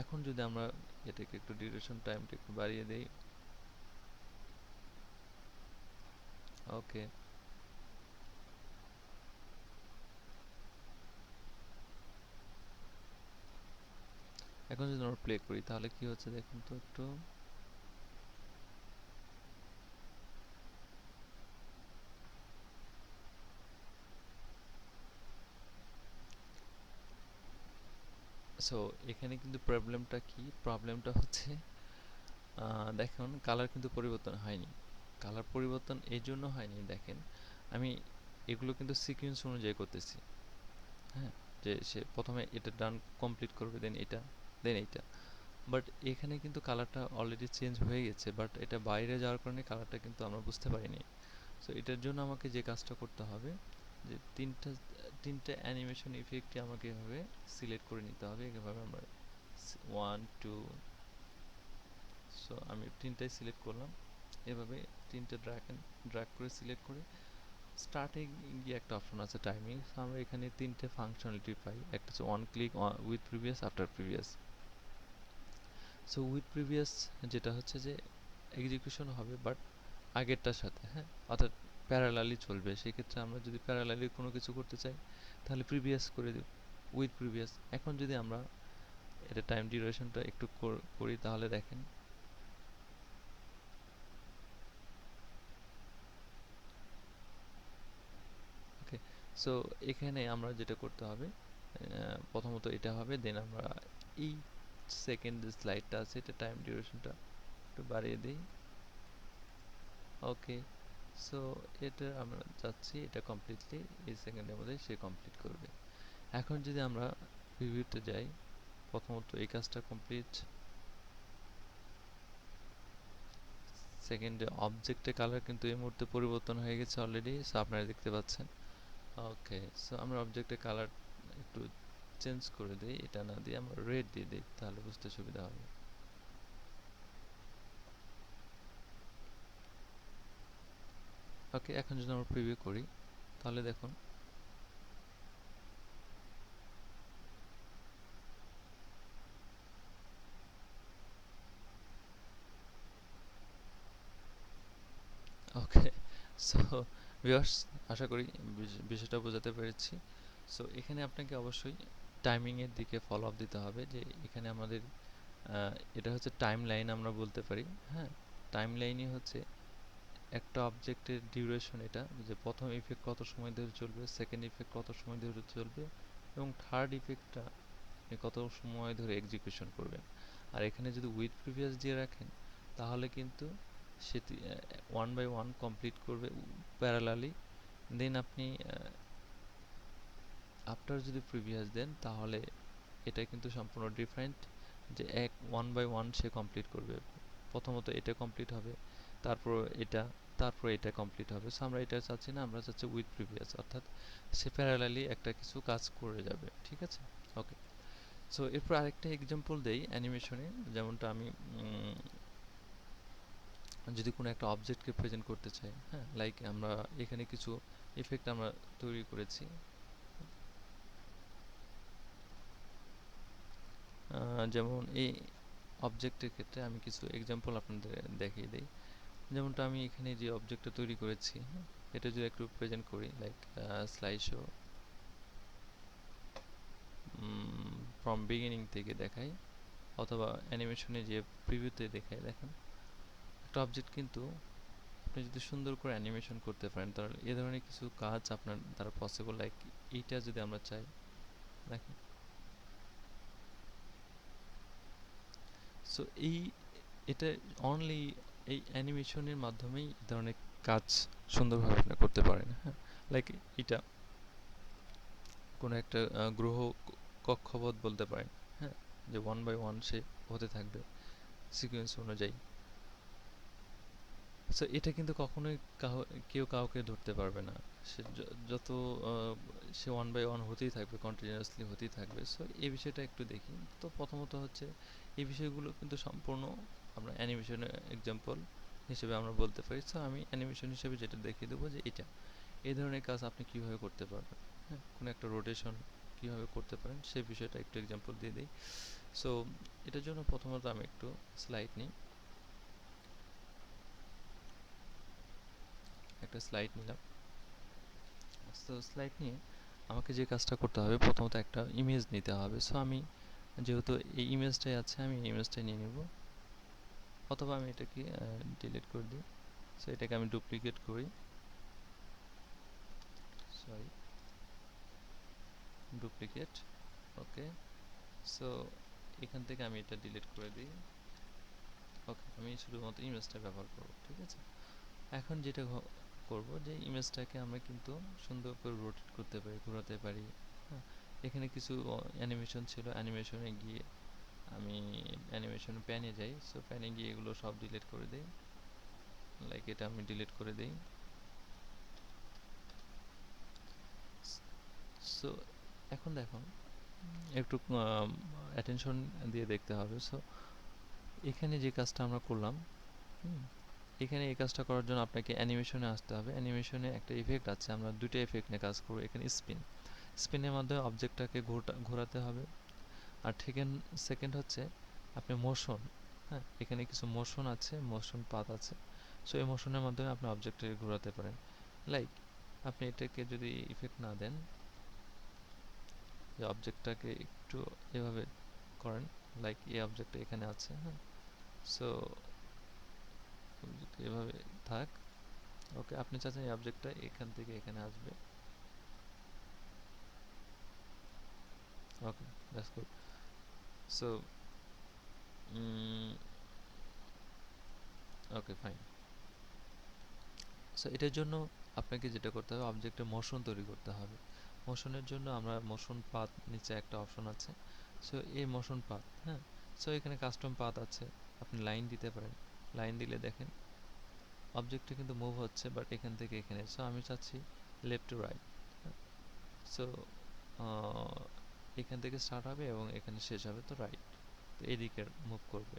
এখন যদি আমরা এটাকে একটু ডিউরেশন টাইমটা একটু বাড়িয়ে দেই, ওকে, এখন যদি আমরা প্লে করি তাহলে কি হচ্ছে দেখুন তো একটু। সো এখানে কিন্তু প্রবলেমটা কি, প্রবলেমটা হচ্ছে দেখুন কালার কিন্তু পরিবর্তন হয়নি। কালার পরিবর্তন এই জন্য হয়নি, দেখেন আমি এগুলো কিন্তু সিকোয়েন্স অনুযায়ী করতেছি, হ্যাঁ, যে সে প্রথমে এটা ডান কমপ্লিট করবে, দেন এটা, দেন এইটা। বাট এখানে কিন্তু কালারটা অলরেডি চেঞ্জ হয়ে গেছে, বাট এটা বাইরে যাওয়ার কারণে কালারটা কিন্তু আমরা বুঝতে পারিনি। সো এটার জন্য আমাকে যে কাজটা করতে হবে, যে তিনটা অ্যানিমেশন ইফেক্টই আমাকে এভাবে সিলেক্ট করে নিতে হবে। এভাবে আমরা 1 2, সো আমি তিনটাই সিলেক্ট করলাম, এভাবে তিনটে ড্র্যাগ করে সিলেক্ট করে স্টার্টে গিয়ে একটা অপশন আছে টাইমিং, আমরা এখানে তিনটে ফাংশনালিটি পাই। একটা হচ্ছে one click, with previous, after previous. So with previous যেটা হচ্ছে যে এক্সিকিউশন হবে, বাট আগেরটার সাথে, হ্যাঁ, অর্থাৎ প্যারালালি চলবে। সেক্ষেত্রে আমরা যদি প্যারালালি কোনো কিছু করতে চাই তাহলে প্রিভিয়াস করে দেব, উইথ প্রিভিয়াস। এখন যদি আমরা এটা টাইম ডিউরেশনটা একটু করি তাহলে দেখেন, ওকে। সো এখানে আমরা যেটা করতে হবে, প্রথমত এটা হবে, দেন আমরা এই সেকেন্ড যে স্লাইডটা আছে এটা টাইম ডিউরেশনটা একটু বাড়িয়ে দিই। ওকে, সো এটা আমরা চাচ্ছি এটা কমপ্লিটলি এই সেকেন্ডের মধ্যে সে কমপ্লিট করবে। এখন যদি আমরা রিভিউতে যাই, প্রথমত এই কাজটা কমপ্লিট। সেকেন্ডে অবজেক্টের কালার কিন্তু এই মুহূর্তে পরিবর্তন হয়ে গেছে অলরেডি, সো আপনারা দেখতে পাচ্ছেন। ওকে, সো আমরা অবজেক্টের কালার একটু চেঞ্জ করে দিই, এটা না দিয়ে আমরা রেড দিয়ে দিই, তাহলে বুঝতে সুবিধা হবে। ওকে, এখন যদি আমরা প্রিভিউ করি তাহলে দেখুন, ওকে। সো ভিউয়ার্স, আশা করি বিষয়টা বোঝাতে পেরেছি। সো এখানে আপনাকে অবশ্যই টাইমিং এর দিকে ফলো আপ দিতে হবে, যে এখানে আমাদের এটা হচ্ছে টাইম লাইন আমরা বলতে পারি, হ্যাঁ। টাইম লাইনই হচ্ছে একটা অবজেক্টের ডিউরেশন, এটা যে প্রথম ইফেক্ট কত সময় ধরে চলবে, সেকেন্ড ইফেক্ট কত সময় ধরে চলবে, এবং থার্ড ইফেক্টটা আপনি কত সময় ধরে এক্সিকিউশন করবেন। আর এখানে যদি উইথ প্রিভিয়াস দিয়ে রাখেন তাহলে কিন্তু সেটি ওয়ান বাই ওয়ান কমপ্লিট করবে প্যারালালি। দেন আপনি আফটার যদি প্রিভিয়াস দেন তাহলে এটা কিন্তু সম্পূর্ণ ডিফারেন্ট, যে ওয়ান বাই ওয়ান সে কমপ্লিট করবে। প্রথমত এটা কমপ্লিট হবে, তারপর এটা, তারপর এটা কমপ্লিট হবে। সো আমরা এটা চাচ্ছি না, আমরা চাচ্ছি উইথ প্রিভিয়াস, অর্থাৎ সে প্যারালালি একটা কিছু কাজ করে যাবে, ঠিক আছে। ওকে, সো এরপর আরেকটা এক্সাম্পল দেই অ্যানিমেশনে, যেমনটা আমি যদি কোনো একটা অবজেক্টকে প্রেজেন্ট করতে চাই, হ্যাঁ, লাইক আমরা এখানে কিছু ইফেক্ট আমরা তৈরি করেছি। যেমন এই অবজেক্টের ক্ষেত্রে আমি কিছু এক্সাম্পল আপনাদের দেখিয়ে দিই। যেমনটা আমি এখানে যে অবজেক্টটা তৈরি করেছি, হ্যাঁ, এটা যদি একটু প্রেজেন্ট করি, like slide show from beginning থেকে দেখাই, অথবা অ্যানিমেশনে যে প্রিভিউতে দেখাই, দেখেন একটা অবজেক্ট কিন্তু আপনি যদি সুন্দর করে অ্যানিমেশন করতে পারেন তাহলে এ ধরনের কিছু কাজ আপনার দ্বারা পসিবল। লাইক এইটা যদি আমরা চাই, দেখেন, সো এটা অনলি এই অ্যানিমেশনের মাধ্যমেই এই ধরনের কাজ সুন্দরভাবে আপনি করতে পারেন, হ্যাঁ। লাইক এটা কোনো একটা গ্রহ কক্ষপথ বলতে পারেন, হ্যাঁ, যে ওয়ান বাই ওয়ান সে হতে থাকবে সিকোয়েন্স অনুযায়ী। সো এটা কিন্তু কখনোই কেউ কাউকে ধরতে পারবে না, সে যত সে ওয়ান বাই ওয়ান হতেই থাকবে, কন্টিনিউয়াসলি হতেই থাকবে। সো এই বিষয়টা একটু দেখি। তো প্রথমত হচ্ছে এই বিষয়গুলো কিন্তু সম্পূর্ণ আমরা অ্যানিমেশনের এক্সাম্পল হিসেবে আমরা বলতে পারি। সো আমি অ্যানিমেশন হিসেবে যেটা দেখিয়ে দেবো যে এটা এই ধরনের কাজ আপনি কীভাবে করতে পারবেন, হ্যাঁ, কোনো একটা রোটেশন কীভাবে করতে পারেন সেই বিষয়টা একটু এক্সাম্পল দিয়ে দিই। সো এটার জন্য প্রথমত আমি একটু স্লাইড নিই, একটা স্লাইড নিলাম। তো স্লাইড নিয়ে আমাকে যে কাজটা করতে হবে, প্রথমত একটা ইমেজ নিতে হবে। সো আমি যেহেতু এই ইমেজটাই আছে, আমি এই ইমেজটাই নিয়ে নেব, অথবা আমি এটাকে ডিলিট করে দিই। সো এটাকে আমি ডুপ্লিকেট করি, সরি, ডুপ্লিকেট। ওকে, সো এখান থেকে আমি এটা ডিলিট করে দিই। ওকে, আমি শুধুমাত্র ইমেজটা ব্যবহার করব, ঠিক আছে। এখন যেটা করব, যে ইমেজটাকে আমরা কিন্তু সুন্দর করে রোটেট করতে পারি, ঘোরাতে পারি, হ্যাঁ। এখানে কিছু অ্যানিমেশন ছিল, অ্যানিমেশনে গিয়ে আমি অ্যানিমেশন প্যানে যাই। সো প্যানে গিয়ে এগুলো সব ডিলিট করে দিই, লাইক এটা আমি ডিলিট করে দিই। সো এখন দেখুন, একটু অ্যাটেনশন দিয়ে দেখতে হবে। সো এখানে যে কাজটা আমরা করলাম, এখানে এই কাজটা করার জন্য আপনাকে অ্যানিমেশনে আসতে হবে। অ্যানিমেশনে একটা ইফেক্ট আছে, আমরা দুটো ইফেক্ট নিয়ে কাজ করবো। এখানে স্পিনের মাধ্যমে অবজেক্টটাকে ঘোরাতে হবে। আর সেকেন্ড হচ্ছে আপনি মোশন, হ্যাঁ, এখানে কিছু মোশন আছে, মোশন পাথ আছে। সো এই মোশনের মাধ্যমে আপনি অবজেক্টটাকে ঘোরাতে পারেন। লাইক আপনি এটাকে যদি ইফেক্ট না দেন, যে অবজেক্টটাকে একটু এভাবে করেন, লাইক এই অবজেক্টটা এখানে আছে, হ্যাঁ, সো এভাবে থাক। ওকে, আপনি চাচ্ছেন এই অবজেক্টটা এখান থেকে এখানে আসবে। Okay, that's good. So okay, fine. So এটার জন্য আপনাকে যেটা করতে হবে, অবজেক্টে মোশন তৈরি করতে হবে। মোশনের জন্য আমরা মোশন পাথ নিচে একটা অপশন আছে, সো এই মোশন পাথ, হ্যাঁ, সো এখানে কাস্টম পাথ আছে, আপনি লাইন দিতে পারেন। লাইন দিলে দেখেন অবজেক্টটা কিন্তু মুভ হচ্ছে, বাট এখান থেকে এখানে। সো আমি চাচ্ছি লেফট টু রাইট, সো এখান থেকে স্টার্ট হবে এবং এখানে শেষ হবে, তো রাইট, তো এদিকে মুভ করবে।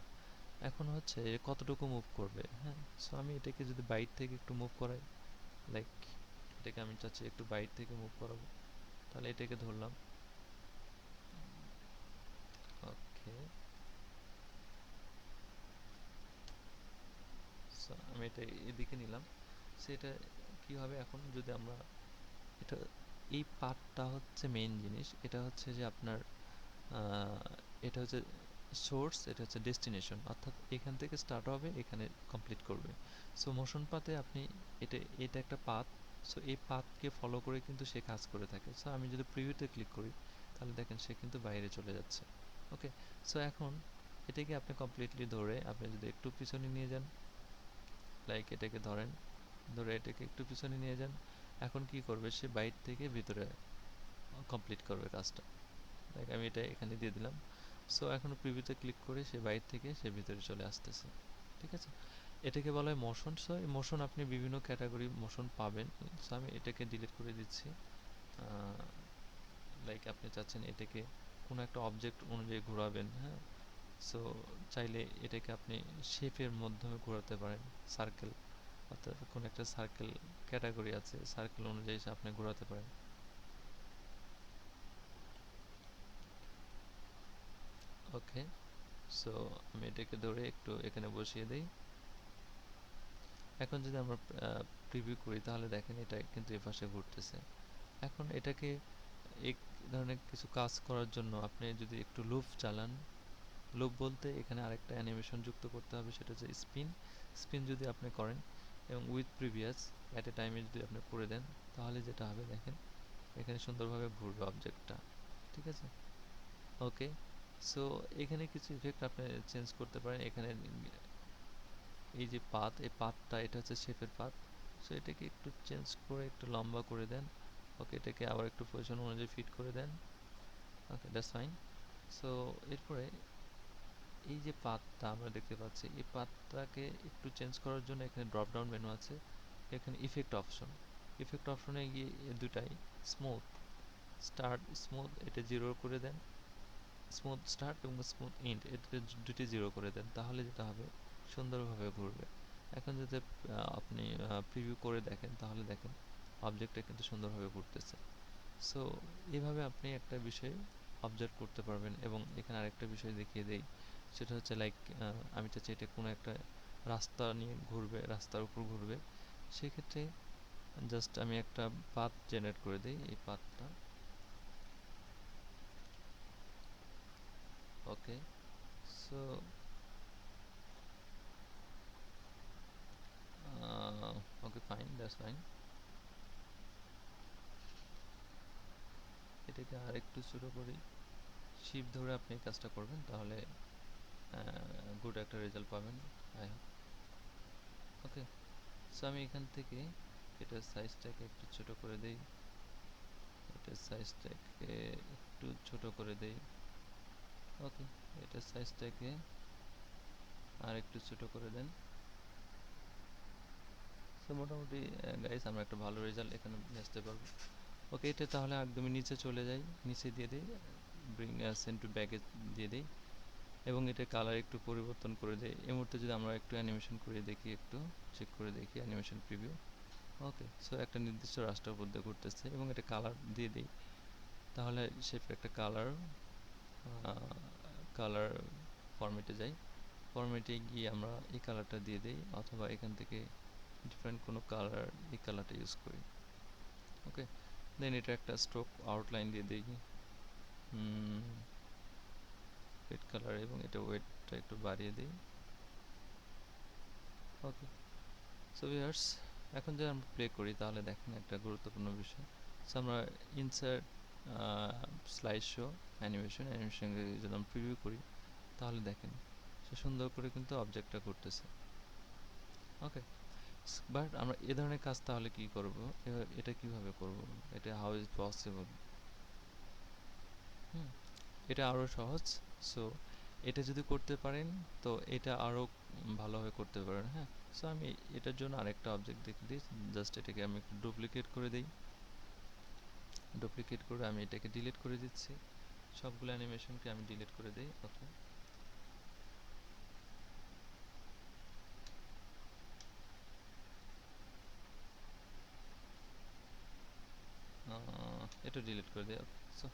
এখন হচ্ছে এ কতটুকু মুভ করবে, হ্যাঁ, সো আমি এটাকে যদি বাইট থেকে একটু মুভ করাই, লাইক এটাকে আমি চাচ্ছি একটু বাইট থেকে মুভ করাবো, তাহলে এটাকে ধরলাম। ওকে, সো আমি এটা এদিকে নিলাম। সেটা কি হবে এখন যদি আমরা এটা, এই পার্টটা হচ্ছে মেইন জিনিস, এটা হচ্ছে যে আপনার এটা হচ্ছে সোর্স, এটা হচ্ছে ডেস্টিনেশন, অর্থাৎ এখান থেকে স্টার্ট হবে, এখানে কমপ্লিট করবে। সো মোশন পাতে আপনি এটা একটা পাথ, সো এই পাথকে ফলো করে কিন্তু সে কাজ করে থাকে। সো আমি যদি প্রিভিউতে ক্লিক করি, তাহলে দেখেন সে কিন্তু বাইরে চলে যাচ্ছে। ওকে, সো এখন এটাকে আপনি কমপ্লিটলি ধরে আপনি যদি একটু পিছনে নিয়ে যান, লাইক এটাকে ধরেন, ধরে এটাকে একটু পিছনে নিয়ে যান, এখন কি করবে, সে বাইরে থেকে ভিতরে কমপ্লিট করবে কাজটা। লাইক আমি এটা এখানে দিয়ে দিলাম। সো এখন প্রিভিউতে ক্লিক করে সে বাইরে থেকে সে ভিতরে চলে আসতেছে। ঠিক আছে, এটাকে বলা হয় মোশন। সো এই মোশন আপনি বিভিন্ন ক্যাটাগরি মোশন পাবেন। সো আমি এটাকে ডিলিট করে দিচ্ছি। লাইক আপনি চাচ্ছেন এটাকে কোনো একটা অবজেক্ট অনুযায়ী ঘোরাবেন, হ্যাঁ, সো চাইলে এটাকে আপনি শেপের মাধ্যমে ঘোরাতে পারেন, সার্কেল, অর্থাৎ কোনো একটা সার্কেল ক্যাটাগরি আছে, সার্কেল অনুযায়ী আপনি ঘোরাতে পারেন। ওকে, সো আমি এটাকে ধরে একটু এখানে বসিয়ে দিই। এখন যদি আমরা প্রিভিউ করি, তাহলে দেখেন এটা কিন্তু এপাশে ঘুরতেছে। এখন এটাকে এক ধরনের কিছু কাজ করার জন্য আপনি যদি একটু লুপ চালান, লুপ বলতে এখানে আরেকটা অ্যানিমেশন যুক্ত করতে হবে, সেটা হচ্ছে স্পিন। স্পিন যদি আপনি করেন এবং উইথ প্রিভিয়াস অ্যাট এ টাইমে যদি আপনি করে দেন, তাহলে যেটা হবে দেখেন এখানে সুন্দরভাবে ঘুরবে অবজেক্টটা। ঠিক আছে, ওকে, সো এখানে কিছু ইফেক্ট আপনি চেঞ্জ করতে পারেন। এখানে এই যে পাথ, এই পাথটা এটা হচ্ছে শেপের পাথ, সো এটাকে একটু চেঞ্জ করে একটু লম্বা করে দেন। ওকে, এটাকে আবার একটু পজিশন অনুযায়ী ফিট করে দেন। ওকে, দ্যাটস ফাইন। সো এরপরে এই যে পাথটা আমরা দেখতে পাচ্ছি, এই পাথটাকে একটু চেঞ্জ করার জন্য এখানে ড্রপ ডাউন মেনু আছে, এখানে ইফেক্ট অপশন, ইফেক্ট অপশনে গিয়ে এই দুটাই স্মুথ স্টার্ট, স্মুথ এটা জিরো করে দেন, স্মুথ স্টার্ট এবং স্মুথ এন্ড এটা দুটি জিরো করে দেন, তাহলে যেটা হবে সুন্দরভাবে ঘুরবে। এখন যদি আপনি প্রিভিউ করে দেখেন, তাহলে দেখেন অবজেক্টটা কিন্তু সুন্দরভাবে ঘুরতেছে। সো এইভাবে আপনি একটা বিষয় অবজার্ভ করতে পারবেন। এবং এখানে আরেকটা বিষয় দেখিয়ে দেই, সেটা হচ্ছে লাইক আমি চাচ্ছি এটা কোনো একটা রাস্তা নিয়ে ঘুরবে, রাস্তার উপর ঘুরবে, সেক্ষেত্রে জাস্ট আমি একটা পাথ জেনারেট করে দিই, এই পাথটা। Okay, so okay, fine, that's fine. এটাকে আর একটু ছোটো করি, শিপ ধরে আপনি এই কাজটা করবেন, তাহলে গুড একটা রেজাল্ট পাবেন, আই হোপ। ওকে, সো আমি এখান থেকে এটার সাইজটাকে একটু ছোট করে দেই, এটার সাইজটাকে একটু ছোট করে দেই। ওকে, এটার সাইজটাকে আর একটু ছোট করে দেন। সো মোটামুটি গাইস আমরা একটা ভালো রেজাল্ট এখানে নিয়ে আসতে পারবো। ওকে, এটা তাহলে একদমই নিচে চলে যাই, নিচে দিয়ে দিই, ব্রিং সেন্ড টু ব্যাকে দিয়ে দিই, এবং এটা কালার একটু পরিবর্তন করে দেই। এই মুহূর্তে যদি আমরা একটু অ্যানিমেশন করে দেখি, একটু চেক করে দেখি অ্যানিমেশন প্রিভিউ। ওকে, সো একটা নির্দিষ্ট রাস্তার মধ্যে ঘুরতেছে এবং এটা কালার দিয়ে দিই, তাহলে শেপের একটা কালার কালার ফরম্যাটে যাই, ফরম্যাটে গিয়ে আমরা এই কালারটা দিয়ে দেই, অথবা এখান থেকে ডিফারেন্ট কোনো কালার, এই কালারটা ইউজ করি। ওকে, দেন এটা একটা স্ট্রোক আউটলাইন দিয়ে দিই রেড কালার, এবং এটা ওয়েটটা একটু বাড়িয়ে দিই। ওকে, সো ভিউয়ার্স, এখন যদি আমরা প্লে করি তাহলে দেখেন একটা গুরুত্বপূর্ণ বিষয়। সো আমরা ইনসার্ট স্লাইড শো অ্যানিমেশন যদি আমরা প্রিভিউ করি তাহলে দেখেন সে সুন্দর করে কিন্তু অবজেক্টটা করতেছে। ওকে, বাট আমরা এ ধরনের কাজ তাহলে কি করব, এটা কিভাবে করব, এটা হাউ ইজ পসিবল? হুম, এটা আরও সহজ। সো এটা যদি করতে পারেন তো এটা আরও ভালোভাবে করতে পারেন। হ্যাঁ, সো আমি এটার জন্য আরেকটা অবজেক্ট দেখে দিই। জাস্ট এটাকে আমি একটু ডুপ্লিকেট করে দিই। ডুপ্লিকেট করে আমি এটাকে ডিলিট করে দিচ্ছি। সবগুলো অ্যানিমেশনকে আমি ডিলিট করে দিই। ওকে, এটা ডিলিট করে দিই। ওকে, সো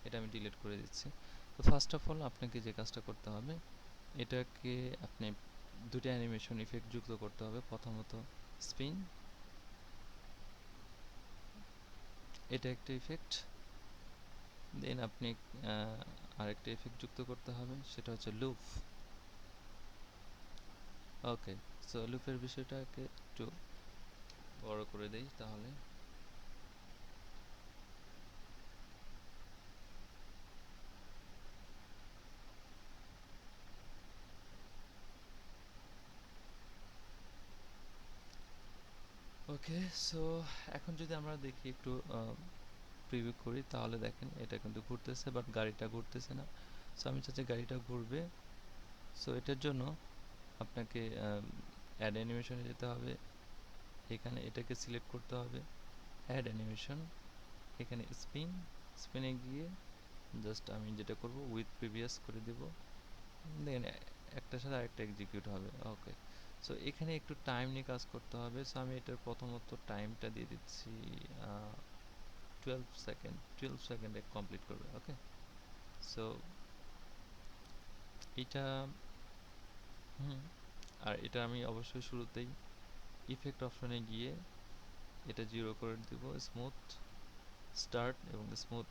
এটা আমি ডিলিট করে দিচ্ছি। তো ফার্স্ট অফ অল আপনাকে যে কাজটা করতে হবে, এটাকে আপনি দুটো অ্যানিমেশন ইফেক্ট যুক্ত করতে হবে। প্রথমত স্পিন, এটা একটা ইফেক্ট। দেন আপনি আরেকটা ইফেক্ট যুক্ত করতে হবে, সেটা হচ্ছে লুপ। ওকে, সো লুপের বিষয়টাকে একটু বড় করে দেই তাহলে। ওকে, সো এখন যদি আমরা দেখি একটু প্রিভিউ করি তাহলে দেখেন এটা কিন্তু ঘুরতেছে, বাট গাড়িটা ঘুরতেছে না। সো আমি চাচ্ছি গাড়িটা ঘুরবে। সো এটার জন্য আপনাকে অ্যাড অ্যানিমেশনে যেতে হবে। এখানে এটাকে সিলেক্ট করতে হবে, অ্যাড অ্যানিমেশন, এখানে স্পিন, স্পিনে গিয়ে জাস্ট আমি যেটা করব উইথ প্রিভিয়াস করে দেব। দেন একটার সাথে আরেকটা এক্সিকিউট হবে। ওকে, সো এখানে একটু টাইম নিয়ে কাজ করতে হবে। সো আমি এটার প্রথমত টাইমটা দিয়ে দিচ্ছি 12 সেকেন্ড। 12 সেকেন্ডে কমপ্লিট করবে। ওকে, সো এটা হুম, আর এটা আমি অবশ্যই শুরুতেই ইফেক্ট অপশনে গিয়ে এটা 0 করে দেব, স্মুথ স্টার্ট এবং স্মুথ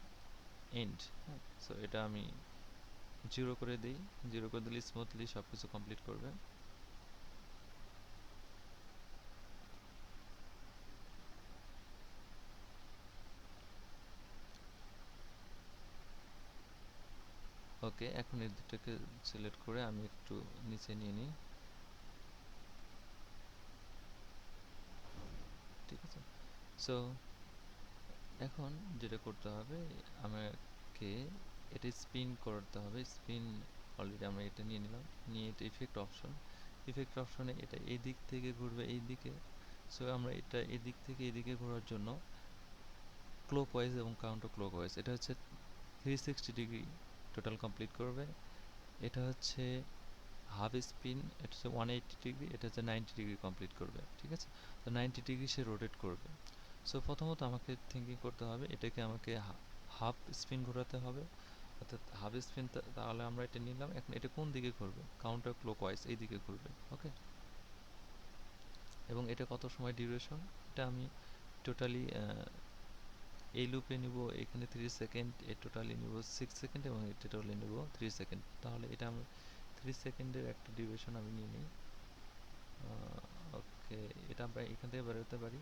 এন্ড। হ্যাঁ, সো এটা আমি 0 করে দিই। 0 করে দিলে স্মুথলি সব কিছু কমপ্লিট করবে। ওকে, এখন এই দুটোকে সিলেক্ট করে আমি একটু নিচে নিয়ে নিই। ঠিক আছে, সো এখন যেটা করতে হবে, আমাকে এটা স্পিন করতে হবে। স্পিন অলরেডি আমরা এটা নিয়ে নিলাম, নিয়ে এটা ইফেক্ট অপশন, ইফেক্ট অপশনে এটা এই দিক থেকে ঘুরবে এই দিকে। সো আমরা এটা এদিক থেকে এদিকে ঘোরার জন্য ক্লকওয়াইজ এবং কাউন্টার ক্লকওয়াইজ, এটা হচ্ছে 360 ডিগ্রি টোটাল কমপ্লিট করবে। এটা হচ্ছে হাফ স্পিন, এটা হচ্ছে 180 ডিগ্রি, এটা হচ্ছে 90 ডিগ্রি কমপ্লিট করবে। ঠিক আছে, তো 90 ডিগ্রি সে রোটেট করবে। সো প্রথমত আমাকে থিঙ্কিং করতে হবে, এটাকে আমাকে হাফ স্পিন ঘোরাতে হবে, অর্থাৎ হাফ স্পিন। তাহলে আমরা এটা নিলাম। এখন এটা কোন দিকে ঘুরবে? কাউন্টার ক্লকওয়াইজ এই দিকে ঘুরবে। ওকে, এবং এটা কত সময় ডিউরেশন? এটা আমি টোটালি এই লুপে নিব এখানে 3 সেকেন্ড, এ টোটালি নিব 6 সেকেন্ড, এবং এটা টোটালি নিব 3 সেকেন্ড। তাহলে এটা আমি 3 সেকেন্ডের একটা ডিউরেশন আমি নিয়ে নিই। ওকে, এটা আমরা এখান থেকে বাড়াতে পারি,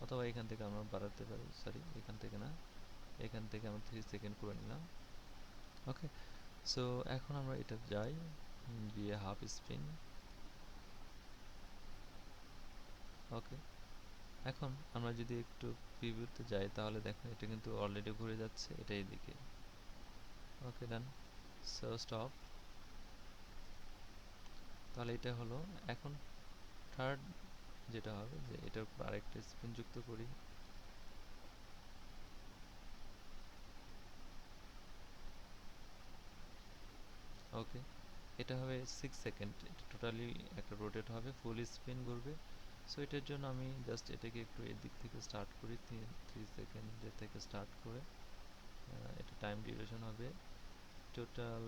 অথবা এখান থেকে আমরা বাড়াতে পারি। সরি, এখান থেকে না, এখান থেকে আমরা 3 সেকেন্ড করে নিলাম। ওকে, সো এখন আমরা এটা যাই, গিয়ে হাফ স্পিন। ওকে, এখন আমরা যদি একটু প্রিভিউতে যাই তাহলে দেখেন এটা কিন্তু অলরেডি ঘুরে যাচ্ছে এটা এইদিকে। Okay, done. So stop. তাহলে এটা হলো। এখন থার্ড যেটা হবে, যে এটার উপর আরেকটা স্পিন যুক্ত করি। ওকে, এটা হবে 6 সেকেন্ড, এটা টোটালি একটা রোটেট হবে, ফুল স্পিন ঘুরবে। সো এটার জন্য আমি জাস্ট এটাকে একটু এদিক থেকে স্টার্ট করি, 3 সেকেন্ডের থেকে স্টার্ট করে এটা টাইম ডিউরেশন হবে টোটাল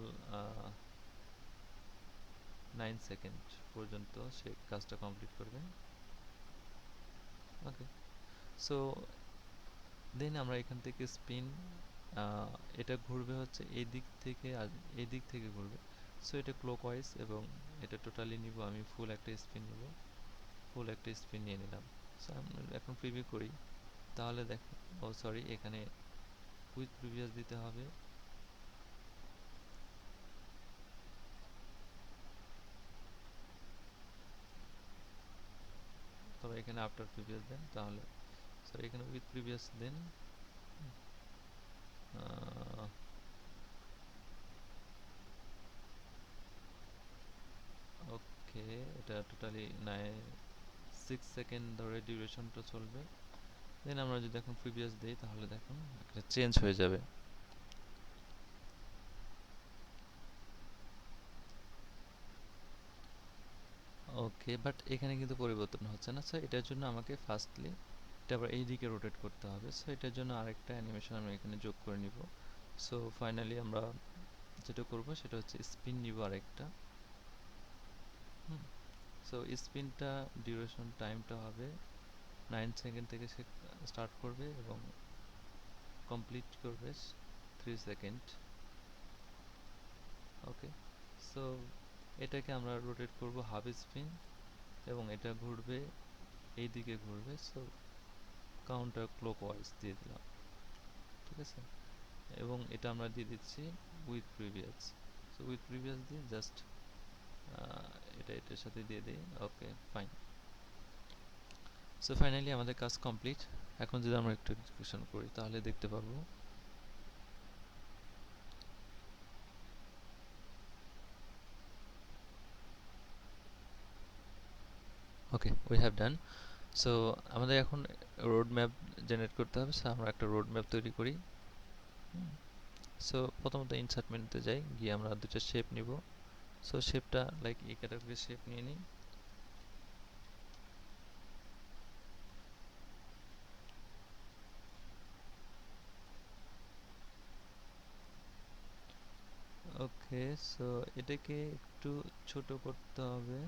9 সেকেন্ড পর্যন্ত সে কাজটা কমপ্লিট করবে। ওকে, সো দেন আমরা এখান থেকে স্পিন, এটা ঘুরবে হচ্ছে এই দিক থেকে আর এই দিক থেকে ঘুরবে। সো এটা ক্লকওয়াইজ এবং এটা টোটালি নিব আমি, ফুল একটা স্পিন নিব, ফুল একটা স্পিন নিয়ে নিলাম। সো আমরা এখন প্রিভিউ করি, তাহলে দেখো, ও সরি, এখানে উইথ প্রিভিয়াস দিতে হবে। তবে এখানে আফটার প্রিভিয়াস দেন, তাহলে সরি এখানে উইথ প্রিভিয়াস দেন। ওকে, এটা টোটালি 6 সেকেন্ড ধরে ডিউরেশনটা চলবে। দেন আমরা যদি এখন প্রিভিয়াস দিই তাহলে দেখুন একটা চেঞ্জ হয়ে যাবে। ওকে, বাট এখানে কিন্তু পরিবর্তন হচ্ছে না। সো এটার জন্য আমাকে ফার্স্টলি এটা আবার এইদিকে রোটেট করতে হবে। সো এটার জন্য আরেকটা অ্যানিমেশন আমি এখানে যোগ করে নিব। সো ফাইনালি আমরা যেটা করব সেটা হচ্ছে স্পিন নিব আরেকটা। সো স্পিনটা ডিউরেশন টাইমটা হবে 9 সেকেন্ড থেকে সে স্টার্ট করবে এবং কমপ্লিট করবে 3 সেকেন্ড। ওকে, সো এটাকে আমরা রোটেট করব হাফ স্পিন এবং এটা ঘুরবে, এই দিকে ঘুরবে। সো কাউন্টার ক্লকওয়াইজ দিয়ে দিলাম, ঠিক আছে। এবং এটা আমরা দিয়ে দিচ্ছি with previous. So with previous দিয়ে জাস্ট এটা এটার সাথে দিয়ে দিই। ওকে, ফাইন। সো ফাইনালি আমাদের কাজ কমপ্লিট। এখন যদি আমরা একটু এক্সিকিউশন করি তাহলে দেখতে পারবো। ওকে, উই হ্যাভ ডান। সো আমাদের এখন রোড ম্যাপ জেনারেট করতে হবে। সো আমরা একটা রোড ম্যাপ তৈরি করি। সো প্রথমত ইনসার্ট মেনুতে যাই, গিয়ে আমরা দুটো শেপ নিব। সো শেপটা লাইক এই ক্যাটাগরির শেপ নিয়ে নিই। ওকে, সো এটাকে একটু ছোট করতে হবে।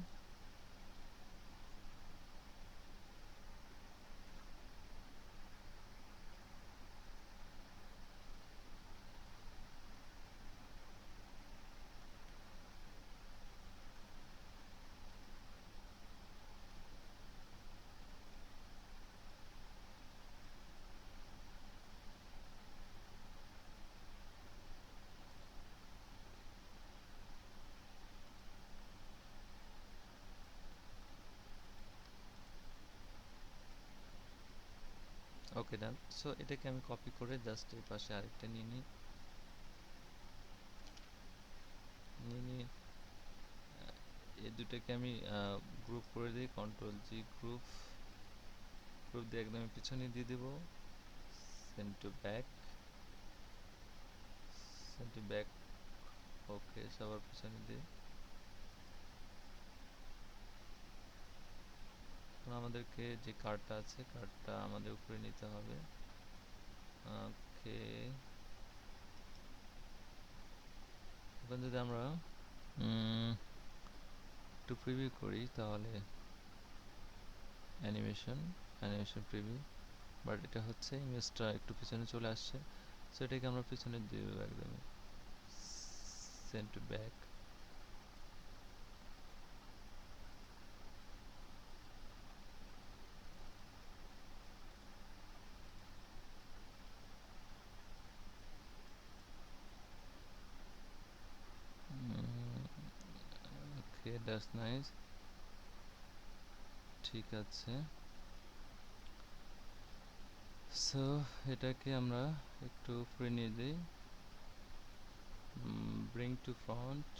ওকে, ডান। সো এটাকে আমি কপি করে জাস্ট এই পাশে আরেকটা নিয়ে নিই, নিয়ে এই দুটাকে আমি গ্রুপ করে দিই, কন্ট্রোল জি, গ্রুপ। গ্রুপ দিয়ে একদম পিছনে দিয়ে দেবো, send to back, send to back. Okay, সবার পিছনে দিয়ে এখন আমাদেরকে যে কার্ডটা আছে কার্ডটা আমাদের উপরে নিতে হবে। ওকে, এখন যদি আমরা একটু প্রিভিউ করি তাহলে অ্যানিমেশন, অ্যানিমেশন প্রিভিউ, বাট এটা হচ্ছে ইমেজটা একটু পিছনে চলে আসছে। সো এটাকে আমরা পিছনে দিয়ে দেবো একদমই, send to back. Okay, that's nice, ঠিক আছে। সো এটাকে আমরা একটু উপরে নিয়ে যাই, ব্রিং টু ফ্রন্ট।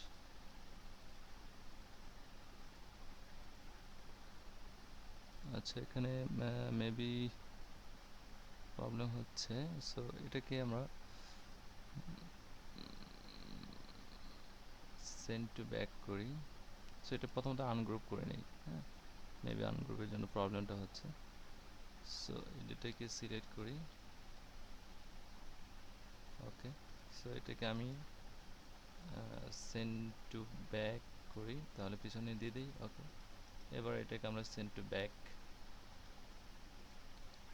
আচ্ছা, এখানে মেবি প্রবলেম হচ্ছে। সো এটাকে আমরা সেন্ড টু ব্যাক করি। সো এটা প্রথমত আনগ্রুপ করে নিই, হ্যাঁ, মেবি আনগ্রুপের জন্য প্রবলেমটা হচ্ছে। সো এটাকে সিলেক্ট করি। ওকে, সো এটাকে আমি সেন্ড টু ব্যাক করি তাহলে পিছনে দিয়ে দিই। ওকে, এবার এটাকে আমরা সেন্ড টু ব্যাক।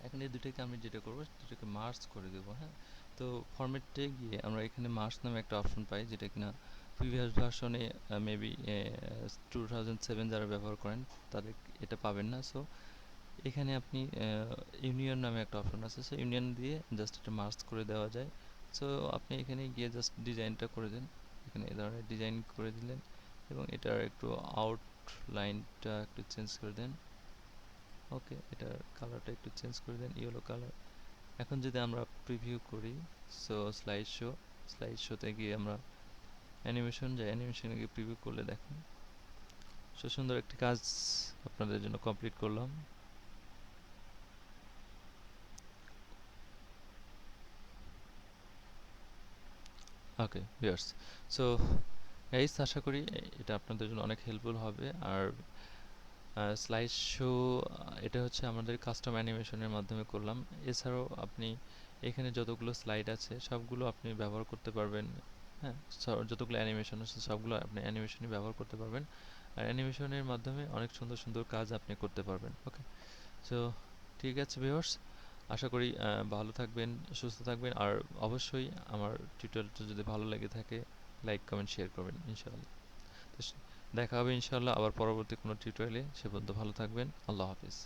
এখন এই দুটোকে আমি যেটা করব দুটোকে মার্জ করে দেব। হ্যাঁ, তো ফরম্যাটে গিয়ে আমরা এখানে মার্জ নামে একটা অপশন পাই, যেটা কিনা প্রিভিয়াস ভার্সনে মেবি 2007 যারা ব্যবহার করেন তাদের এটা পাবেন না। সো এখানে আপনি ইউনিয়ন নামে একটা অপশন আছে, সো ইউনিয়ন দিয়ে জাস্ট এটা মার্জ করে দেওয়া যায়। সো আপনি এখানে গিয়ে জাস্ট ডিজাইনটা করে দেন, এখানে এই ধরনের ডিজাইন করে দিলেন এবং এটার একটু আউটলাইনটা একটু চেঞ্জ করে দেন। ওকে, এটার কালারটা একটু চেঞ্জ করে দেন ইয়েলো কালার। এখন যদি আমরা প্রিভিউ করি, সো স্লাইড শোতে গিয়ে আমরা অ্যানিমেশন যাই, অ্যানিমেশনে গিয়ে প্রিভিউ করলে দেখেন সো সুন্দর একটি কাজ আপনাদের জন্য কমপ্লিট করলাম। ওকে ভিউয়ার্স, সো গাইস আশা করি এটা আপনাদের জন্য অনেক হেল্পফুল হবে। আর স্লাইড শো এটা হচ্ছে আমাদের কাস্টম অ্যানিমেশনের মাধ্যমে করলাম। এছাড়াও আপনি এখানে যতগুলো স্লাইড আছে সবগুলো আপনি ব্যবহার করতে পারবেন। হ্যাঁ, যতগুলো অ্যানিমেশন আছে সবগুলো আপনি অ্যানিমেশনই ব্যবহার করতে পারবেন, আর অ্যানিমেশনের মাধ্যমে অনেক সুন্দর সুন্দর কাজ আপনি করতে পারবেন। ওকে, সো ঠিক আছে ভিউয়ার্স, আশা করি ভালো থাকবেন, সুস্থ থাকবেন, আর অবশ্যই আমার টিউটোরিয়ালটা যদি ভালো লেগে থাকে লাইক কমেন্ট শেয়ার করবেন ইনশাআল্লাহ। তো দেখা হবে ইনশাআল্লাহ আবার পরবর্তী কোনো টিউটোরিয়ালে। সে পর্যন্ত ভালো থাকবেন। আল্লাহ হাফিজ।